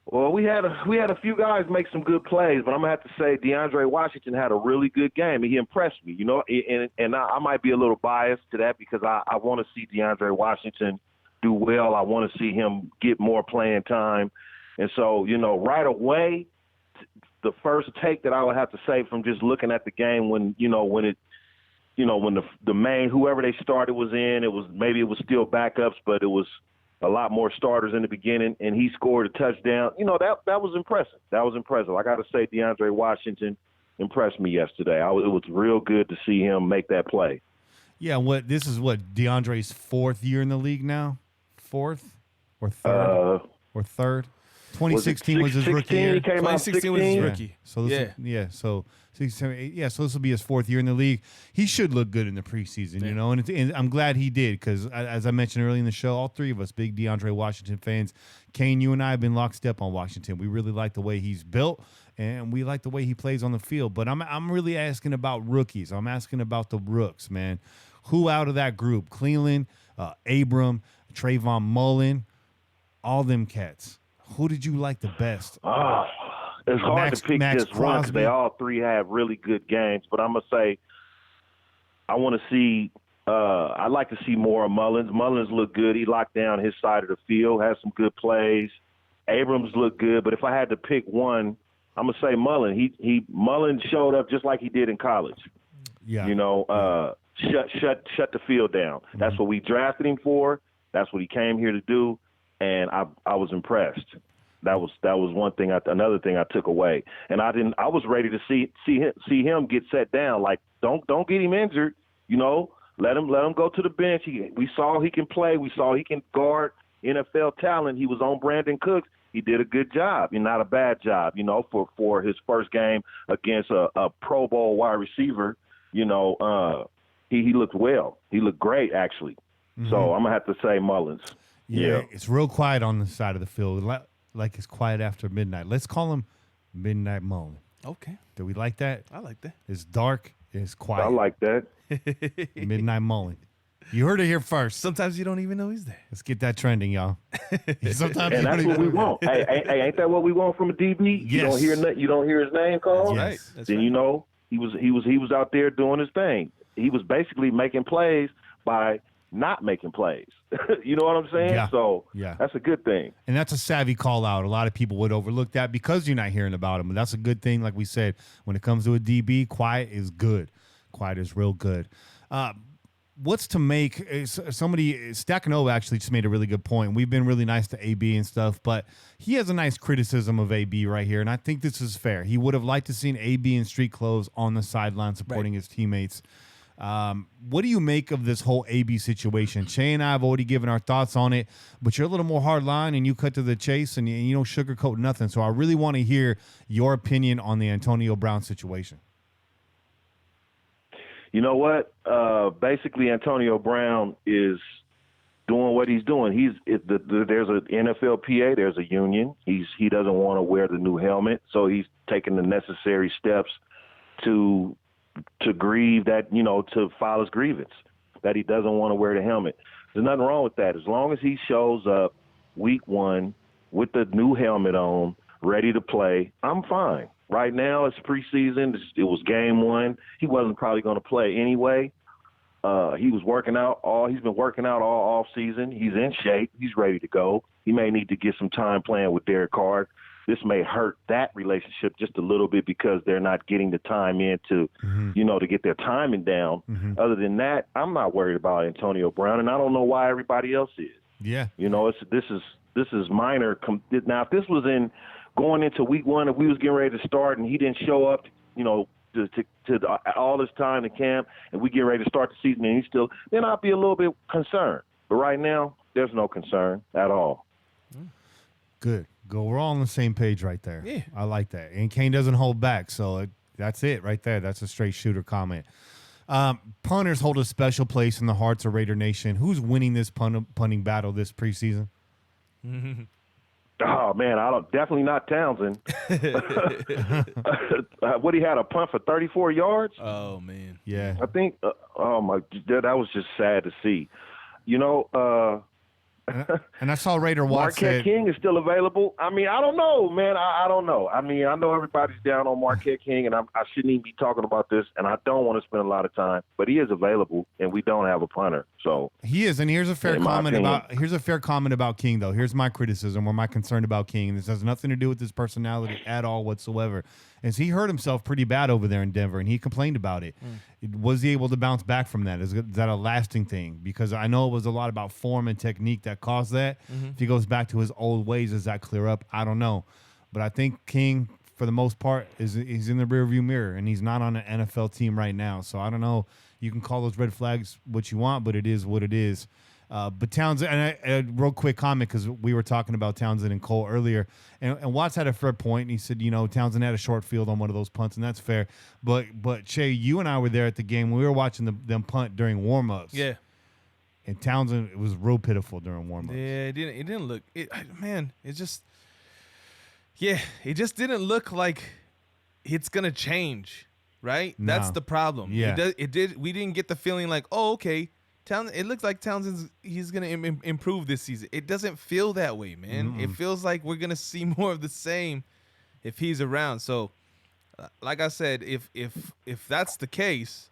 Well, we had a few guys make some good plays, but I'm gonna have to say DeAndre Washington had a really good game. He impressed me, you know, and I might be a little biased to that because I want to see DeAndre Washington do well. I want to see him get more playing time, and so you know, right away, the first take that I would have to say from just looking at the game when the main whoever they started was in, it was still backups, but it was a lot more starters in the beginning, and he scored a touchdown. You know, that was impressive. That was impressive. I got to say DeAndre Washington impressed me yesterday. It was real good to see him make that play. Yeah, this is DeAndre's fourth year in the league now? Fourth or third? 2016 was his rookie year. 2016 was his rookie. So so 6, 7, 8, so this will be his fourth year in the league. He should look good in the preseason, you know, and I'm glad he did because, as I mentioned earlier in the show, all three of us big DeAndre Washington fans. Kane, you and I have been lockstep on Washington. We really like the way he's built, and we like the way he plays on the field. But I'm really asking about rookies. I'm asking about the rooks, man. Who out of that group? Cleveland, Abram, Trayvon Mullen, all them cats. Who did you like the best? It's hard to pick just one because they all three have really good games. But I'm going to say I want to see I'd like to see more of Mullins. Mullins looked good. He locked down his side of the field, had some good plays. Abrams looked good. But if I had to pick one, I'm going to say Mullen. Mullen showed up just like he did in college. Yeah. You know, shut the field down. Mm-hmm. That's what we drafted him for. That's what he came here to do. And I was impressed. That was one thing. Another thing I took away, and I was ready to see him get set down. Like don't get him injured. You know, let him go to the bench. We saw he can play. We saw he can guard NFL talent. He was on Brandon Cooks. He did a good job. Not a bad job. You know, for his first game against a Pro Bowl wide receiver. You know, he looked well. He looked great actually. Mm-hmm. So I'm gonna have to say Mullins. Yeah, it's real quiet on the side of the field, like it's quiet after midnight. Let's call him Midnight Mullen. Okay. Do we like that? I like that. It's dark. It's quiet. I like that. Midnight Mullen. You heard it here first. Sometimes you don't even know he's there. Let's get that trending, y'all. Sometimes and that's what we want. Hey, ain't that what we want from a DB? Yes. You don't hear his name called? Yes. Right. Then you know he was out there doing his thing. He was basically making plays by not making plays. You know what I'm saying? Yeah. So yeah, that's a good thing. And that's a savvy call out. A lot of people would overlook that because you're not hearing about him. But that's a good thing. Like we said, when it comes to a DB, quiet is good. Quiet is real good. What's to make somebody Stackano actually just made a really good point. We've been really nice to AB and stuff, but he has a nice criticism of AB right here, and I think this is fair. He would have liked to seen AB in street clothes on the sideline supporting his teammates. What do you make of this whole AB situation? Shay and I have already given our thoughts on it, but you're a little more hard line and you cut to the chase and you don't sugarcoat nothing. So I really want to hear your opinion on the Antonio Brown situation. You know what? Basically, Antonio Brown is doing what he's doing. There's an NFLPA, there's a union. He doesn't want to wear the new helmet, so he's taking the necessary steps to grieve that, to file his grievance that he doesn't want to wear the helmet. There's nothing wrong with that. As long as he shows up week 1 with the new helmet on, ready to play, I'm fine. Right now it's preseason. It was game 1. He wasn't probably going to play anyway. He was working out he's been working out all off season. He's in shape. He's ready to go. He may need to get some time playing with Derek Carr. This may hurt that relationship just a little bit because they're not getting the time in to, to get their timing down. Other than that, I'm not worried about Antonio Brown, and I don't know why everybody else is. Yeah. This is minor. Now, if this was going into week 1, if we was getting ready to start and he didn't show up, to all this time in camp, and we get ready to start the season and he's still, then I'd be a little bit concerned. But right now, there's no concern at all. Good. We're all on the same page right there. Yeah. I like that. And Kane doesn't hold back, so that's it right there. That's a straight shooter comment. Punters hold a special place in the hearts of Raider Nation. Who's winning this punting battle this preseason? Oh, man, definitely not Townsend. What, he had a punt for 34 yards? Oh, man. Yeah. I think, that was just sad to see. And I saw Raider Watts Marquette King is still available. I mean, I don't know, man. I don't know. I mean, I know everybody's down on Marquette King, and I shouldn't even be talking about this, and I don't want to spend a lot of time. But he is available, and we don't have a punter. So he is, and here's a fair comment about King, though. Here's my criticism or my concern about King, and this has nothing to do with his personality at all whatsoever. Is he hurt himself pretty bad over there in Denver, and he complained about it. Was he able to bounce back from that? Is that a lasting thing? Because I know it was a lot about form and technique that caused that. If he goes back to his old ways, does that clear up? I don't know. But I think King, for the most part, he's in the rearview mirror, and he's not on an NFL team right now. So I don't know. You can call those red flags what you want, but it is what it is. But Townsend, and a real quick comment, because we were talking about Townsend and Cole earlier, and Watts had a fair point, and he said, Townsend had a short field on one of those punts, and that's fair. But Shay, you and I were there at the game when we were watching them punt during warm-ups. Yeah. And Townsend, it was real pitiful during warm-ups. Yeah, it didn't look, it just didn't look like it's going to change, right? No. That's the problem. Yeah. We didn't get the feeling like, oh, okay, it looks like he's going to improve this season. It doesn't feel that way, man. Mm-mm. It feels like we're going to see more of the same if he's around. So, like I said, if that's the case,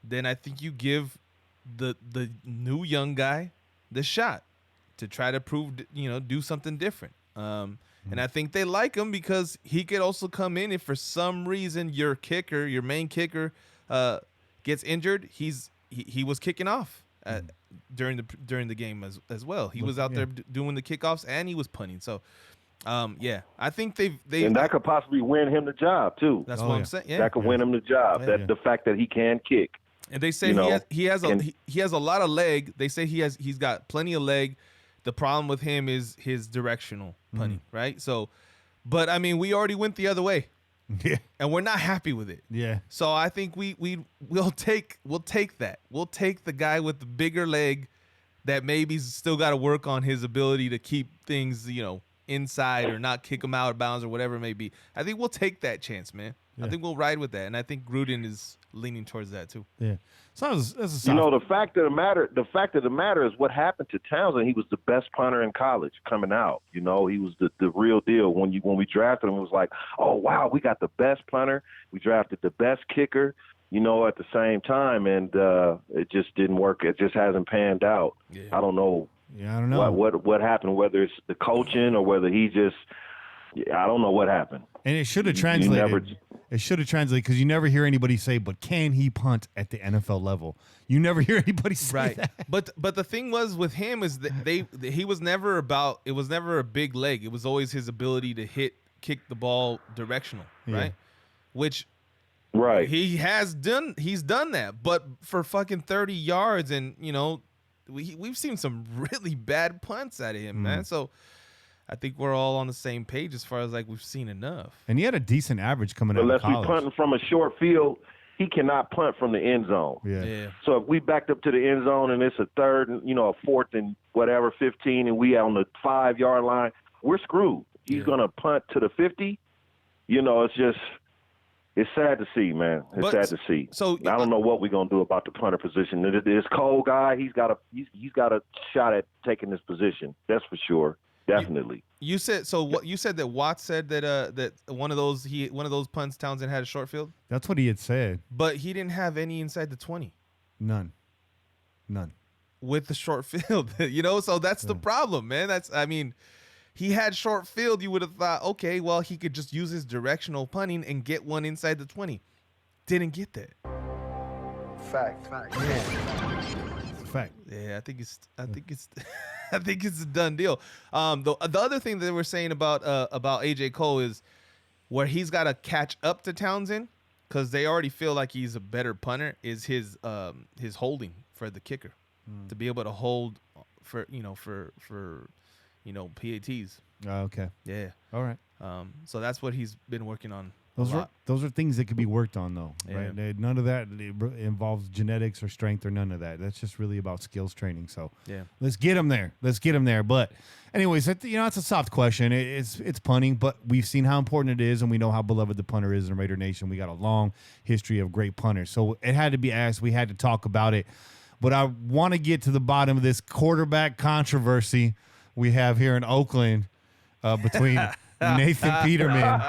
then I think you give the new young guy the shot to try to prove, do something different. And I think they like him because he could also come in if for some reason your main kicker, gets injured. He was kicking off during the game as well. He was out there doing the kickoffs and he was punting. So, I think they and that could possibly win him the job too. That's what I'm saying. Yeah, that could win him the job. The fact that he can kick. And they say he has a lot of leg. They say he's got plenty of leg. The problem with him is his directional punting, right? So, but I mean, we already went the other way. Yeah. And we're not happy with it. Yeah. So I think we'll take that. We'll take the guy with the bigger leg that maybe's still got to work on his ability to keep things, inside or not kick him out of bounds or whatever it may be. I think we'll take that chance, man. Yeah. I think we'll ride with that, and I think Gruden is leaning towards that too. Yeah. So that's the fact of the matter is what happened to Townsend. He was the best punter in college coming out. He was the real deal. When we drafted him, it was like, oh wow, we got the best punter. We drafted the best kicker. At the same time, and it just didn't work. It just hasn't panned out. Yeah. I don't know. Yeah, I don't know what happened. Whether it's the coaching or whether he just. I don't know what happened. And it should have translated. It should have translated because you never hear anybody say, "But can he punt at the NFL level?" You never hear anybody say that. But the thing was with him is that he was never about. It was never a big leg. It was always his ability to kick the ball directional, right? Which Right. He's done that, but for fucking 30 yards, and we've seen some really bad punts out of him, man. So I think we're all on the same page as far as like we've seen enough. And he had a decent average coming out of Unless college. we punting from a short field, he cannot punt from the end zone. Yeah. So if we backed up to the end zone and it's a third, a fourth and whatever, 15, and we on the 5-yard line, we're screwed. He's going to punt to the 50. It's sad to see, man. It's sad to see. So I don't know what we're going to do about the punter position. This Cole guy, he's got a shot at taking this position. That's for sure. Definitely. You said so. What you said that Watts said that one of those punts Townsend had a short field, That's what he had said. but he didn't have any inside the 20 None. with the short field. So that's the problem, man. He had short field. You would have thought, okay, well, he could just use his directional punting and get one inside the 20. Didn't get that. Fact. It's a fact. Yeah, I think it's a done deal. The other thing that they were saying about AJ Cole is where he's got to catch up to Townsend because they already feel like he's a better punter. Is his holding for the kicker to be able to hold for PATs. Okay. Yeah. All right. So that's what he's been working on. Those are things that could be worked on, though. Yeah. Right? None of that involves genetics or strength or none of that. That's just really about skills training. So Yeah. let's get him there. But anyways, it's a soft question. It's punting, but we've seen how important it is, and we know how beloved the punter is in Raider Nation. We got a long history of great punters, so it had to be asked. We had to talk about it. But I want to get to the bottom of this quarterback controversy we have here in Oakland between Nathan Peterman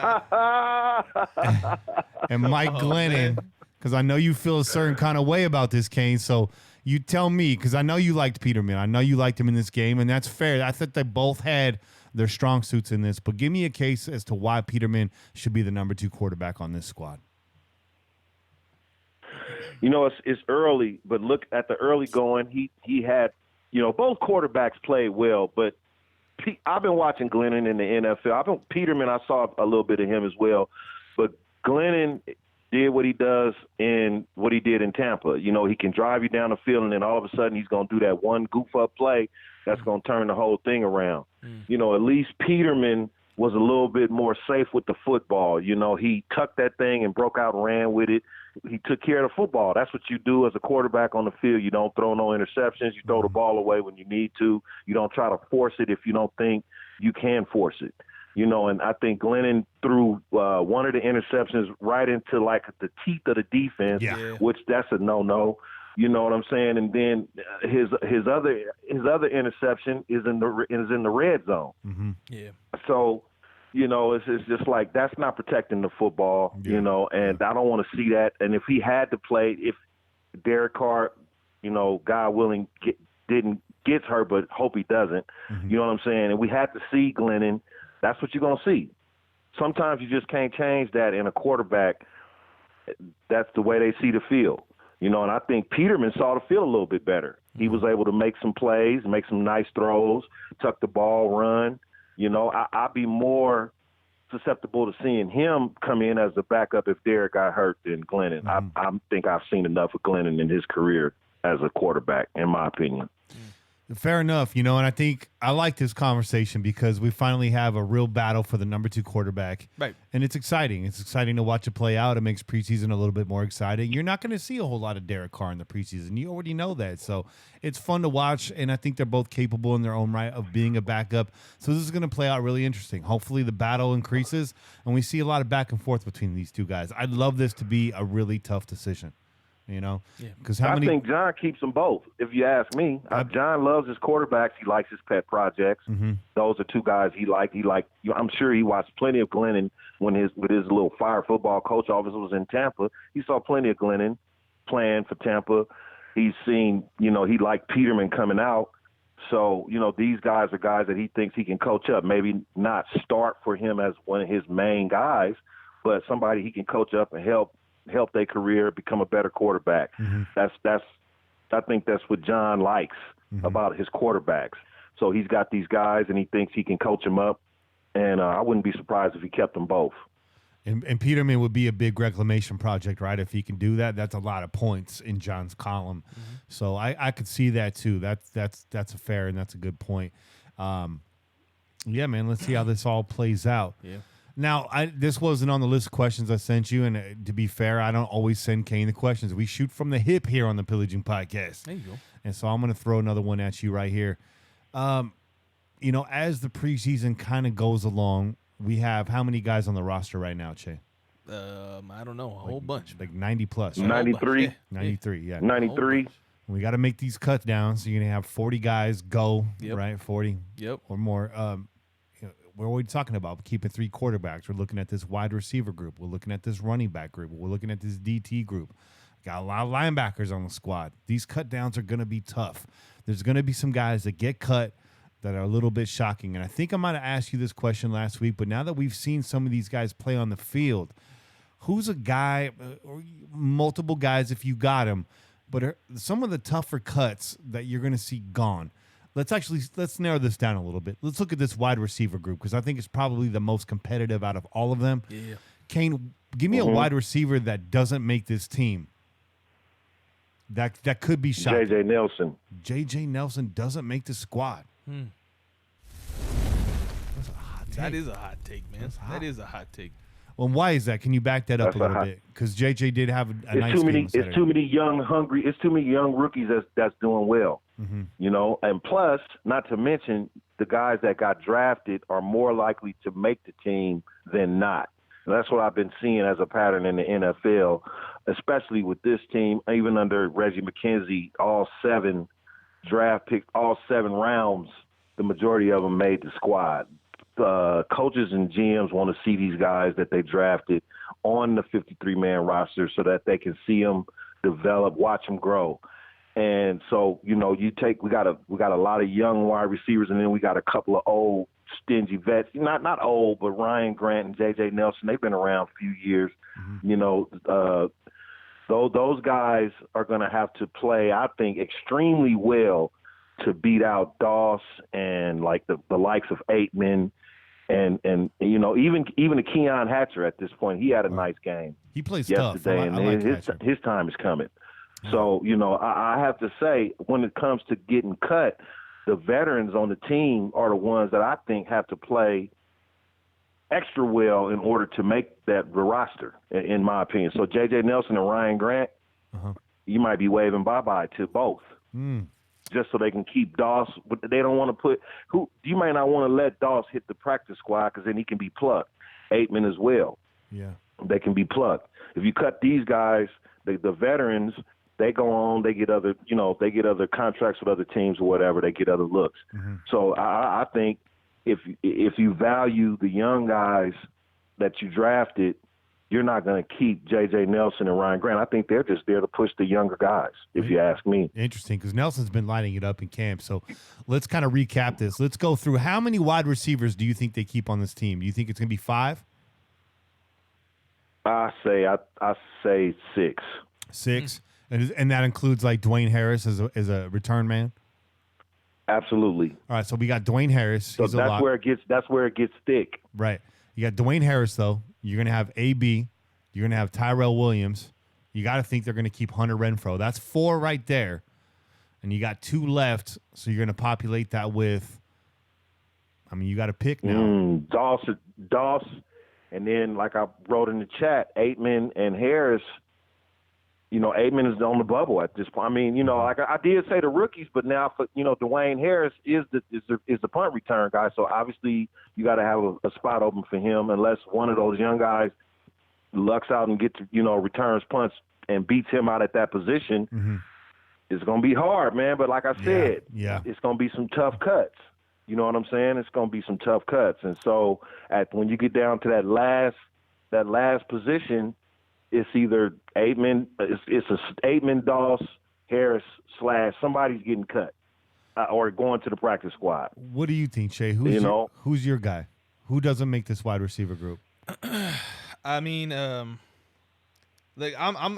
and Mike Glennon, because I know you feel a certain kind of way about this, Kane. So you tell me, because I know you liked Peterman. I know you liked him in this game, and that's fair. I think they both had their strong suits in this. But give me a case as to why Peterman should be the number 2 quarterback on this squad. It's early, but look at the early going. He had, both quarterbacks played well, but I've been watching Glennon in the NFL. Peterman, I saw a little bit of him as well, but Glennon did what he does in what he did in Tampa. He can drive you down the field, and then all of a sudden he's going to do that one goof up play that's going to turn the whole thing around. At least Peterman was a little bit more safe with the football. He tucked that thing and broke out and ran with it. He took care of the football. That's what you do as a quarterback on the field. You don't throw no interceptions. You throw the ball away when you need to. You don't try to force it if you don't think you can force it. And I think Glennon threw one of the interceptions right into like the teeth of the defense, which that's a no-no. You know what I'm saying? And then his other interception is in the red zone. Mm-hmm. Yeah. So, it's just like that's not protecting the football, and I don't want to see that. And if he had to play, if Derek Carr, God willing, gets hurt, but hope he doesn't, you know what I'm saying? And we had to see Glennon. That's what you're going to see. Sometimes you just can't change that in a quarterback. That's the way they see the field. And I think Peterman saw the field a little bit better. He was able to make some plays, make some nice throws, tuck the ball, run. I'd be more susceptible to seeing him come in as the backup if Derek got hurt than Glennon. I think I've seen enough of Glennon in his career as a quarterback, in my opinion. Fair enough, and I think I like this conversation because we finally have a real battle for the number 2 quarterback. Right. And it's exciting. It's exciting to watch it play out. It makes preseason a little bit more exciting. You're not going to see a whole lot of Derek Carr in the preseason. You already know that. So it's fun to watch, and I think they're both capable in their own right of being a backup. So this is going to play out really interesting. Hopefully the battle increases, and we see a lot of back and forth between these two guys. I'd love this to be a really tough decision. Because I think John keeps them both. If you ask me, John loves his quarterbacks. He likes his pet projects. Those are two guys he liked. I'm sure he watched plenty of Glennon with his little fire football coach office was in Tampa. He saw plenty of Glennon playing for Tampa. He's seen, he liked Peterman coming out. So, these guys are guys that he thinks he can coach up. Maybe not start for him as one of his main guys, but somebody he can coach up and help their career become a better quarterback. I think that's what John likes about his quarterbacks. So he's got these guys and he thinks he can coach them up, and I wouldn't be surprised if he kept them both. And Peterman would be a big reclamation project, right? If he can do that, that's a lot of points in John's column. Mm-hmm. So I could see that too. That's a fair and that's a good point. Yeah, man. Let's see how this all plays out. Yeah. Now, this wasn't on the list of questions I sent you, and to be fair, I don't always send Kane the questions. We shoot from the hip here on the Pillaging Podcast. There you go. And so I'm going to throw another one at you right here. As the preseason kind of goes along, we have how many guys on the roster right now, Che? I don't know, a whole bunch. Like 90 plus. Right? 93. Yeah. 93, yeah. 93. We got to make these cuts down, so you're going to have 40 guys go, right? 40 or more. We're already talking about keeping 3 quarterbacks. We're looking at this wide receiver group. We're looking at this running back group. We're looking at this DT group. Got a lot of linebackers on the squad. These cut downs are going to be tough. There's going to be some guys that get cut that are a little bit shocking. And I think I might have asked you this question last week, but now that we've seen some of these guys play on the field, who's a guy or multiple guys if you got them, but are some of the tougher cuts that you're going to see gone? Let's narrow this down a little bit. Let's look at this wide receiver group because I think it's probably the most competitive out of all of them. Yeah. Kane, give me a wide receiver that doesn't make this team. That could be shocking. J.J. Nelson. J.J. Nelson doesn't make the squad. That's a hot take. That is a hot take, man. That is a hot take. Well, why is that? Can you back that up a little bit? Because J.J. did have a nice game. It's too many young rookies that's doing well. Mm-hmm. And plus, not to mention, the guys that got drafted are more likely to make the team than not. And that's what I've been seeing as a pattern in the NFL, especially with this team, even under Reggie McKenzie, all 7 draft picks, all 7 rounds, the majority of them made the squad. Coaches and GMs want to see these guys that they drafted on the 53-man roster so that they can see them develop, watch them grow. And so, we got a lot of young wide receivers, and then we got a couple of old, stingy vets. Not old, but Ryan Grant and J.J. Nelson, they've been around a few years. Mm-hmm. Those guys are going to have to play, I think, extremely well to beat out Doss and like the likes of Aitman and even a Keon Hatcher at this point. He had a nice game. He plays yesterday, tough. and his time is coming. So, I have to say, when it comes to getting cut, the veterans on the team are the ones that I think have to play extra well in order to make the roster, in my opinion. So J.J. Nelson and Ryan Grant, you might be waving bye-bye to both. Just so they can keep Doss. But they don't want to put – you might not want to let Doss hit the practice squad because then he can be plucked. Aitman as well. Yeah. They can be plucked. If you cut these guys, the veterans – they go on, they get other, they get other contracts with other teams or whatever, they get other looks. Mm-hmm. So I think if you value the young guys that you drafted, you're not going to keep J.J. Nelson and Ryan Grant. I think they're just there to push the younger guys, if you ask me. Interesting, because Nelson's been lighting it up in camp. So let's kind of recap this. Let's go through how many wide receivers do you think they keep on this team? Do you think it's going to be 5? I say 6. 6? And that includes like Dwayne Harris as a return man? Absolutely. All right, so we got Dwayne Harris. So that's where it gets thick. Right. You got Dwayne Harris, though. You're going to have AB. You're going to have Tyrell Williams. You got to think they're going to keep Hunter Renfrow. That's 4 right there. And you got 2 left, so you're going to populate that with, you got to pick now. Doss, and then like I wrote in the chat, Aitman and Harris. Aitman is on the bubble at this point. Like I did say the rookies, but now for Dwayne Harris is the punt return guy. So obviously you got to have a spot open for him, unless one of those young guys lucks out and gets returns punts and beats him out at that position. Mm-hmm. It's gonna be hard, man. But like I said, it's gonna be some tough cuts. You know what I'm saying? It's gonna be some tough cuts. And so when you get down to that last position, it's either Aitman, it's a Aitman, Doss, Harris / somebody's getting cut or going to the practice squad. What do you think, Shay? Who's your guy? Who doesn't make this wide receiver group? I'm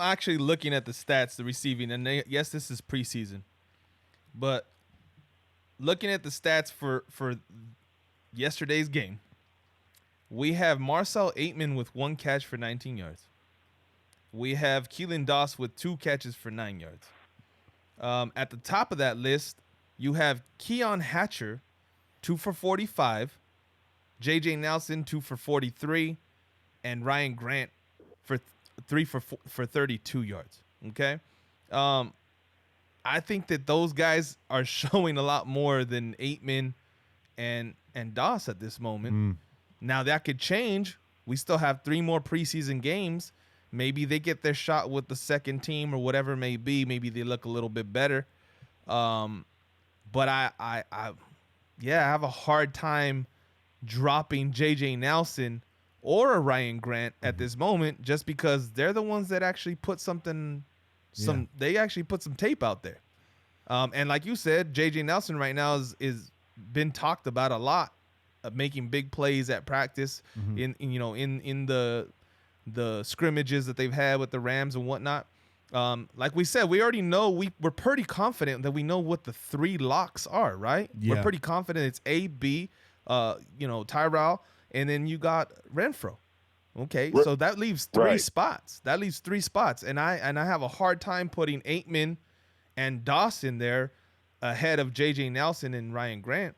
actually looking at the stats, the receiving, and yes, this is preseason, but looking at the stats for yesterday's game, we have Marcel Aitman with 1 catch for 19 yards. We have Keelan Doss with 2 catches for 9 yards. At the top of that list, you have Keon Hatcher, 2 for 45, J.J. Nelson, 2 for 43, and Ryan Grant for 3 for 32 yards. Okay? I think that those guys are showing a lot more than Aitman and Doss at this moment. Now, that could change. We still have 3 more preseason games. Maybe they get their shot with the second team or whatever it may be. Maybe they look a little bit better. But I have a hard time dropping J.J. Nelson or a Ryan Grant at this moment, just because they're the ones that actually put they actually put some tape out there. And like you said, J.J. Nelson right now is been talked about a lot, of making big plays at practice in the scrimmages that they've had with the Rams and whatnot. Like we said, we already know we're pretty confident that we know what the 3 locks are, right? Yeah. We're pretty confident it's A, B, Tyrell, and then you got Renfro. Okay, so that leaves 3 spots. That leaves 3 spots, and I have a hard time putting Aitman and Doss in there ahead of J.J. Nelson and Ryan Grant.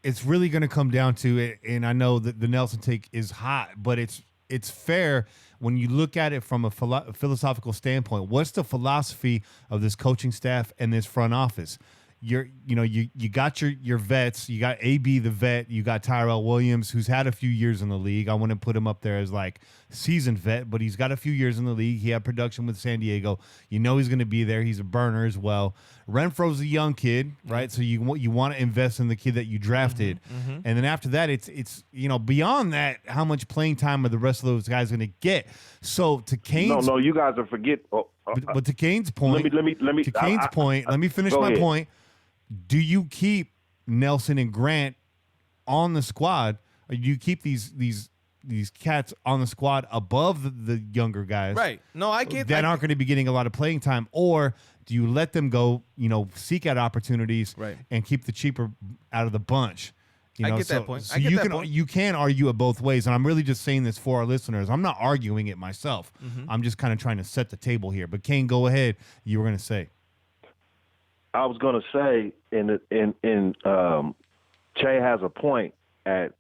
It's really going to come down to it, and I know that the Nelson take is hot, but it's fair when you look at it from a philosophical standpoint. What's the philosophy of this coaching staff and this front office? You got your vets. You got AB the vet. You got Tyrell Williams, who's had a few years in the league. I wouldn't put him up there as like seasoned vet, but he's got a few years in the league. He had production with San Diego. You know he's going to be there. He's a burner as well. Renfro's a young kid, right? So you want to invest in the kid that you drafted, and then after that, it's beyond that, how much playing time are the rest of those guys going to get? So to Kane's, no, you guys are forget. but to Kane's point, let me. To Kane's point, let me finish my point. Do you keep Nelson and Grant on the squad, or do you keep these cats on the squad above the younger guys? Right. No, I get that aren't going to be getting a lot of playing time, or do you let them go, seek out opportunities, right, and keep the cheaper out of the bunch? I get that point. So you can argue it both ways, and I'm really just saying this for our listeners. I'm not arguing it myself. I'm just kind of trying to set the table here. But Kane, go ahead. You were going to say. I was going to say, Che has a point at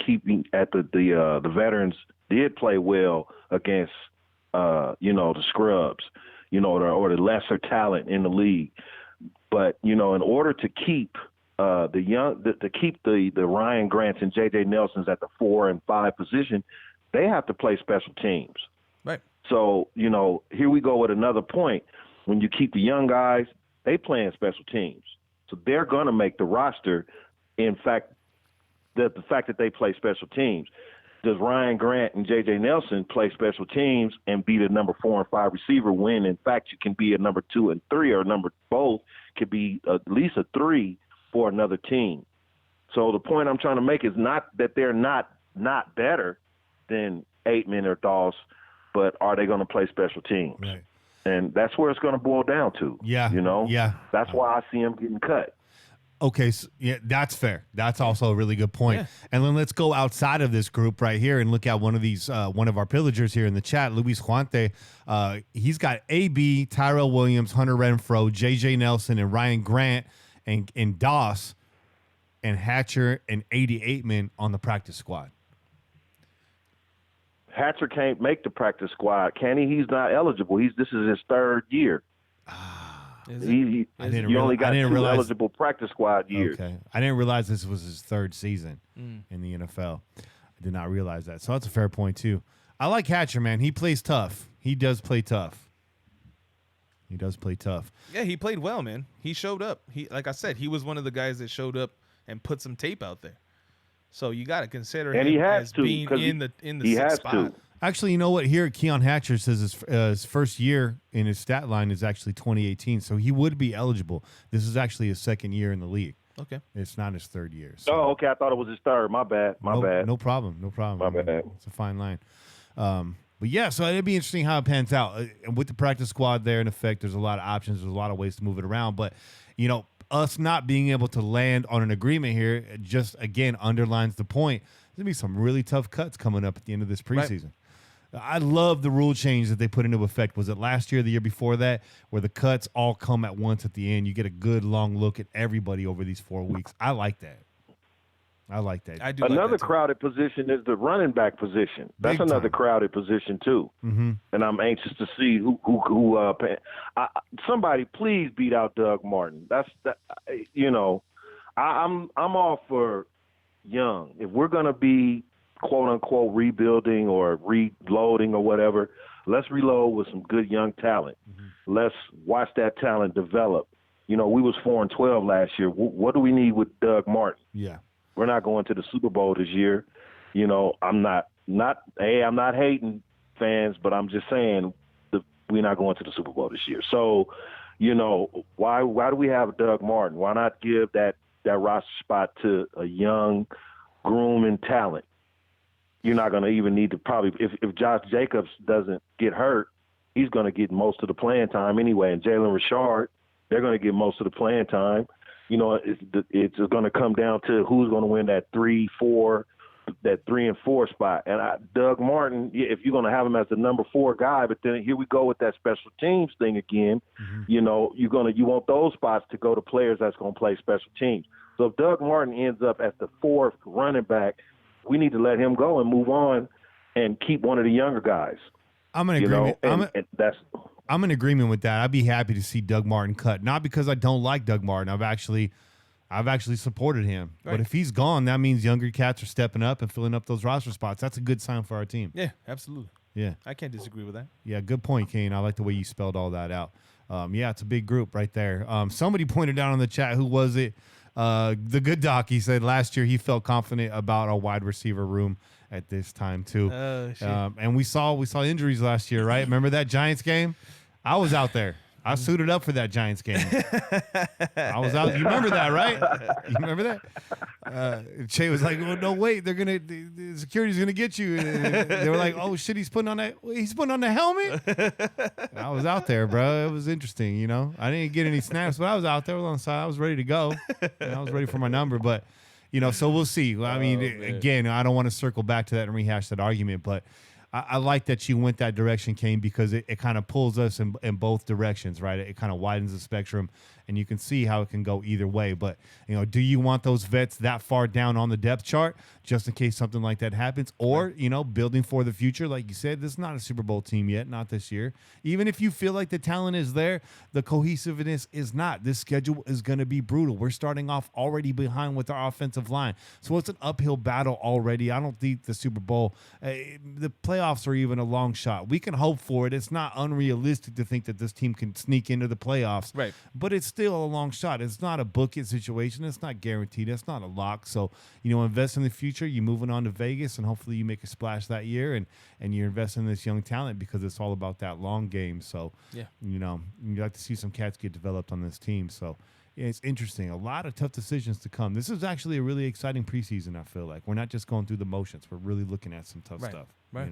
keeping at the veterans did play well against the scrubs, or the lesser talent in the league. But in order to keep the Ryan Grants and J.J. Nelsons at the 4 and 5 position, they have to play special teams. Right. So here we go with another point. When you keep the young guys, they play in special teams. So they're going to make the roster. In fact, the fact that they play special teams. Does Ryan Grant and J.J. Nelson play special teams and be the number 4 and 5 receiver when, in fact, you can be a number 2 and 3 or both could be at least a 3 for another team. So the point I'm trying to make is not that they're not better than Aitman or Doss, but are they going to play special teams? Right. And that's where it's going to boil down to. Yeah. Yeah. That's why I see him getting cut. Okay, so yeah, that's fair. That's also a really good point. Yeah. And then let's go outside of this group right here and look at one of our pillagers here in the chat, Luis Juante. He's got AB, Tyrell Williams, Hunter Renfro, J.J. Nelson, and Ryan Grant, and Doss, and Hatcher, and 88 men on the practice squad. Hatcher can't make the practice squad, can he? He's not eligible. This is his 3rd year. You only got 2 eligible practice squad years. Okay, I didn't realize this was his 3rd season in the NFL. I did not realize that. So that's a fair point too. I like Hatcher, man. He plays tough. He does play tough. Yeah, he played well, man. He showed up. Like I said, he was one of the guys that showed up and put some tape out there. So you got to consider him as being in the 6th spot. Actually, you know what? Here, Keon Hatcher says his first year in his stat line is actually 2018, so he would be eligible. This is actually his 2nd year in the league. Okay. It's not his 3rd year. So. Oh, okay. I thought it was his 3rd. My bad. No problem. My bad. It's a fine line. But yeah, so it'd be interesting how it pans out. And with the practice squad there in effect, there's a lot of options. There's a lot of ways to move it around. But, us not being able to land on an agreement here just, again, underlines the point going to be some really tough cuts coming up at the end of this preseason. Right. I love the rule change that they put into effect. Was it last year or the year before that, where the cuts all come at once at the end? You get a good long look at everybody over these 4 weeks. I like that. I do. Another like crowded position is the running back position. That's another crowded position too. Mm-hmm. And I'm anxious to see who somebody please beat out Doug Martin. I'm all for young. If we're going to be quote unquote rebuilding or reloading or whatever, let's reload with some good young talent. Mm-hmm. Let's watch that talent develop. We was 4-12 last year. What do we need with Doug Martin? Yeah. We're not going to the Super Bowl this year. I'm not hating fans, but I'm just saying we're not going to the Super Bowl this year. So, why do we have Doug Martin? Why not give that roster spot to a young, grooming talent? You're not going to even need to probably if Josh Jacobs doesn't get hurt, he's going to get most of the playing time anyway. And Jalen Richard, they're going to get most of the playing time. It's going to come down to who's going to win that 3 and 4 spot. And Doug Martin, if you're going to have him as the number 4 guy, but then here we go with that special teams thing again. Mm-hmm. You want those spots to go to players that's going to play special teams. So if Doug Martin ends up as the 4th running back, we need to let him go and move on and keep one of the younger guys. I'm in agreement. I'm in agreement with that. I'd be happy to see Doug Martin cut, not because I don't like Doug Martin. I've actually supported him. Right. But if he's gone, that means younger cats are stepping up and filling up those roster spots. That's a good sign for our team. Yeah, absolutely. Yeah, I can't disagree with that. Yeah, good point, Kane. I like the way you spelled all that out. It's a big group right there. Somebody pointed out in the chat, who was it? The good doc, he said last year he felt confident about our wide receiver room at this time too. And we saw injuries last year, right? Remember that Giants game? I was out there. I suited up for that Giants game. I was out. You remember that, right? You remember that? Che was like, "Well, no, wait. The security's gonna get you." And they were like, "Oh shit, he's putting on the helmet." And I was out there, bro. It was interesting, I didn't get any snaps, but I was out there on the side. I was ready to go. And I was ready for my number, but so we'll see. I mean, again, I don't want to circle back to that and rehash that argument, but I like that you went that direction, Kane, because it kind of pulls us in both directions, right? It kind of widens the spectrum, and you can see how it can go either way. But, do you want those vets that far down on the depth chart just in case something like that happens? Or, building for the future, like you said, this is not a Super Bowl team yet, not this year. Even if you feel like the talent is there, the cohesiveness is not. This schedule is going to be brutal. We're starting off already behind with our offensive line. So it's an uphill battle already. I don't think the Super Bowl, the playoffs are even a long shot. We can hope for it. It's not unrealistic to think that this team can sneak into the playoffs. Right. But it's still a long shot. It's not a book it situation. It's not guaranteed. It's not a lock. So, invest in the future. You're moving on to Vegas, and hopefully you make a splash that year, and you're investing in this young talent because it's all about that long game. So, yeah, you'd like to see some cats get developed on this team. So, yeah, it's interesting. A lot of tough decisions to come. This is actually a really exciting preseason, I feel like. We're not just going through the motions. We're really looking at some tough stuff. Right.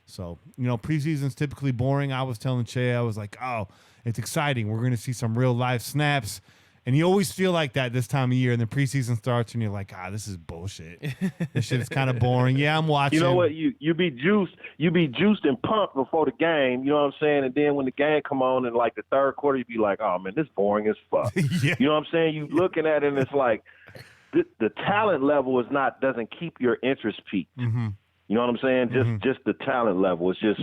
So, preseason's typically boring. I was telling Che, I was like, oh, it's exciting. We're going to see some real live snaps. And you always feel like that this time of year. And the preseason starts and you're like, this is bullshit. This shit is kind of boring. Yeah, I'm watching. You know what? You be juiced and pumped before the game. You know what I'm saying? And then when the game come on in like the third quarter, you be like, oh, man, this is boring as fuck. Yeah. You know what I'm saying? You looking at it and it's like the talent level doesn't keep your interest peaked. Mm-hmm. You know what I'm saying? Just the talent level. It's just,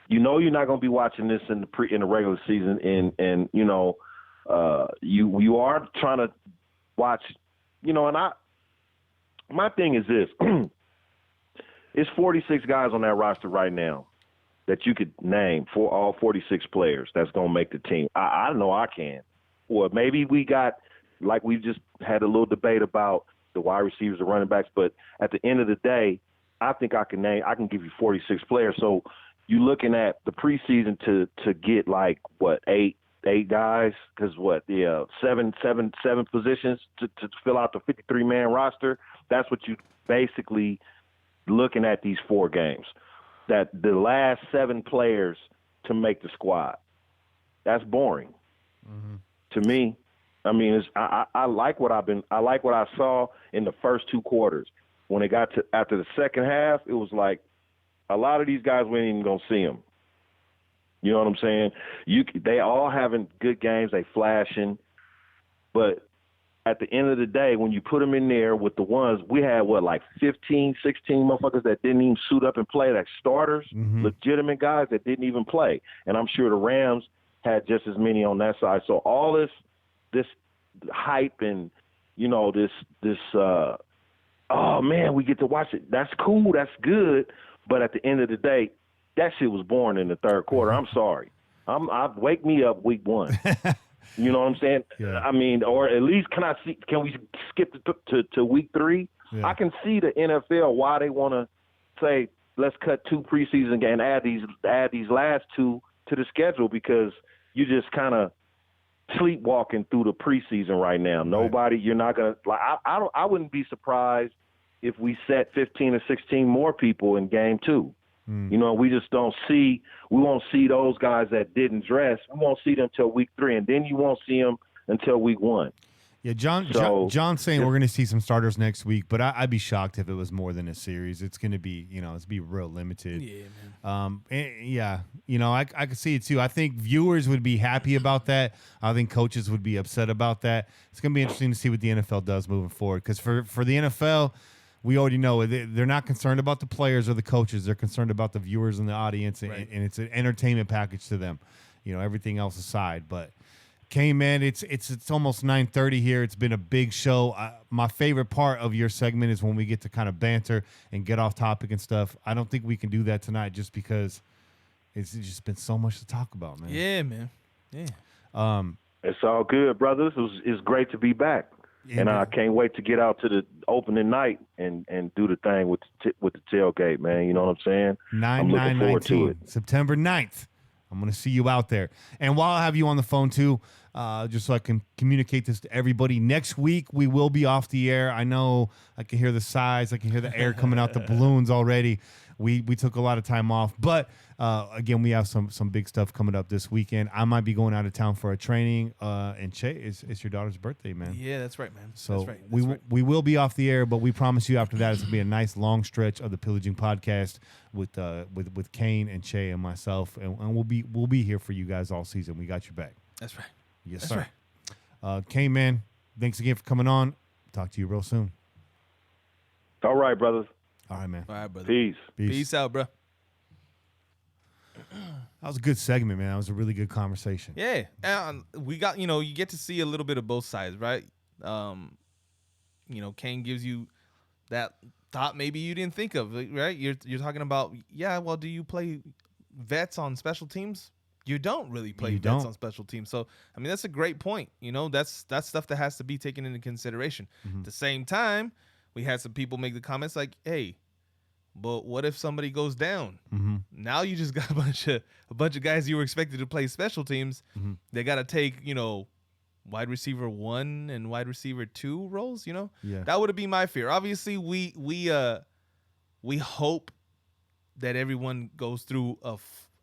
you're not going to be watching this in the regular season, and you are trying to watch, and my thing is this: it's 46 guys on that roster right now that you could name for all 46 players that's going to make the team. I know I can, or maybe we got, like we just had a little debate about the wide receivers, the running backs, but at the end of the day, I think I can give you 46 players. So you're looking at the preseason to get like eight guys, because seven positions to fill out the 53-man roster. That's what you basically looking at these 4 games. That the last 7 players to make the squad. That's boring to me. I mean, I like what I saw in the first 2 quarters. when it got to after the second half, it was like a lot of these guys we ain't even gonna see them. You know what I'm saying? They all having good games, they flashing, but at the end of the day, when you put them in there with the ones, we had, like 15, 16 motherfuckers that didn't even suit up and play, like starters, legitimate guys that didn't even play. And I'm sure the Rams had just as many on that side. So all this hype and, this oh, man, we get to watch it. That's cool. That's good. But at the end of the day, that shit was born in the third quarter. I'm sorry. Wake me up week one. You know what I'm saying? Yeah. I mean, or at least can we skip to week 3? Yeah. I can see the NFL why they want to say, let's cut 2 preseason games and add these last 2 to the schedule, because you just kind of sleepwalking through the preseason right now. Nobody, you're not going to, I wouldn't be surprised if we set 15 or 16 more people in game 2. We just we won't see those guys that didn't dress. We won't see them until week 3, and then you won't see them until week 1. Yeah, John's saying we're going to see some starters next week, but I'd be shocked if it was more than a series. It's going to be, it's be real limited. Yeah, man. I could see it too. I think viewers would be happy about that. I think coaches would be upset about that. It's going to be interesting to see what the NFL does moving forward, because for the NFL, we already know they're not concerned about the players or the coaches. They're concerned about the viewers and the audience, and it's an entertainment package to them. Everything else aside. But Kane, man, it's almost 9:30 here. It's been a big show. My favorite part of your segment is when we get to kind of banter and get off topic and stuff. I don't think we can do that tonight just because it's just been so much to talk about, man. Yeah, man. Yeah. It's all good, brothers. It's great to be back. Yeah, and I can't wait to get out to the opening night and do the thing with the tailgate, man. You know what I'm saying? I'm looking forward to it. September 9th. I'm going to see you out there. And while I have you on the phone, too, just so I can communicate this to everybody, next week we will be off the air. I know I can hear the sighs. I can hear the air coming out the balloons already. We took a lot of time off. But, again, we have some big stuff coming up this weekend. I might be going out of town for a training. And Che, it's your daughter's birthday, man. Yeah, that's right, man. So that's right. We will be off the air, but we promise you after that it's going to be a nice long stretch of the Pillaging Podcast with Kane and Che and myself. And we'll be here for you guys all season. We got your back. That's right. Yes, that's sir. Right. Kane, man, thanks again for coming on. Talk to you real soon. All right, brothers. All right, man. All right, brother. Peace out, bro. That was a good segment, man. That was a really good conversation. Yeah. And we got, you get to see a little bit of both sides, right? Kane gives you that thought maybe you didn't think of, right? You're talking about, well, do you play vets on special teams? You don't really play vets on special teams. So, I mean, that's a great point. That's stuff that has to be taken into consideration. At the same time, we had some people make the comments like, hey, but what if somebody goes down? Now you just got a bunch of guys you were expected to play special teams. They got to take, wide receiver 1 and wide receiver 2 roles, Yeah. That would be my fear. Obviously, we hope that everyone goes through a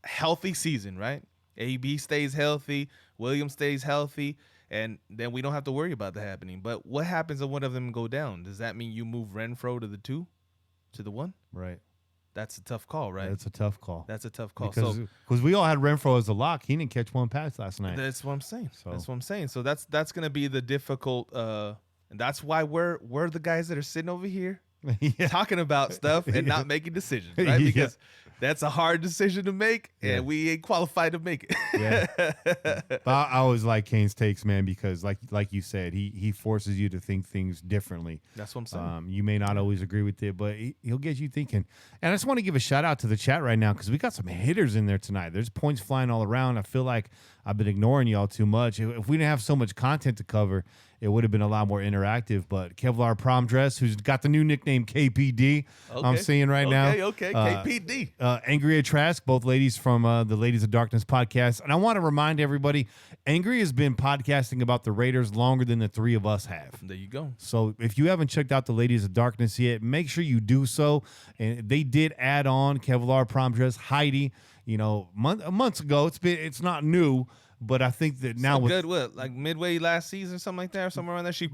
healthy season, right? AB stays healthy, Williams stays healthy, and then we don't have to worry about that happening. But what happens if one of them go down? Does that mean you move Renfro to the 2, to the 1? Right. That's a tough call, right? That's a tough call. Because we all had Renfro as a lock. He didn't catch one pass last night. That's what I'm saying. So that's going to be the difficult, and that's why we're the guys that are sitting over here talking about stuff and not making decisions, right? Because that's a hard decision to make, and we ain't qualified to make it. But I always like Kane's takes, man, because like you said, he forces you to think things differently. That's what I'm saying. You may not always agree with it, but he'll get you thinking. And I just want to give a shout out to the chat right now, because we got some hitters in there tonight. There's points flying all around. I feel like I've been ignoring y'all too much. If we didn't have so much content to cover, it would have been a lot more interactive. But Kevlar Prom Dress, who's got the new nickname KPD, I'm seeing right now. Okay, KPD. Angry at Trask, both ladies from the Ladies of Darkness podcast. And I want to remind everybody, Angry has been podcasting about the Raiders longer than the 3 of us have. There you go. So if you haven't checked out the Ladies of Darkness yet, make sure you do so. And they did add on Kevlar Prom Dress, Heidi, months ago. It's not new. But I think that now like midway last season or something like that, or somewhere around there. She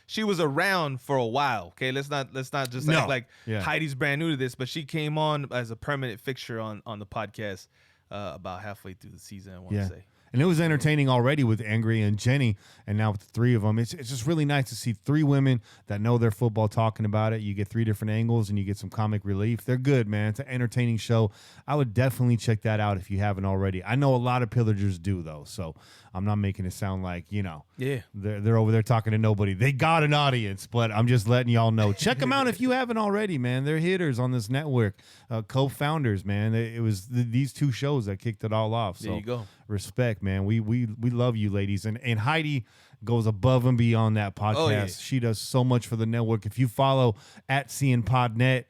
she was around for a while. Okay, let's not just act like Heidi's brand new to this, but she came on as a permanent fixture on the podcast about halfway through the season, I want to say. And it was entertaining already with Angry and Jenny, and now with the three of them. It's just really nice to see three women that know their football talking about it. You get three different angles, and you get some comic relief. They're good, man. It's an entertaining show. I would definitely check that out if you haven't already. I know a lot of pillagers do, though, so I'm not making it sound like, they're over there talking to nobody. They got an audience, but I'm just letting y'all know. Check them out if you haven't already, man. They're hitters on this network, co-founders, man. It was these two shows that kicked it all off. So there you go. Respect, man. We love you, ladies. And Heidi goes above and beyond that podcast. Oh, yeah. She does so much for the network. If you follow at CNPodNet,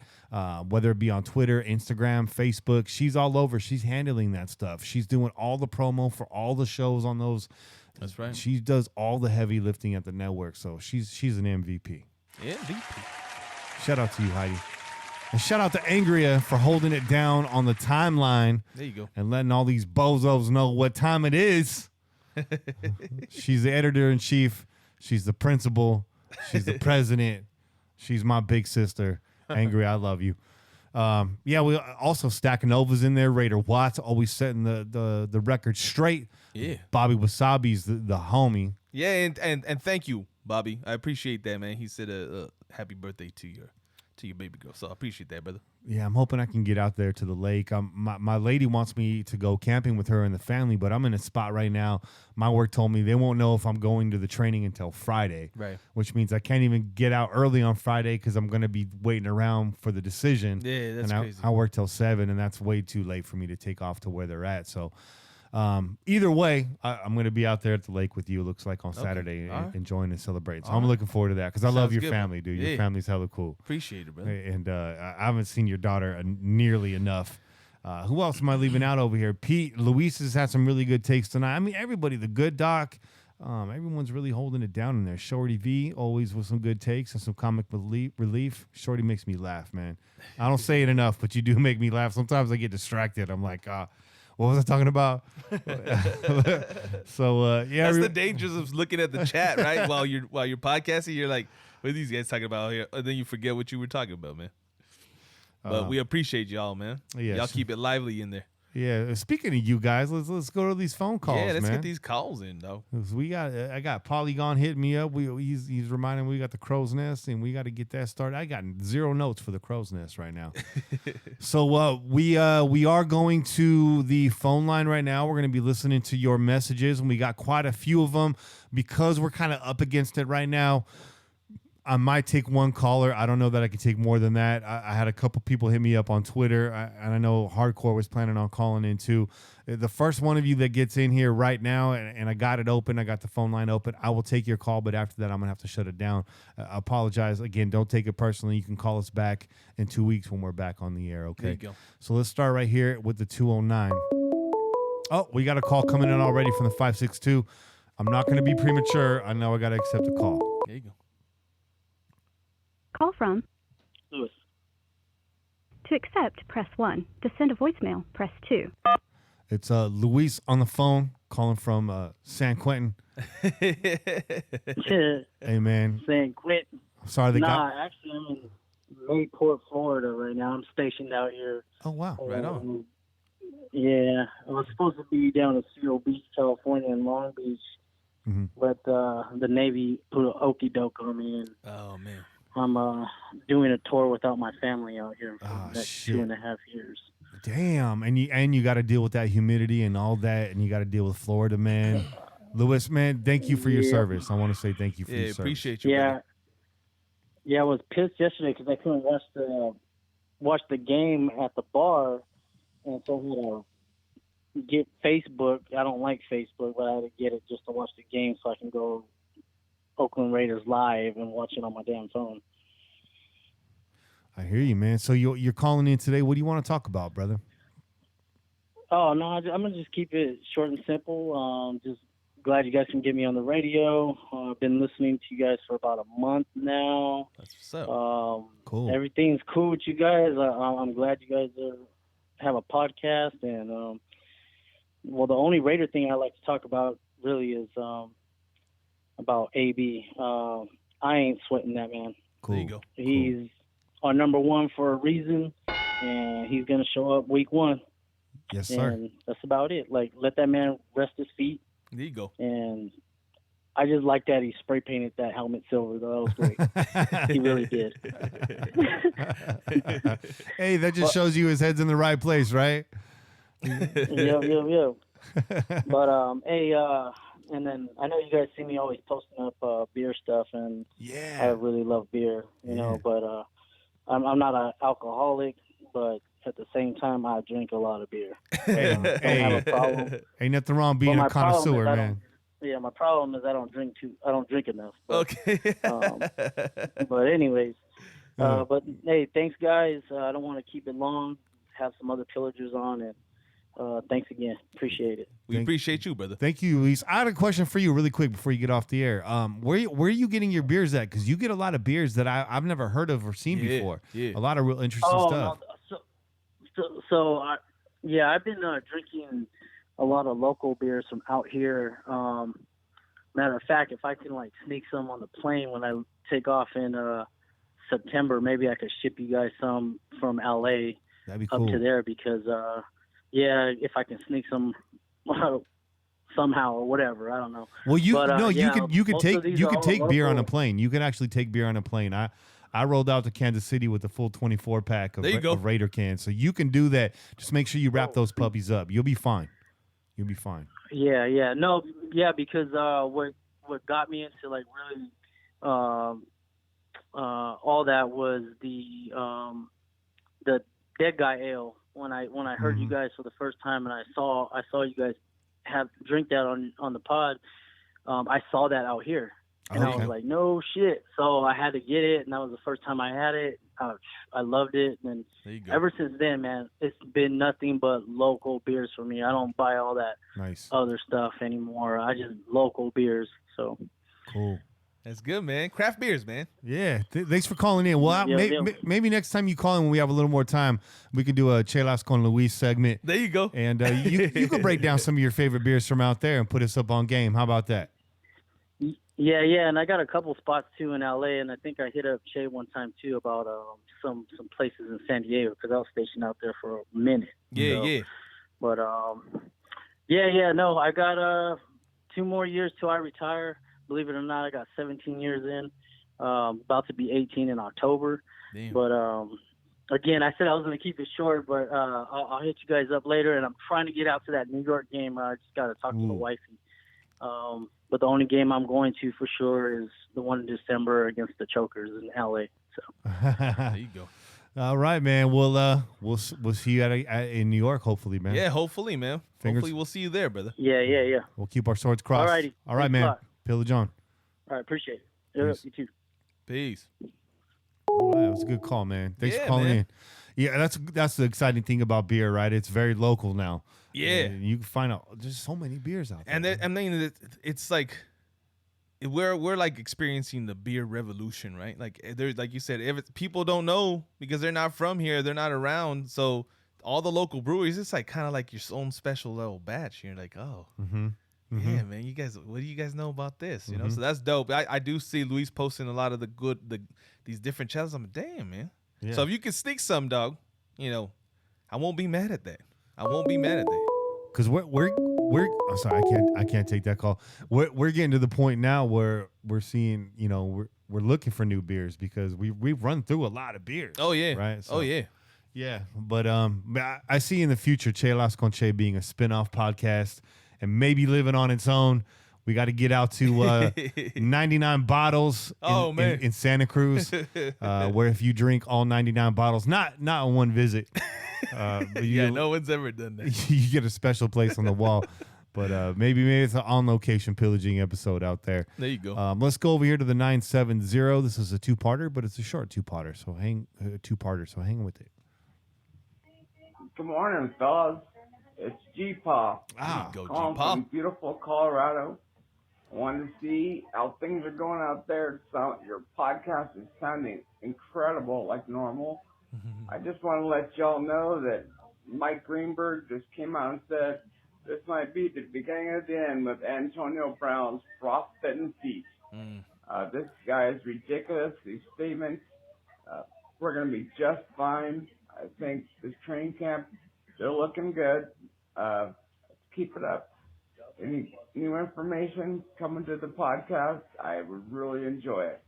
whether it be on Twitter, Instagram, Facebook, she's all over. She's handling that stuff. She's doing all the promo for all the shows on those. That's right. She does all the heavy lifting at the network. So she's an MVP. Yeah, MVP. Shout out to you, Heidi. And shout out to Angria for holding it down on the timeline. There you go. And letting all these bozos know what time it is. She's the editor-in-chief. She's the principal. She's the president. She's my big sister. Angry, I love you. We also stacking overs in there. Raider Watts always setting the record straight. Yeah. Bobby Wasabi's the homie. Yeah, and thank you, Bobby. I appreciate that, man. He said a happy birthday to your baby girl. So I appreciate that, brother. Yeah, I'm hoping I can get out there to the lake. My lady wants me to go camping with her and the family, but I'm in a spot right now. My work told me they won't know if I'm going to the training until Friday, right? Which means I can't even get out early on Friday because I'm going to be waiting around for the decision. Yeah, that's crazy. I work till 7, and that's way too late for me to take off to where they're at. So either way, I'm going to be out there at the lake with you, it looks like, on Saturday, enjoying and celebrating. So I'm looking forward to that because I love your family, dude. Your family's hella cool. Appreciate it, brother. And I haven't seen your daughter nearly enough. Who else am I leaving out over here? Pete, Luis has had some really good takes tonight. I mean, everybody, the good doc, everyone's really holding it down in there. Shorty V, always with some good takes and some comic relief. Shorty makes me laugh, man. I don't say it enough, but you do make me laugh. Sometimes I get distracted. I'm like, what was I talking about? So that's the dangers of looking at the chat, right? while you're podcasting, you're like, what are these guys talking about here? And then you forget what you were talking about, man. But we appreciate y'all, man. Yes. Y'all keep it lively in there. Yeah. Speaking of you guys, let's go to these phone calls. Yeah, let's man. get these calls in, though. I got Polygon hitting me up. He's reminding me we got the Crow's Nest, and we got to get that started. I got 0 notes for the Crow's Nest right now. So we are going to the phone line right now. We're going to be listening to your messages, and we got quite a few of them because we're kind of up against it right now. I might take one caller. I don't know that I can take more than that. I had a couple people hit me up on Twitter, and I know Hardcore was planning on calling in too. The first one of you that gets in here right now, and I got it open, I got the phone line open, I will take your call, but after that, I'm going to have to shut it down. I apologize. Again, don't take it personally. You can call us back in 2 weeks when we're back on the air, okay? There you go. So let's start right here with the 209. Oh, we got a call coming in already from the 562. I'm not going to be premature. I know I got to accept the call. There you go. Call from Louis. To accept, press 1. To send a voicemail, press 2. It's Luis on the phone calling from San Quentin. Hey, man. San Quentin. Sorry, actually, I'm in Mayport, Florida right now. I'm stationed out here. Oh, wow. Right on. Yeah. I was supposed to be down in Seal Beach, California, in Long Beach. Mm-hmm. But the Navy put an okie doke on me. And oh, man. I'm doing a tour without my family out here for the next shit. 2.5 years. Damn, and you got to deal with that humidity and all that, and you got to deal with Florida, man. Louis, man, thank you for your service. I want to say thank you for your service. Appreciate you. Yeah, yeah, I was pissed yesterday because I couldn't watch the game at the bar, and so I had to get Facebook. I don't like Facebook, but I had to get it just to watch the game so I can go Oakland Raiders live and watch it on my damn phone. I hear you, man. So you're calling in today. What do you want to talk about, brother? Oh, no, I'm going to just keep it short and simple. Just glad you guys can get me on the radio. I've been listening to you guys for about a month now. That's what's up. Cool. Everything's cool with you guys. I'm glad you guys have a podcast. And, well, the only Raider thing I like to talk about really is about AB. I ain't sweating that man. Cool. There you go. He's our number one for a reason, and he's gonna show up week 1. Yes, sir. And that's about it. Like, let that man rest his feet. There you go. And I just like that he spray painted that helmet silver, though. That was great. He really did. Hey, that just shows you his head's in the right place, right? Yeah. But hey, and then I know you guys see me always posting up beer stuff, and I really love beer, you know. But I'm not an alcoholic, but at the same time, I drink a lot of beer. Don't have a problem. Ain't nothing wrong being a connoisseur, man. Yeah, my problem is I don't drink enough. But, Okay. but anyways, but hey, thanks guys. I don't want to keep it long. Have some other pillagers on, and thanks again. Appreciate it. We appreciate you, brother. Thank you, Luis. I had a question for you really quick before you get off the air. Where are you getting your beers at? Because you get a lot of beers that I've never heard of or seen before. Yeah. A lot of real interesting stuff. So I've been drinking a lot of local beers from out here. Matter of fact, if I can like sneak some on the plane when I take off in September, maybe I could ship you guys some from LA That'd be cool. up to there because if I can sneak some somehow or whatever, I don't know. Well, you could take beer on a local. plane. You can actually take beer on a plane. I rolled out to Kansas City with a full 24 pack of Raider cans, so you can do that. Just make sure you wrap those puppies up. You'll be fine. Because what got me into like really all that was the Dead Guy Ale. When I heard you guys for the first time, and I saw you guys drink that on the pod, I saw that out here, and I was like, no shit. So I had to get it, and that was the first time I had it. I loved it, and ever since then, man, it's been nothing but local beers for me. I don't buy all that other stuff anymore. I just local beers. So cool. That's good, man. Craft beers, man. Yeah. Thanks for calling in. Well, maybe next time you call in when we have a little more time, we could do a Chelas con Luis segment. There you go. And you could break down some of your favorite beers from out there and put us up on game. How about that? Yeah, and I got a couple spots too in LA, and I think I hit up Che one time too about some places in San Diego because I was stationed out there for a minute. Yeah. But no, I got 2 more years till I retire. Believe it or not, I got 17 years in. About to be 18 in October. Damn. But again, I said I was going to keep it short, but I'll hit you guys up later. And I'm trying to get out to that New York game. I just got to talk to the wifey. But the only game I'm going to for sure is the one in December against the Chokers in LA. So there you go. All right, man. We'll see you in New York, hopefully, man. Yeah, hopefully, man. Hopefully we'll see you there, brother. Yeah. We'll keep our swords crossed. Alrighty. All right, man. Pillage on. All right, appreciate it. Yeah, you too. Peace. All right, that was a good call, man. Thanks for calling in. Yeah, that's the exciting thing about beer, right? It's very local now. Yeah. And you can find out there's so many beers out there. And I mean, it's like we're like experiencing the beer revolution, right? Like there's, like you said, people don't know because they're not from here, they're not around. So all the local breweries, it's like kind of like your own special little batch. You're like, oh, yeah, man, you guys, what do you guys know about this? You know, so that's dope. I do see Luis posting a lot of these different channels. I'm like, damn, man. Yeah. So if you can sneak some, dog, you know, I won't be mad at that. Because we're I'm sorry, I can't take that call. We're getting to the point now where we're seeing, you know, we're looking for new beers because we've run through a lot of beers. Oh yeah, right. So, oh yeah, yeah. But I see in the future Chelas con Che being a spin-off podcast and maybe living on its own. We got to get out to 99 bottles in Santa Cruz, where if you drink all 99 bottles, not on one visit. But no one's ever done that. You get a special place on the wall. But maybe it's an on-location pillaging episode out there. There you go. Let's go over here to the 970. This is a two-parter, but it's a short two-parter, so hang with it. Good morning, fellas. It's G-Paw. Go calling G-Paw. from beautiful Colorado. I wanted to see how things are going out there. So your podcast is sounding incredible, like normal. I just want to let y'all know that Mike Greenberg just came out and said this might be the beginning of the end with Antonio Brown's frostbitten feet. This guy is ridiculous. These statements. We're going to be just fine. I think this training camp, they're looking good. Keep it up. Any new information coming to the podcast, I would really enjoy it.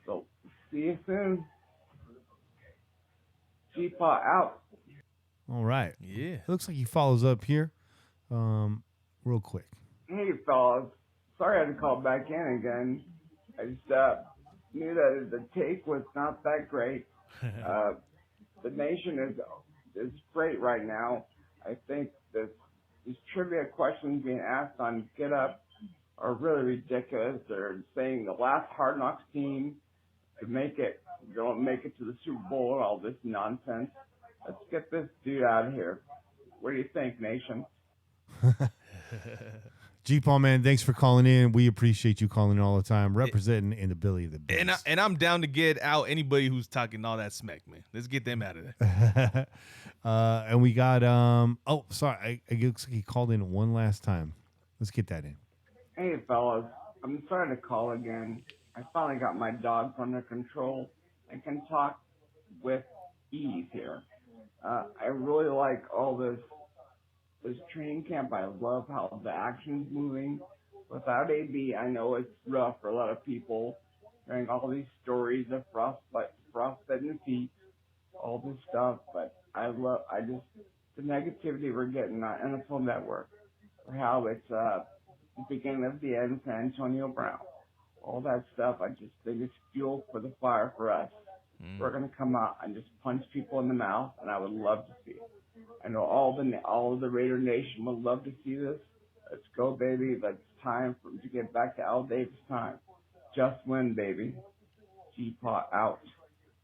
So, see you soon. G-Paw out. All right. Yeah. It looks like he follows up here real quick. Hey, fellas. Sorry I had to call back in again. I just knew that the take was not that great. The nation is great right now. I think these trivia questions being asked on Get Up are really ridiculous. They're saying the last Hard Knocks team to don't make it to the Super Bowl and all this nonsense. Let's get this dude out of here. What do you think, nation? G-Paw, man, thanks for calling in. We appreciate you calling in all the time, representing in the Billy of the Biz. And I'm down to get out anybody who's talking all that smack, man. Let's get them out of there. And we got sorry, I looks like he called in one last time. Let's get that in. Hey, fellas. I'm sorry to call again. I finally got my dogs under control. I can talk with ease here. I really like all this training camp. I love how the action's moving. Without AB, I know it's rough for a lot of people hearing all these stories of frostbitten feet, all this stuff, but the negativity we're getting on NFL Network, or how it's the beginning of the end for Antonio Brown. All that stuff, I just think it's fuel for the fire for us. We're going to come out and just punch people in the mouth, and I would love to see it. I know all of the Raider Nation would love to see this. Let's go, baby. It's time to get back to Al Davis time. Just win, baby. G-Paw out.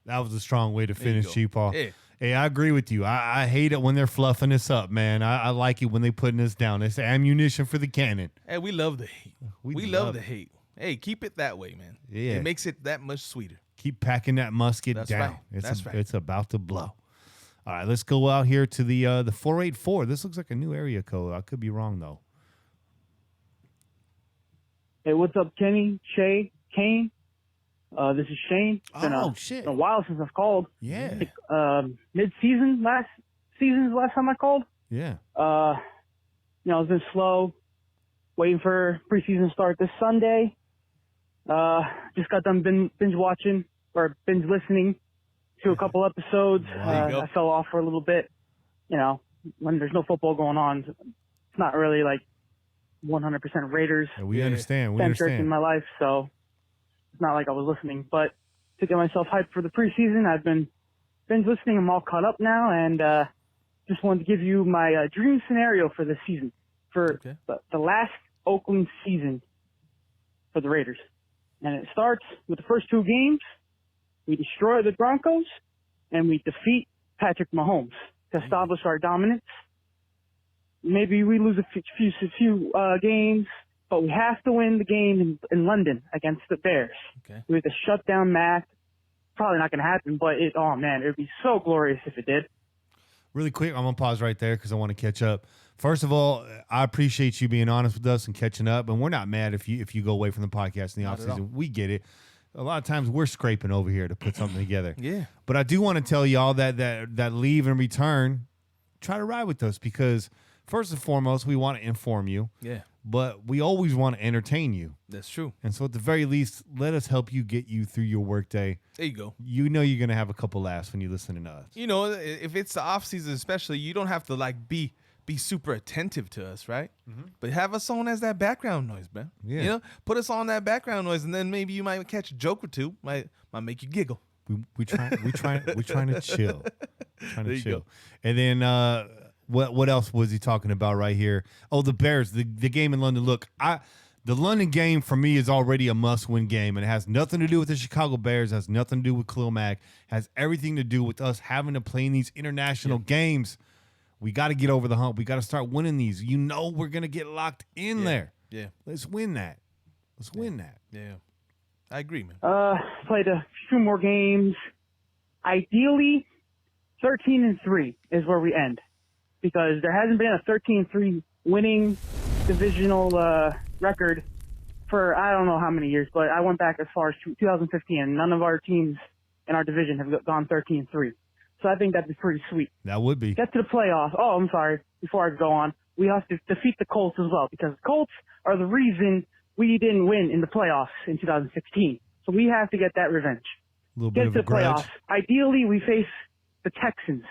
That was a strong way to finish, G-Paw. Yeah. Hey, I agree with you. I hate it when they're fluffing us up, man. I like it when they putting us down. It's ammunition for the cannon. Hey, we love the hate. We love the hate. Hey, keep it that way, man. Yeah. It makes it that much sweeter. Keep packing that musket That's down. right. That's right. It's about to blow. All right, let's go out here to the 484. This looks like a new area code. I could be wrong, though. Hey, what's up, Kenny, Shay, Kane? This is Shane. It's been shit. a while since I've called. Yeah. Mid-season, last time I called. Yeah. It's been slow. Waiting for preseason start this Sunday. Just got done binge watching or binge listening to a couple episodes. I fell off for a little bit. When there's no football going on, it's not really like 100% Raiders. Yeah, we understand. In my life, so it's not like I was listening. But to get myself hyped for the preseason, I've been binge listening. I'm all caught up now, and just wanted to give you my dream scenario for this season, for the last Oakland season for the Raiders. And it starts with the first two games. We destroy the Broncos, and we defeat Patrick Mahomes to establish our dominance. Maybe we lose a few games, but we have to win the game in London against the Bears. Okay. We have to shut down Mac. Probably not going to happen, but it would be so glorious if it did. Really quick, I'm going to pause right there because I want to catch up. First of all, I appreciate you being honest with us and catching up, and we're not mad if you go away from the podcast in the offseason. We get it. A lot of times we're scraping over here to put something together. Yeah. But I do want to tell y'all that leave and return, try to ride with us because first and foremost, we want to inform you. Yeah. But we always want to entertain you. That's true. And so at the very least, let us help you get you through your workday. There you go. You know you're going to have a couple laughs when you listen to us. If it's the off season especially, you don't have to be super attentive to us, right? Mm-hmm. But have us on as that background noise, man. Yeah. Put us on that background noise, and then maybe you might catch a joke or two. Might make you giggle. We're trying to chill. There you go. And then what else was he talking about right here? Oh, the Bears, the game in London. Look, the London game for me is already a must-win game, and it has nothing to do with the Chicago Bears. It has nothing to do with Khalil Mack. It has everything to do with us having to play in these international games. We got to get over the hump. We got to start winning these. We're going to get locked in there. Yeah. Let's win that. Yeah. I agree, man. Played a few more games. Ideally, 13-3 is where we end because there hasn't been a 13-3 winning divisional record for I don't know how many years, but I went back as far as 2015, and none of our teams in our division have gone 13-3. So I think that'd be pretty sweet. That would be. Get to the playoffs. Oh, I'm sorry. Before I go on, we have to defeat the Colts as well, because the Colts are the reason we didn't win in the playoffs in 2016. So we have to get that revenge. A little Get bit of to a the grudge. playoffs. Ideally, we face the Texans.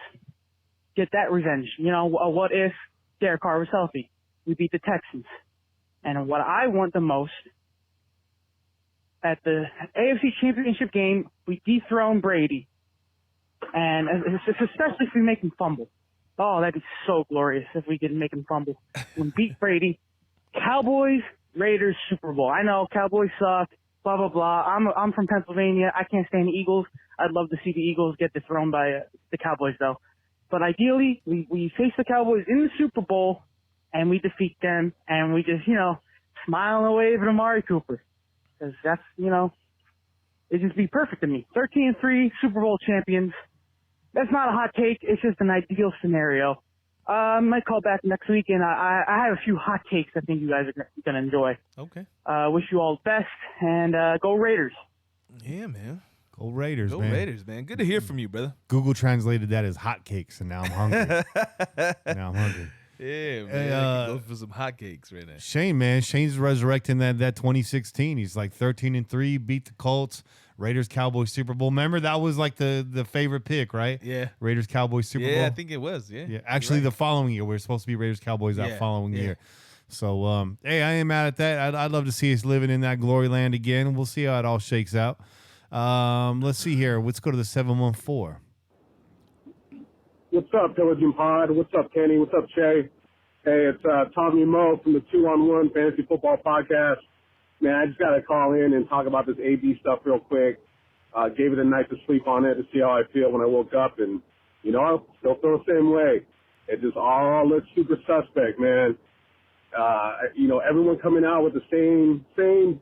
Get that revenge. You know, what if Derek Carr was healthy? We beat the Texans. And what I want the most, at the AFC Championship game, we dethrone Brady. And especially if we make him fumble. Oh, that'd be so glorious if we could make him fumble. We beat Brady. Cowboys, Raiders, Super Bowl. I know Cowboys suck, blah, blah, blah. I'm from Pennsylvania. I can't stand the Eagles. I'd love to see the Eagles get dethroned by the Cowboys, though. But ideally, we face the Cowboys in the Super Bowl, and we defeat them, and we just, smile and wave at Amari Cooper. Because that's, it'd just be perfect to me. 13-3 Super Bowl champions. That's not a hot take. It's just an ideal scenario. I might call back next week, and I have a few hot takes I think you guys are going to enjoy. Okay. Wish you all the best, and go Raiders. Yeah, man. Go Raiders, Go man. Raiders, man. Good to hear from you, brother. Google translated that as hotcakes, and now I'm hungry. Yeah, man. Hey, go for some hotcakes right now. Shane, man. Shane's resurrecting that 2016. He's like 13-3, beat the Colts. Raiders Cowboys Super Bowl. Remember that was like the favorite pick, right? Yeah. Raiders Cowboys Super Bowl. Yeah, I think it was. Yeah. Yeah. Actually, the following year we are supposed to be Raiders Cowboys that following year. So, hey, I ain't mad at that. I'd love to see us living in that glory land again. We'll see how it all shakes out. Let's see here. Let's go to the 714. What's up, Pillaging Pod? What's up, Kenny? What's up, Shay? Hey, it's Tommy Moe from the 2-on-1 Fantasy Football Podcast. Man, I just got to call in and talk about this AB stuff real quick. Gave it a night to sleep on it to see how I feel when I woke up, and, I still feel the same way. It just all looks super suspect, man. Everyone coming out with the same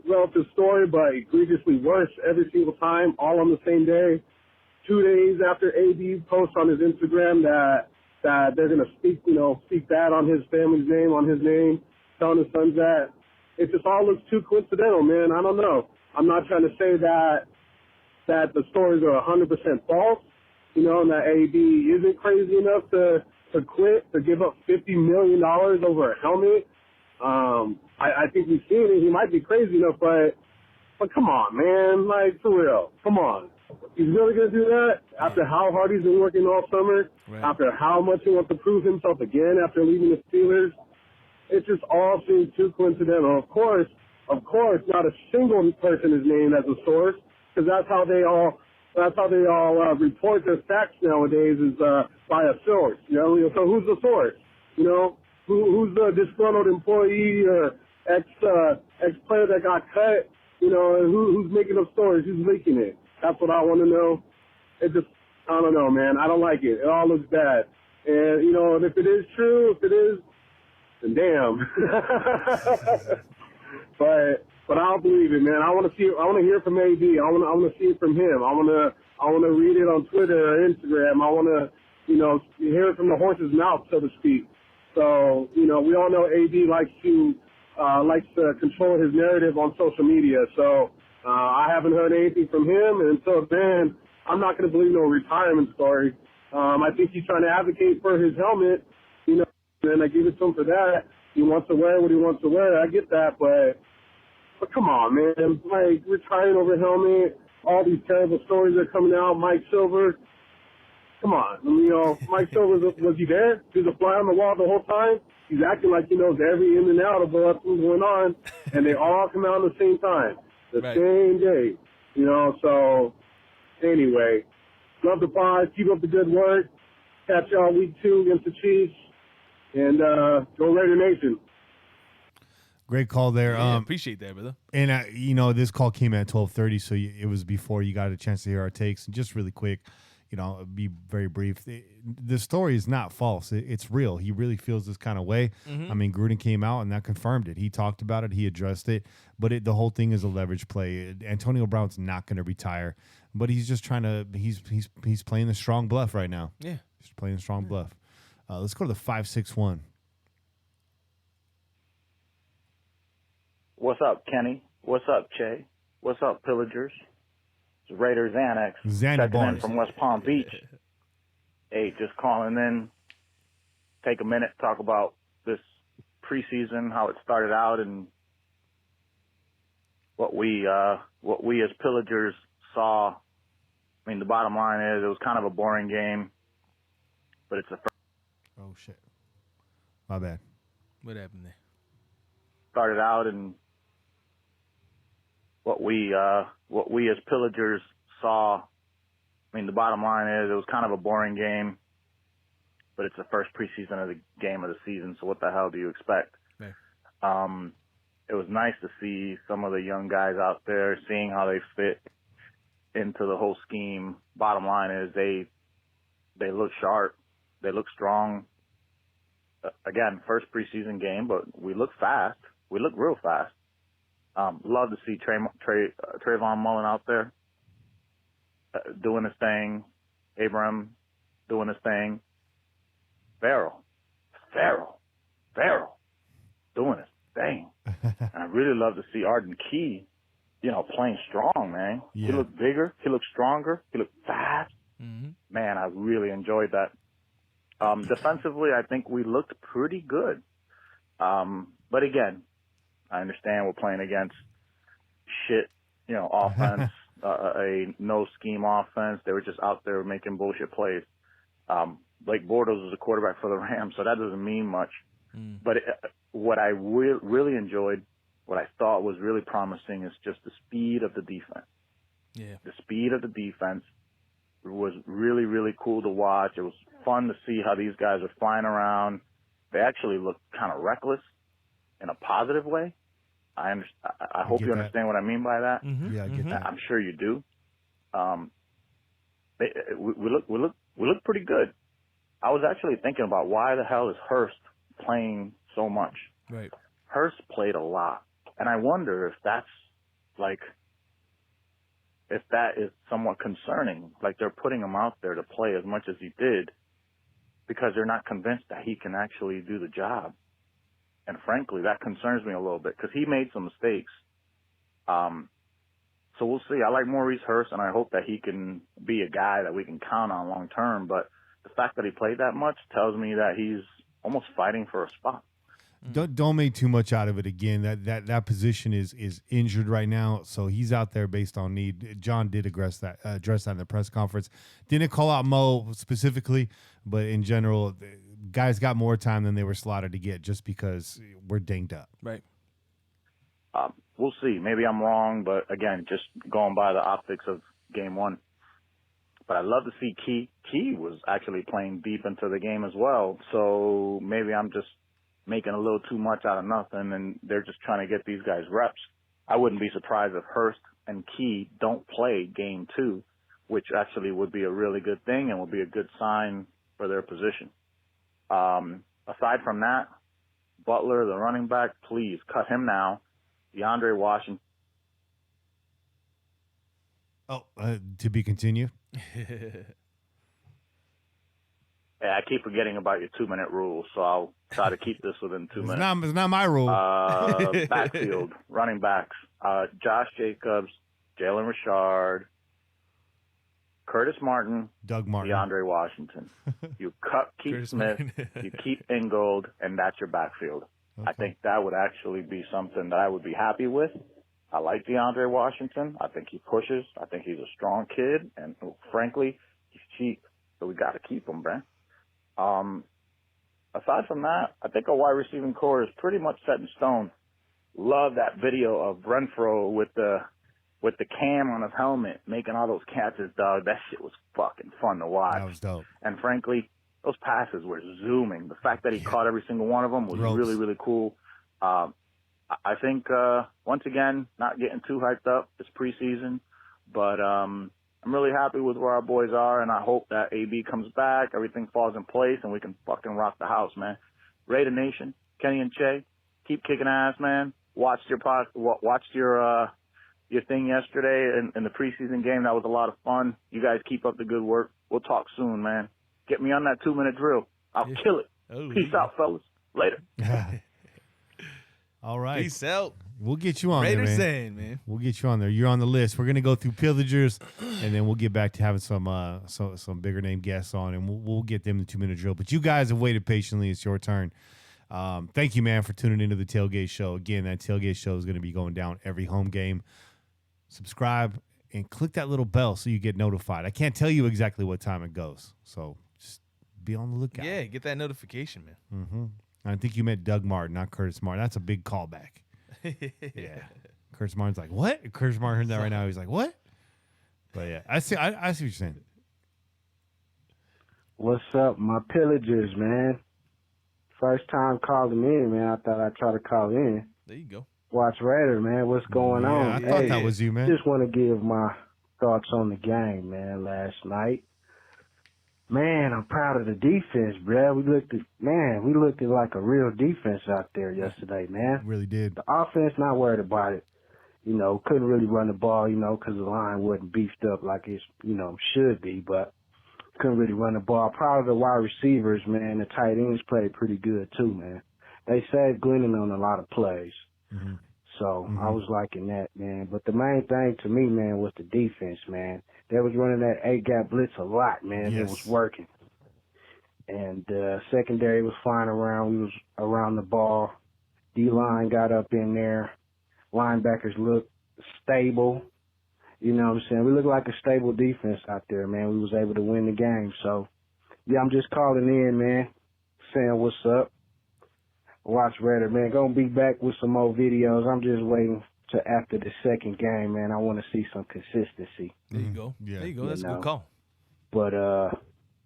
relative story, but egregiously worse every single time, all on the same day. 2 days after AB posts on his Instagram that they're going to speak bad on his family's name, on his name, telling his sons that. It just all looks too coincidental, man. I don't know. I'm not trying to say that the stories are 100% false, and that AB isn't crazy enough to quit, to give up $50 million over a helmet. I think we've seen it. He might be crazy enough, but come on, man. Like, for real. Come on. He's really going to do that after how hard he's been working all summer, after how much he wants to prove himself again after leaving the Steelers. It just all seems too coincidental. Of course, not a single person is named as a source, because that's how they all report their facts nowadays is by a source. So who's the source? Who's the disgruntled employee or ex player that got cut? And who's making up stories? Who's leaking it? That's what I want to know. I don't know, man. I don't like it. It all looks bad. And and if it is true, then damn. But I'll believe it, man. I want to hear from AB. I want to see it from him. I want to read it on Twitter or Instagram. I want to, hear it from the horse's mouth, so to speak. So, we all know AB likes to control his narrative on social media. So, I haven't heard anything from him, and until then, I'm not going to believe no retirement story. I think he's trying to advocate for his helmet, and I give it to him for that. He wants to wear what he wants to wear. I get that, but come on, man. Like, retiring over helmet, all these terrible stories are coming out. Mike Silver, come on. Mike Silver, was he there? He was a fly on the wall the whole time? He's acting like he knows every in and out of what's going on, and they all come out at the same time, same day. So anyway, love the pod. Keep up the good work. Catch y'all week 2 against the Chiefs. And go Raider Nation. Great call there. Appreciate that, brother. And this call came at 12:30, so it was before you got a chance to hear our takes. And just really quick, be very brief. The story is not false. It's real. He really feels this kind of way. Mm-hmm. I mean, Gruden came out and that confirmed it. He talked about it. He addressed it. But the whole thing is a leverage play. Antonio Brown's not going to retire, but he's just trying to. He's playing the strong bluff right now. Yeah, he's playing the strong bluff. Let's go to the 561. What's up, Kenny? What's up, Che? What's up, Pillagers? It's Raiders Annex. Checking in from West Palm Beach. Hey, just calling in. Take a minute, talk about this preseason, how it started out, and what we as Pillagers saw. I mean, the bottom line is it was kind of a boring game, but it's a first. Oh shit! My bad. What happened there? Started out, and what we as Pillagers saw. I mean, the bottom line is it was kind of a boring game, but it's the first preseason of the game of the season. So what the hell do you expect? Right. It was nice to see some of the young guys out there, seeing how they fit into the whole scheme. Bottom line is they look sharp, they look strong. Again, first preseason game, but we look fast. We look real fast. Love to see Trayvon Mullen out there doing his thing. Abram doing his thing. Farrell doing his thing. And I really love to see Arden Key, playing strong, man. Yeah. He looked bigger. He looked stronger. He looked fast. Mm-hmm. Man, I really enjoyed that. Defensively, I think we looked pretty good. But again, I understand we're playing against shit, offense, a no-scheme offense. They were just out there making bullshit plays. Blake Bortles is a quarterback for the Rams, so that doesn't mean much. But what I really enjoyed, what I thought was really promising, is just the speed of the defense. Yeah. The speed of the defense was really, really cool to watch. It was fun to see how these guys are flying around. They actually looked kind of reckless in a positive way. I hope you understand what I mean by that. Mm-hmm. Yeah, I get that. I'm sure you do. We look pretty good. I was actually thinking about why the hell is Hurst playing so much? Right. Hurst played a lot, and I wonder if that's if that is somewhat concerning. Like they're putting him out there to play as much as he did because they're not convinced that he can actually do the job. And frankly, that concerns me a little bit because he made some mistakes. So we'll see. I like Maurice Hurst, and I hope that he can be a guy that we can count on long term. But the fact that he played that much tells me that he's almost fighting for a spot. Don't make too much out of it again. That position is injured right now, so he's out there based on need. John did address that in the press conference. Didn't call out Mo specifically, but in general, guys got more time than they were slotted to get just because we're dinged up. Right. We'll see. Maybe I'm wrong, but again, just going by the optics of game one. But I'd love to see Key. Key was actually playing deep into the game as well, so maybe I'm just making a little too much out of nothing, and they're just trying to get these guys reps. I wouldn't be surprised if Hurst and Key don't play game two, which actually would be a really good thing and would be a good sign for their position. Aside from that, Butler, the running back, please cut him now. DeAndre Washington. Oh, to be continued. Yeah, I keep forgetting about your 2-minute rule, so I'll try to keep this within 2 minutes. It's not my rule. Backfield, running backs, Josh Jacobs, Jalen Richard, Curtis Martin, Doug Martin, DeAndre Washington. You cut Keith Smith, you keep Ingold, and that's your backfield. Okay. I think that would actually be something that I would be happy with. I like DeAndre Washington. I think he pushes. I think he's a strong kid, and frankly, he's cheap, so we got to keep him, man. Aside from that, I think our wide receiving core is pretty much set in stone. Love that video of Renfro with the cam on his helmet making all those catches, dog. That shit was fucking fun to watch. That was dope. And frankly, those passes were zooming. The fact that he caught every single one of them was really, really cool. I think, once again, not getting too hyped up. It's preseason, but I'm really happy with where our boys are, and I hope that AB comes back, everything falls in place, and we can fucking rock the house, man. Raider Nation, Kenny and Che, keep kicking ass, man. Watched your thing yesterday in the preseason game. That was a lot of fun. You guys keep up the good work. We'll talk soon, man. Get me on that 2-minute drill. I'll kill it. Peace out, fellas. Later. All right. Peace out. We'll get you on Raiders there, Zane, man. We'll get you on there. You're on the list. We're gonna go through Pillagers, and then we'll get back to having some bigger name guests on, and we'll get them the 2-minute drill. But you guys have waited patiently. It's your turn. Thank you, man, for tuning into the Tailgate Show. Again, that Tailgate Show is going to be going down every home game. Subscribe and click that little bell so you get notified. I can't tell you exactly what time it goes, so just be on the lookout. Yeah, get that notification, man. Mm-hmm. I think you meant Doug Martin, not Curtis Martin. That's a big callback. Yeah. Curtis Martin's like, what? Curtis Martin heard that right now. He's like, what? But yeah, I see what you're saying. What's up, my pillagers, man? First time calling in, man. I thought I'd try to call in. There you go. Watch Raider, man. What's going on? I thought that was you, man. Just want to give my thoughts on the game, man, last night. Man, I'm proud of the defense, bro. We looked at like a real defense out there yesterday, man. Really did. The offense, not worried about it. You know, couldn't really run the ball, you know, because the line wasn't beefed up like it, you know, should be, but couldn't really run the ball. Proud of the wide receivers, man. The tight ends played pretty good, too, man. They saved Glennon on a lot of plays. Mm-hmm. So I was liking that, man. But the main thing to me, man, was the defense, man. They was running that 8-gap blitz a lot, man. Yes. It was working. And secondary was flying around. We was around the ball. D-line got up in there. Linebackers looked stable. You know what I'm saying? We look like a stable defense out there, man. We was able to win the game. So, yeah, I'm just calling in, man, saying what's up. Watch Raider, man. Gonna be back with some more videos. I'm just waiting to after the second game, man. I want to see some consistency. There you go. Yeah. There you go. That's a good call. But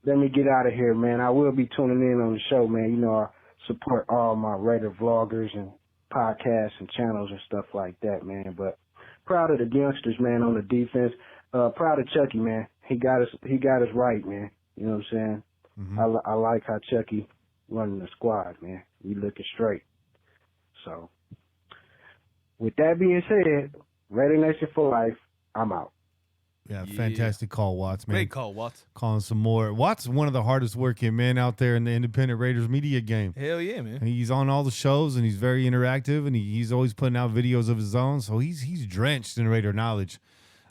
let me get out of here, man. I will be tuning in on the show, man. You know, I support all my Raider vloggers and podcasts and channels and stuff like that, man. But proud of the youngsters, man, on the defense. Proud of Chucky, man. He got us right, man. You know what I'm saying? Mm-hmm. I like how Chucky running the squad, man. We looking straight. So, with that being said, Raider Nation for life. I'm out. Yeah, fantastic call, Watts, man. Great call, Watts. Calling some more. Watts is one of the hardest working men out there in the independent Raiders media game. Hell yeah, man. He's on all the shows, and he's very interactive, and he's always putting out videos of his own, so he's drenched in Raider knowledge.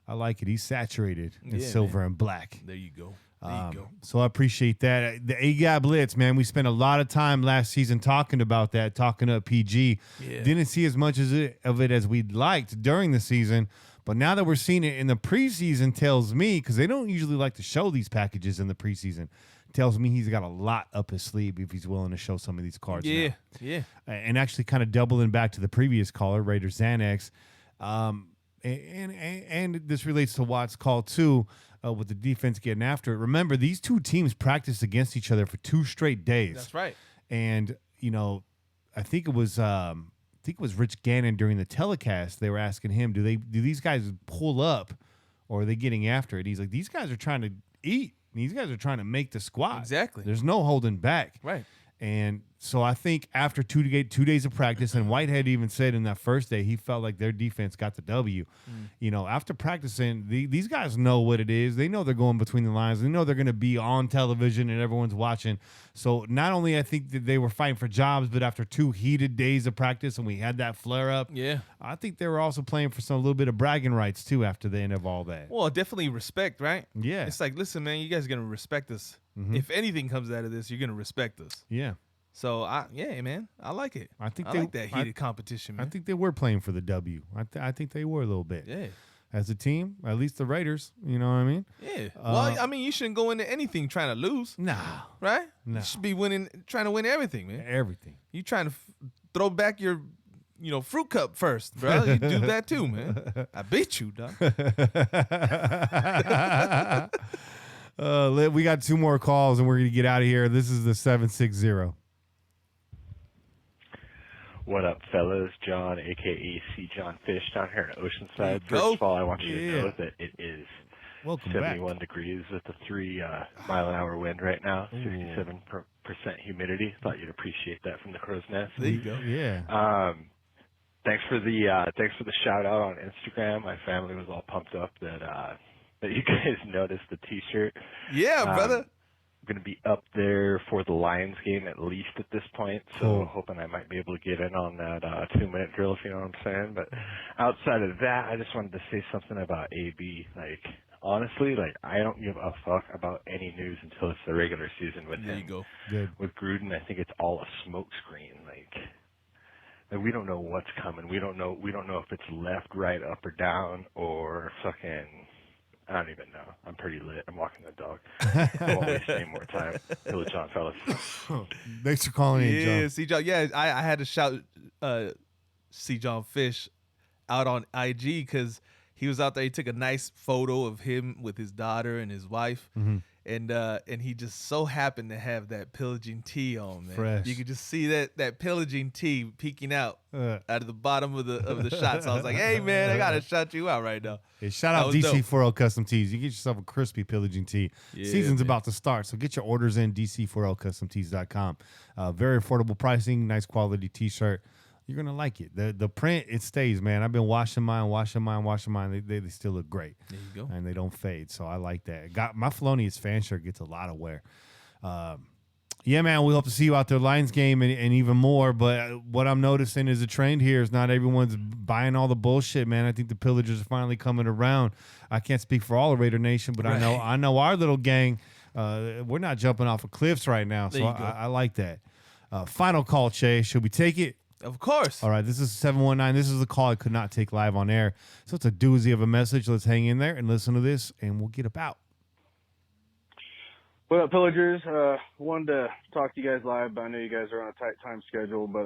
I like it. He's saturated in silver and black. There you go. There you go. So I appreciate that. The A-Gap Blitz, man, we spent a lot of time last season talking about that, talking up PG. Yeah. Didn't see as much of it as we'd liked during the season, but now that we're seeing it in the preseason, tells me, because they don't usually like to show these packages in the preseason, tells me he's got a lot up his sleeve if he's willing to show some of these cards now. Yeah. And actually kind of doubling back to the previous caller, Raider Xanax, and this relates to Watt's call too, with the defense getting after it. Remember, these two teams practiced against each other for 2 straight days. That's right. And, you know, I think it was Rich Gannon during the telecast. They were asking him, do these guys pull up or are they getting after it? He's like, these guys are trying to eat. These guys are trying to make the squad. Exactly. There's no holding back. Right. And so I think after 2 days of practice, and Whitehead even said in that first day, he felt like their defense got the W. You know, after practicing, these guys know what it is. They know they're going between the lines. They know they're going to be on television and everyone's watching. So not only I think that they were fighting for jobs, but after 2 heated days of practice and we had that flare up, I think they were also playing for a little bit of bragging rights too after the end of all that. Well, definitely respect, right? Yeah. It's like, listen, man, you guys are going to respect us. If anything comes out of this, you're going to respect us. Yeah. So, man, I like it. I like that heated competition, man. I think they were playing for the W. I think they were a little bit. Yeah. As a team, at least the Raiders, you know what I mean? Yeah. Well, I mean, you shouldn't go into anything trying to lose. Nah. Right? Nah. You should be trying to win everything, man. Everything. You trying to throw back your, fruit cup first, bro. You do that too, man. I beat you, dog. We got 2 more calls, and we're going to get out of here. This is the 760. What up, fellas? John, a.k.a. C. John Fish, down here in Oceanside. Go. First of all, I want you to know that it is Welcome 71 degrees with a 3-mile-an-hour wind right now, 67% humidity. Thought you'd appreciate that from the Crow's Nest. There you go. Yeah. Thanks for the shout out on Instagram. My family was all pumped up that you guys noticed the T-shirt. Yeah, brother. going to be up there for the Lions game at least at this point. So hoping I might be able to get in on that 2-minute drill, if you know what I'm saying. But outside of that, I just wanted to say something about AB. Like, honestly, like, I don't give a fuck about any news until it's the regular season with him. There you go. Good. With Gruden, I think it's all a smokescreen. Like, we don't know what's coming. We don't know if it's left, right, up, or down, or fucking, I don't even know. I'm pretty lit. I'm walking the dog. I won't waste any more time. Pillage on, fellas. Thanks for calling in, John. Yeah, C. John. Yeah, I had to shout C. John Fish out on IG because he was out there. He took a nice photo of him with his daughter and his wife. Mm-hmm. And he just so happened to have that pillaging tee on, man. Fresh. You could just see that pillaging tee peeking out of the bottom of the shot. So I was like, hey, man, I got to shout you out right now. Hey, shout out DC40 Custom Tees. You get yourself a crispy pillaging tee. Yeah, Season's man. about to start, so get your orders in, DC40customtees.com. Very affordable pricing, nice quality T-shirt. You're going to like it. The print, it stays, man. I've been washing mine. They still look great. There you go. And they don't fade, so I like that. Got my Felonious fan shirt gets a lot of wear. Yeah, man, we hope to see you out there Lions game and even more. But what I'm noticing is a trend here is not everyone's buying all the bullshit, man. I think the Pillagers are finally coming around. I can't speak for all of Raider Nation, but Right. I know our little gang, we're not jumping off of cliffs right now. So I like that. Final call, Che. Should we take it? Of course. All right, this is 719. This is a call I could not take live on air. So it's a doozy of a message. Let's hang in there and listen to this, and we'll get about. What up, Pillagers? Wanted to talk to you guys live, but I know you guys are on a tight time schedule. But,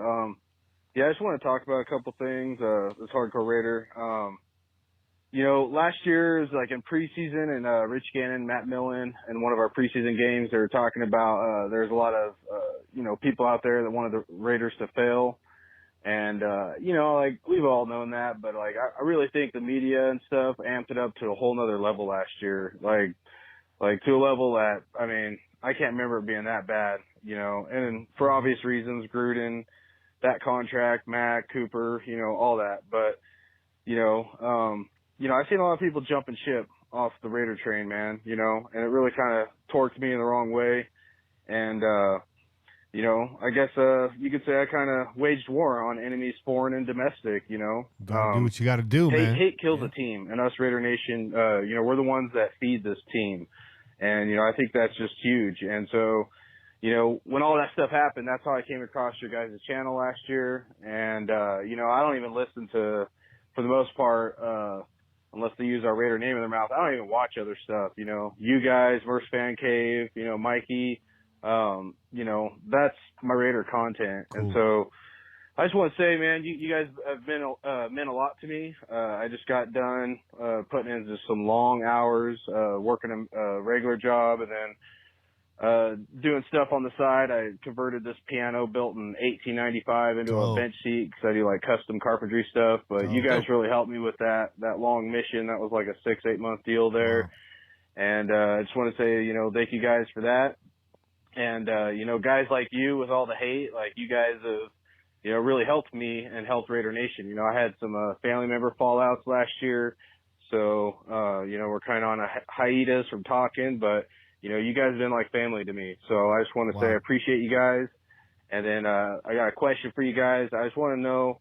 yeah, I just want to talk about a couple things. This Hardcore Raider. Last year was like in preseason, and Rich Gannon, Matt Millen, in one of our preseason games, they were talking about there's a lot of, people out there that wanted the Raiders to fail. And, we've all known that, but, I really think the media and stuff amped it up to a whole nother level last year. Like to a level that, I can't remember it being that bad, and for obvious reasons, Gruden, that contract, Mac, Cooper, all that. But, I've seen a lot of people jumping ship off the Raider train, man, and it really kind of torqued me in the wrong way. And, I guess you could say I kind of waged war on enemies, foreign and domestic, Gotta do what you got to do, man. Hate kills a team, and us Raider Nation, we're the ones that feed this team. And, I think that's just huge. And so, when all that stuff happened, that's how I came across your guys' channel last year. And, I don't even listen to, for the most part, unless they use our Raider name in their mouth, I don't even watch other stuff, You guys, Verse Fan Cave, Mikey, that's my Raider content. Cool. And so I just want to say, man, you guys have been meant a lot to me. I just got done putting into some long hours, working a regular job, and then doing stuff on the side. I converted this piano built in 1895 into a bench seat because I do custom carpentry stuff. But you guys really helped me with that long mission. That was like a 6-8 month deal there. Wow. And I just want to say, thank you guys for that. And guys like you with all the hate, you guys have, really helped me and helped Raider Nation. I had some family member fallouts last year, so we're kind of on a hiatus from talking, but you guys have been like family to me. So I just want to say I appreciate you guys. And then I got a question for you guys. I just want to know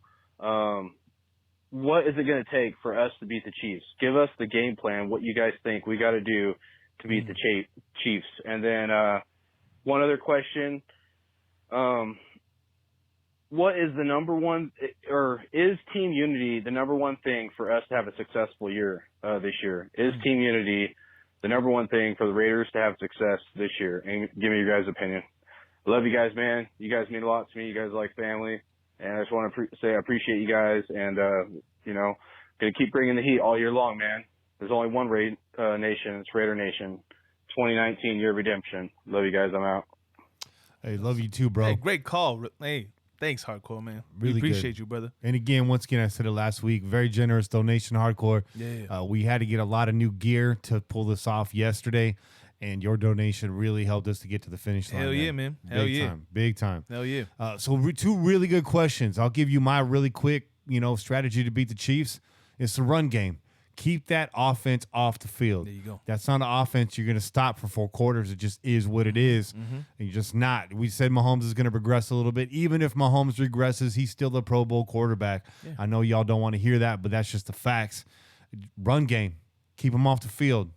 what is it going to take for us to beat the Chiefs? Give us the game plan, what you guys think we got to do to beat the Chiefs. And then one other question. What is the number one, or is team unity the number one thing for us to have a successful year this year? Is team unity the number one thing for the Raiders to have success this year? And give me your guys' opinion. I love you guys, man. You guys mean a lot to me. You guys are like family. And I just want to say I appreciate you guys. And, going to keep bringing the heat all year long, man. There's only one nation. It's Raider Nation. 2019 year of redemption. Love you guys. I'm out. Hey, love you too, bro. Hey, great call. Hey, thanks, Hardcore, man. Really we appreciate good. You, brother. And again, once again, I said it last week, very generous donation, Hardcore. Yeah. We had to get a lot of new gear to pull this off yesterday, and your donation really helped us to get to the finish line. Hell yeah, man. Hell Big yeah. time. Big time. Hell yeah. So two really good questions. I'll give you my really quick, strategy to beat the Chiefs. It's the run game. Keep that offense off the field. There you go. That's not an offense you're going to stop for 4 quarters. It just is what it is. And you're just not. We said Mahomes is going to regress a little bit. Even if Mahomes regresses, he's still the Pro Bowl quarterback. Yeah. I know y'all don't want to hear that, but that's just the facts. Run game. Keep him off the field.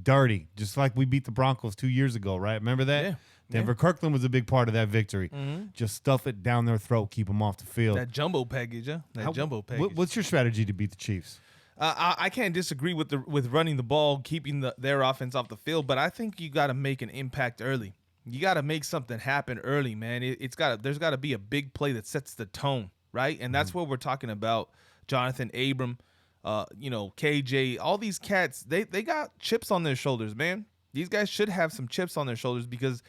Dirty. Just like we beat the Broncos 2 years ago, right? Remember that? Yeah. Denver Kirkland was a big part of that victory. Just stuff it down their throat, keep them off the field. That jumbo package, yeah. Jumbo package. What's your strategy to beat the Chiefs? I can't disagree with running the ball, keeping their offense off the field, but I think you got to make an impact early. You got to make something happen early, man. There's got to be a big play that sets the tone, right? And that's what we're talking about. Jonathan Abram, KJ, all these cats, they got chips on their shoulders, man. These guys should have some chips on their shoulders because,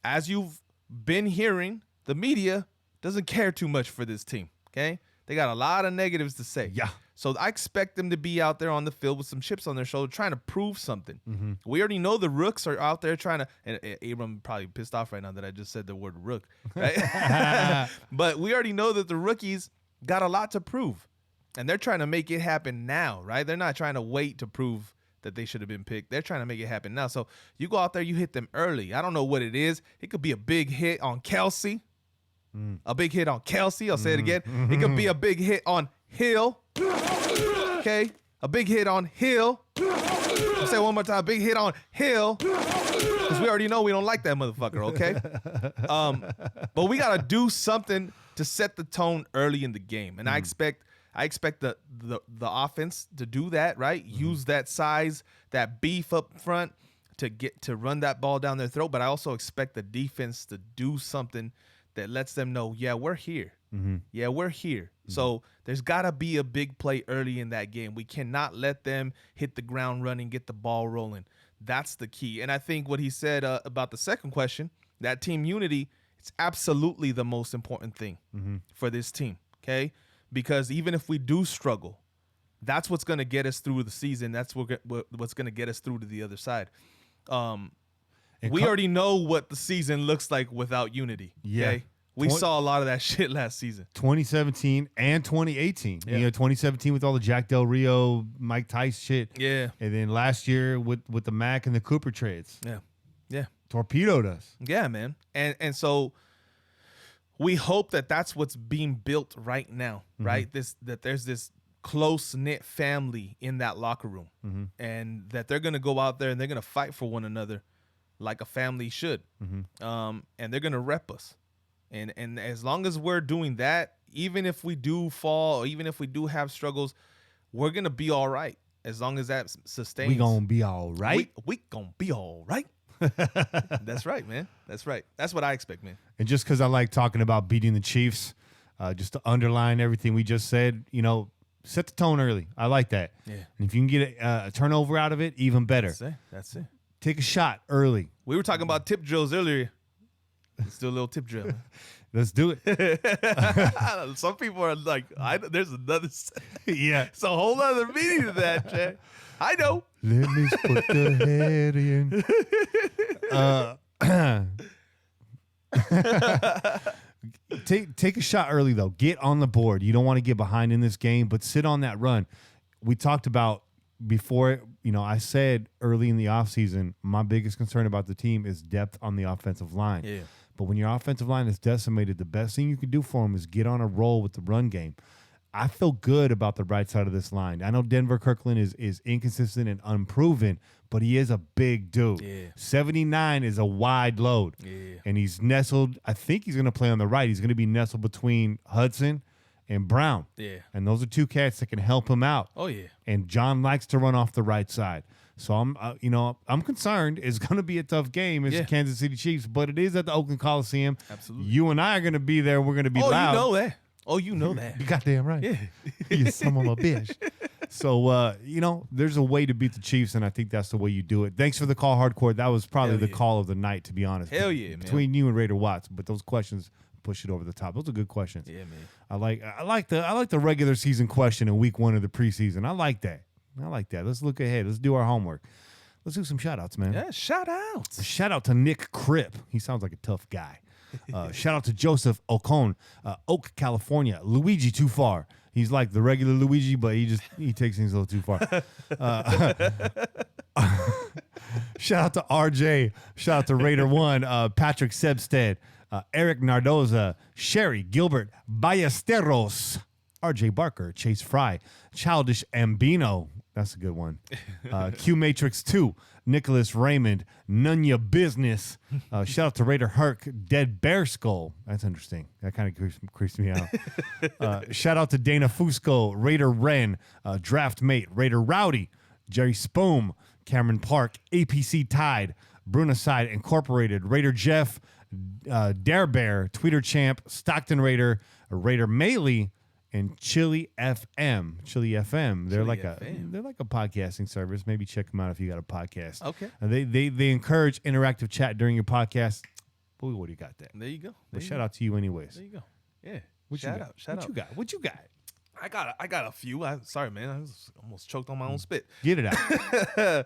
as you've been hearing, the media doesn't care too much for this team, okay? They got a lot of negatives to say. Yeah. So I expect them to be out there on the field with some chips on their shoulder trying to prove something. We already know the rooks are out there trying to – and Abram probably pissed off right now that I just said the word rook, right? But we already know that the rookies got a lot to prove, and they're trying to make it happen now, right? They're not trying to wait to prove that they should have been picked. They're trying to make it happen now. So you go out there, you hit them early. I don't know what it is. It could be a big hit on Kelsey. A big hit on Kelsey. I'll say it again. It could be a big hit on Hill. Okay? A big hit on Hill. I'll say it one more time. Big hit on Hill. Because we already know we don't like that motherfucker, okay? But we got to do something to set the tone early in the game. And I expect the offense to do that, right? Use that size, that beef up front to run that ball down their throat. But I also expect the defense to do something that lets them know, yeah, we're here. Yeah, we're here. So there's got to be a big play early in that game. We cannot let them hit the ground running, get the ball rolling. That's the key. And I think what he said about the second question, that team unity, it's absolutely the most important thing for this team, okay? Because even if we do struggle, that's what's going to get us through the season. That's what's going to get us through to the other side. We already know what the season looks like without unity. Yeah. Okay? We saw a lot of that shit last season. 2017 and 2018. Yeah. 2017 with all the Jack Del Rio, Mike Tice shit. Yeah. And then last year with the Mac and the Cooper trades. Yeah. Yeah. Torpedoed us. Yeah, man. And so we hope that that's what's being built right now, right? That there's this close-knit family in that locker room, and that they're going to go out there and they're going to fight for one another like a family should, and they're going to rep us. And as long as we're doing that, even if we do fall, or even if we do have struggles, we're going to be all right as long as that sustains. We going to be all right. We going to be all right. That's right, man. That's right. That's what I expect, man. And just because I like talking about beating the Chiefs, just to underline everything we just said, set the tone early. I like that. Yeah. And if you can get a turnover out of it, even better. That's it. Take a shot early. We were talking about tip drills earlier. Let's do a little tip drill. Let's do it. Some people are like, there's another. Yeah. It's a whole other meaning to that, Chad. I know. Let me put the head in. Take a shot early, though. Get on the board. You don't want to get behind in this game, but sit on that run. We talked about before, I said early in the offseason, my biggest concern about the team is depth on the offensive line. Yeah. But when your offensive line is decimated, the best thing you can do for them is get on a roll with the run game. I feel good about the right side of this line. I know Denver Kirkland is inconsistent and unproven, but he is a big dude. Yeah. 79 is a wide load. Yeah. And he's nestled. I think he's going to play on the right. He's going to be nestled between Hudson and Brown. Yeah. And those are two cats that can help him out. Oh, yeah. And John likes to run off the right side. So I'm concerned. It's going to be a tough game. It's the Kansas City Chiefs, but it is at the Oakland Coliseum. Absolutely. You and I are going to be there. We're going to be loud. You know that. Oh, you know that. You goddamn right. Yeah. You son of a bitch. So, there's a way to beat the Chiefs, and I think that's the way you do it. Thanks for the call, Hardcore. That was probably the call of the night, to be honest. Hell yeah, man. Between you and Raider Watts, but those questions push it over the top. Those are good questions. Yeah, man. I like the regular season question in week 1 of the preseason. I like that. Let's look ahead. Let's do our homework. Let's do some shout-outs, man. Yeah, shout-outs. Shout out to Nick Cripp. He sounds like a tough guy. Shout out to Joseph Ocon, Oak, California. Luigi Too Far, He's like the regular Luigi, but he takes things a little too far. Shout out to RJ. Shout out to Raider 1, Patrick Sebstead, Eric Nardoza, Sherry Gilbert, Ballesteros, RJ Barker, Chase Fry, Childish Ambino. That's a good one. Q Matrix 2, Nicholas Raymond, None Ya Business. Shout out to Raider Herc, Dead Bear Skull. That's interesting. That kind of creeps me out. Shout out to Dana Fusco, Raider Ren, Draft Mate, Raider Rowdy, Jerry Spoom, Cameron Park, APC Tide, Brunaside Incorporated, Raider Jeff, Dare Bear, Tweeter Champ, Stockton Raider, Raider Maley, and Chili FM. Chili FM. They're like a podcasting service. Maybe check them out if you got a podcast. Okay. They encourage interactive chat during your podcast. Boy, what do you got there? There you go. Well, shout out to you anyways. There you go. Yeah. Shout out. What you got? I got a few. Sorry, man. I was almost choked on my own spit. Get it out.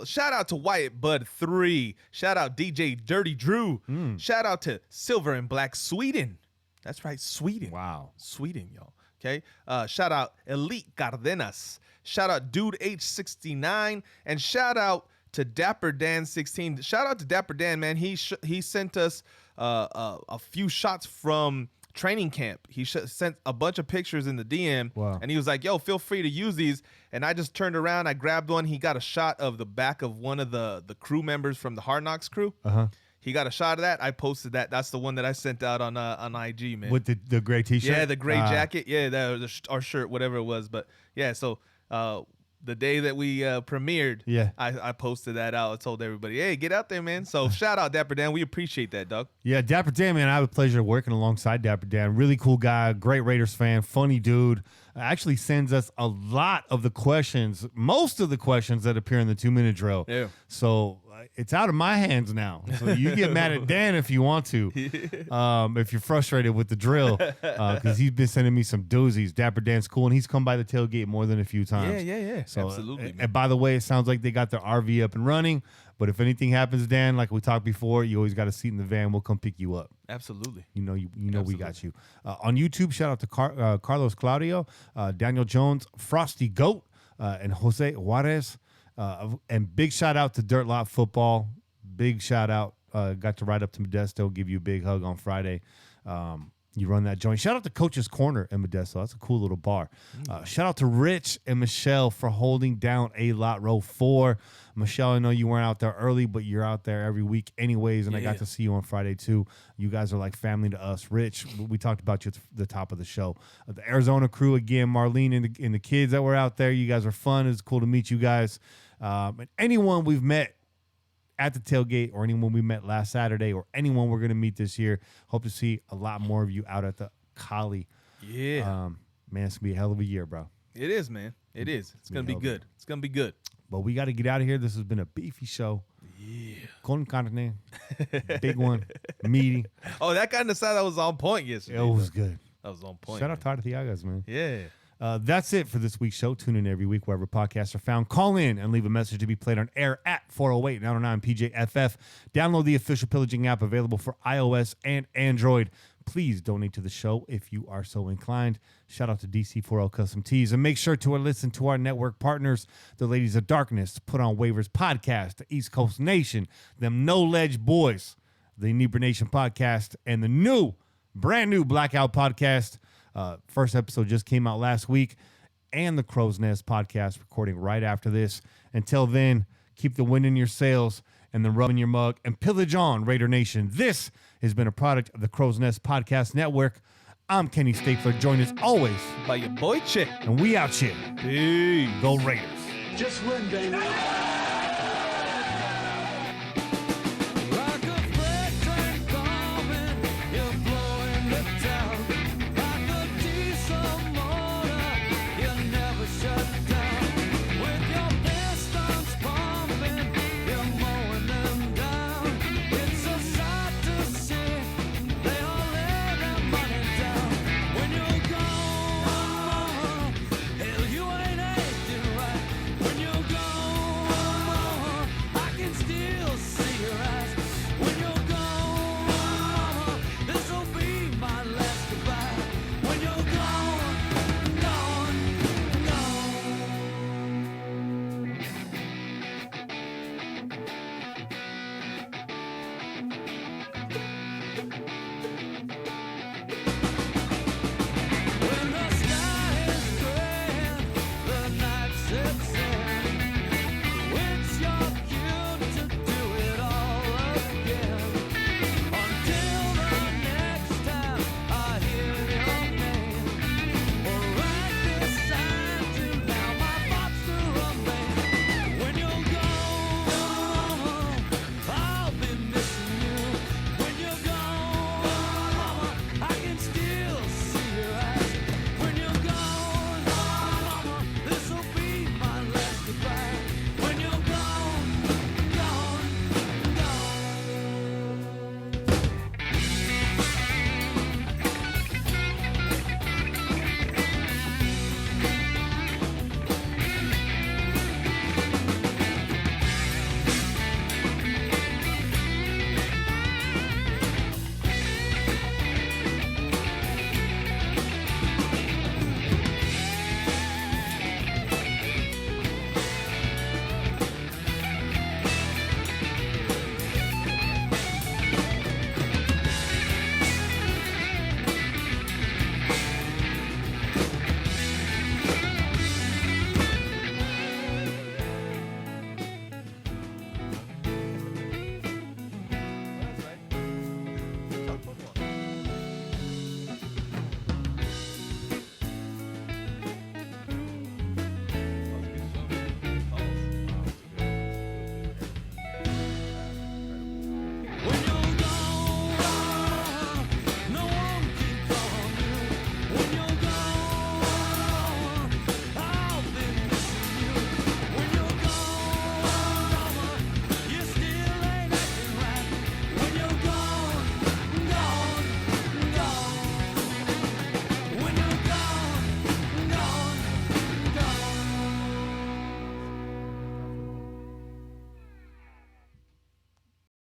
Shout out to Wyatt Bud 3. Shout out DJ Dirty Drew. Shout out to Silver and Black Sweden. That's right, Sweden. Wow. Sweden, y'all. Okay. Shout out Elite Cardenas. Shout out Dude H69. And shout out to Dapper Dan 16. Shout out to Dapper Dan, man. He sent us a few shots from training camp. He sent a bunch of pictures in the DM. Wow. And he was like, yo, feel free to use these. And I just turned around. I grabbed one. He got a shot of the back of one of the crew members from the Hard Knocks crew. Uh-huh. He got a shot of that. I posted that. That's the one that I sent out on IG, man. With the gray T-shirt? Yeah, the gray jacket. Yeah, our shirt, whatever it was. But yeah, so the day that we premiered, I posted that out. I told everybody, hey, get out there, man. So shout out Dapper Dan. We appreciate that, dog. Yeah, Dapper Dan, man. I have a pleasure working alongside Dapper Dan. Really cool guy, great Raiders fan, funny dude. Actually sends us a lot of the questions, most of the questions that appear in the 2-minute drill. Yeah. So it's out of my hands now. So you get mad at Dan if you want to, if you're frustrated with the drill, because he's been sending me some doozies. Dapper Dan's cool, and he's come by the tailgate more than a few times. Yeah. So, absolutely. And by the way, it sounds like they got their RV up and running. But if anything happens, Dan, like we talked before, you always got a seat in the van. We'll come pick you up. Absolutely. You know we got you. On YouTube, shout out to Carlos Claudio, Daniel Jones, Frosty Goat, and Jose Juarez. And big shout out to Dirt Lot Football. Big shout out. Got to ride up to Modesto, give you a big hug on Friday. You run that joint. Shout out to Coach's Corner in Modesto. That's a cool little bar. Shout out to Rich and Michelle for holding down A Lot Row 4. Michelle, I know you weren't out there early, but you're out there every week anyways, and I got to see you on Friday too. You guys are like family to us. Rich, we talked about you at the top of the show. The Arizona crew again, Marlene and the kids that were out there. You guys are fun. It's cool to meet you guys. And anyone we've met at the tailgate, or anyone we met last Saturday, or anyone we're going to meet this year, hope to see a lot more of you out at the Cali. Yeah. Man, it's going to be a hell of a year, bro. It is, man. It is. It's going to be good. It's going to be good. But we got to get out of here. This has been a beefy show. Yeah. Con carne. Big one. Meaty. Oh, that kind of salad was on point yesterday. It was good. That was on point. Shout out to Artiagas, man. Yeah. That's it for this week's show. Tune in every week wherever podcasts are found. Call in and leave a message to be played on air at 408-909-PJFF. Download the official Pillaging app available for iOS and Android. Please donate to the show if you are so inclined. Shout out to DC4L Custom Tees. And make sure to listen to our network partners, the Ladies of Darkness, Put on Waivers Podcast, the East Coast Nation, them No Ledge Boys, the Inebrination Podcast, and the brand new Blackout Podcast. First episode just came out last week, and the Crow's Nest Podcast recording right after this. Until then, keep the wind in your sails and the rum in your mug, and pillage on, Raider Nation. This has been a product of the Crow's Nest Podcast Network. I'm Kenny Stapler, joined as always by your boy Chick, and we out here. Peace. Go Raiders. Just win, baby.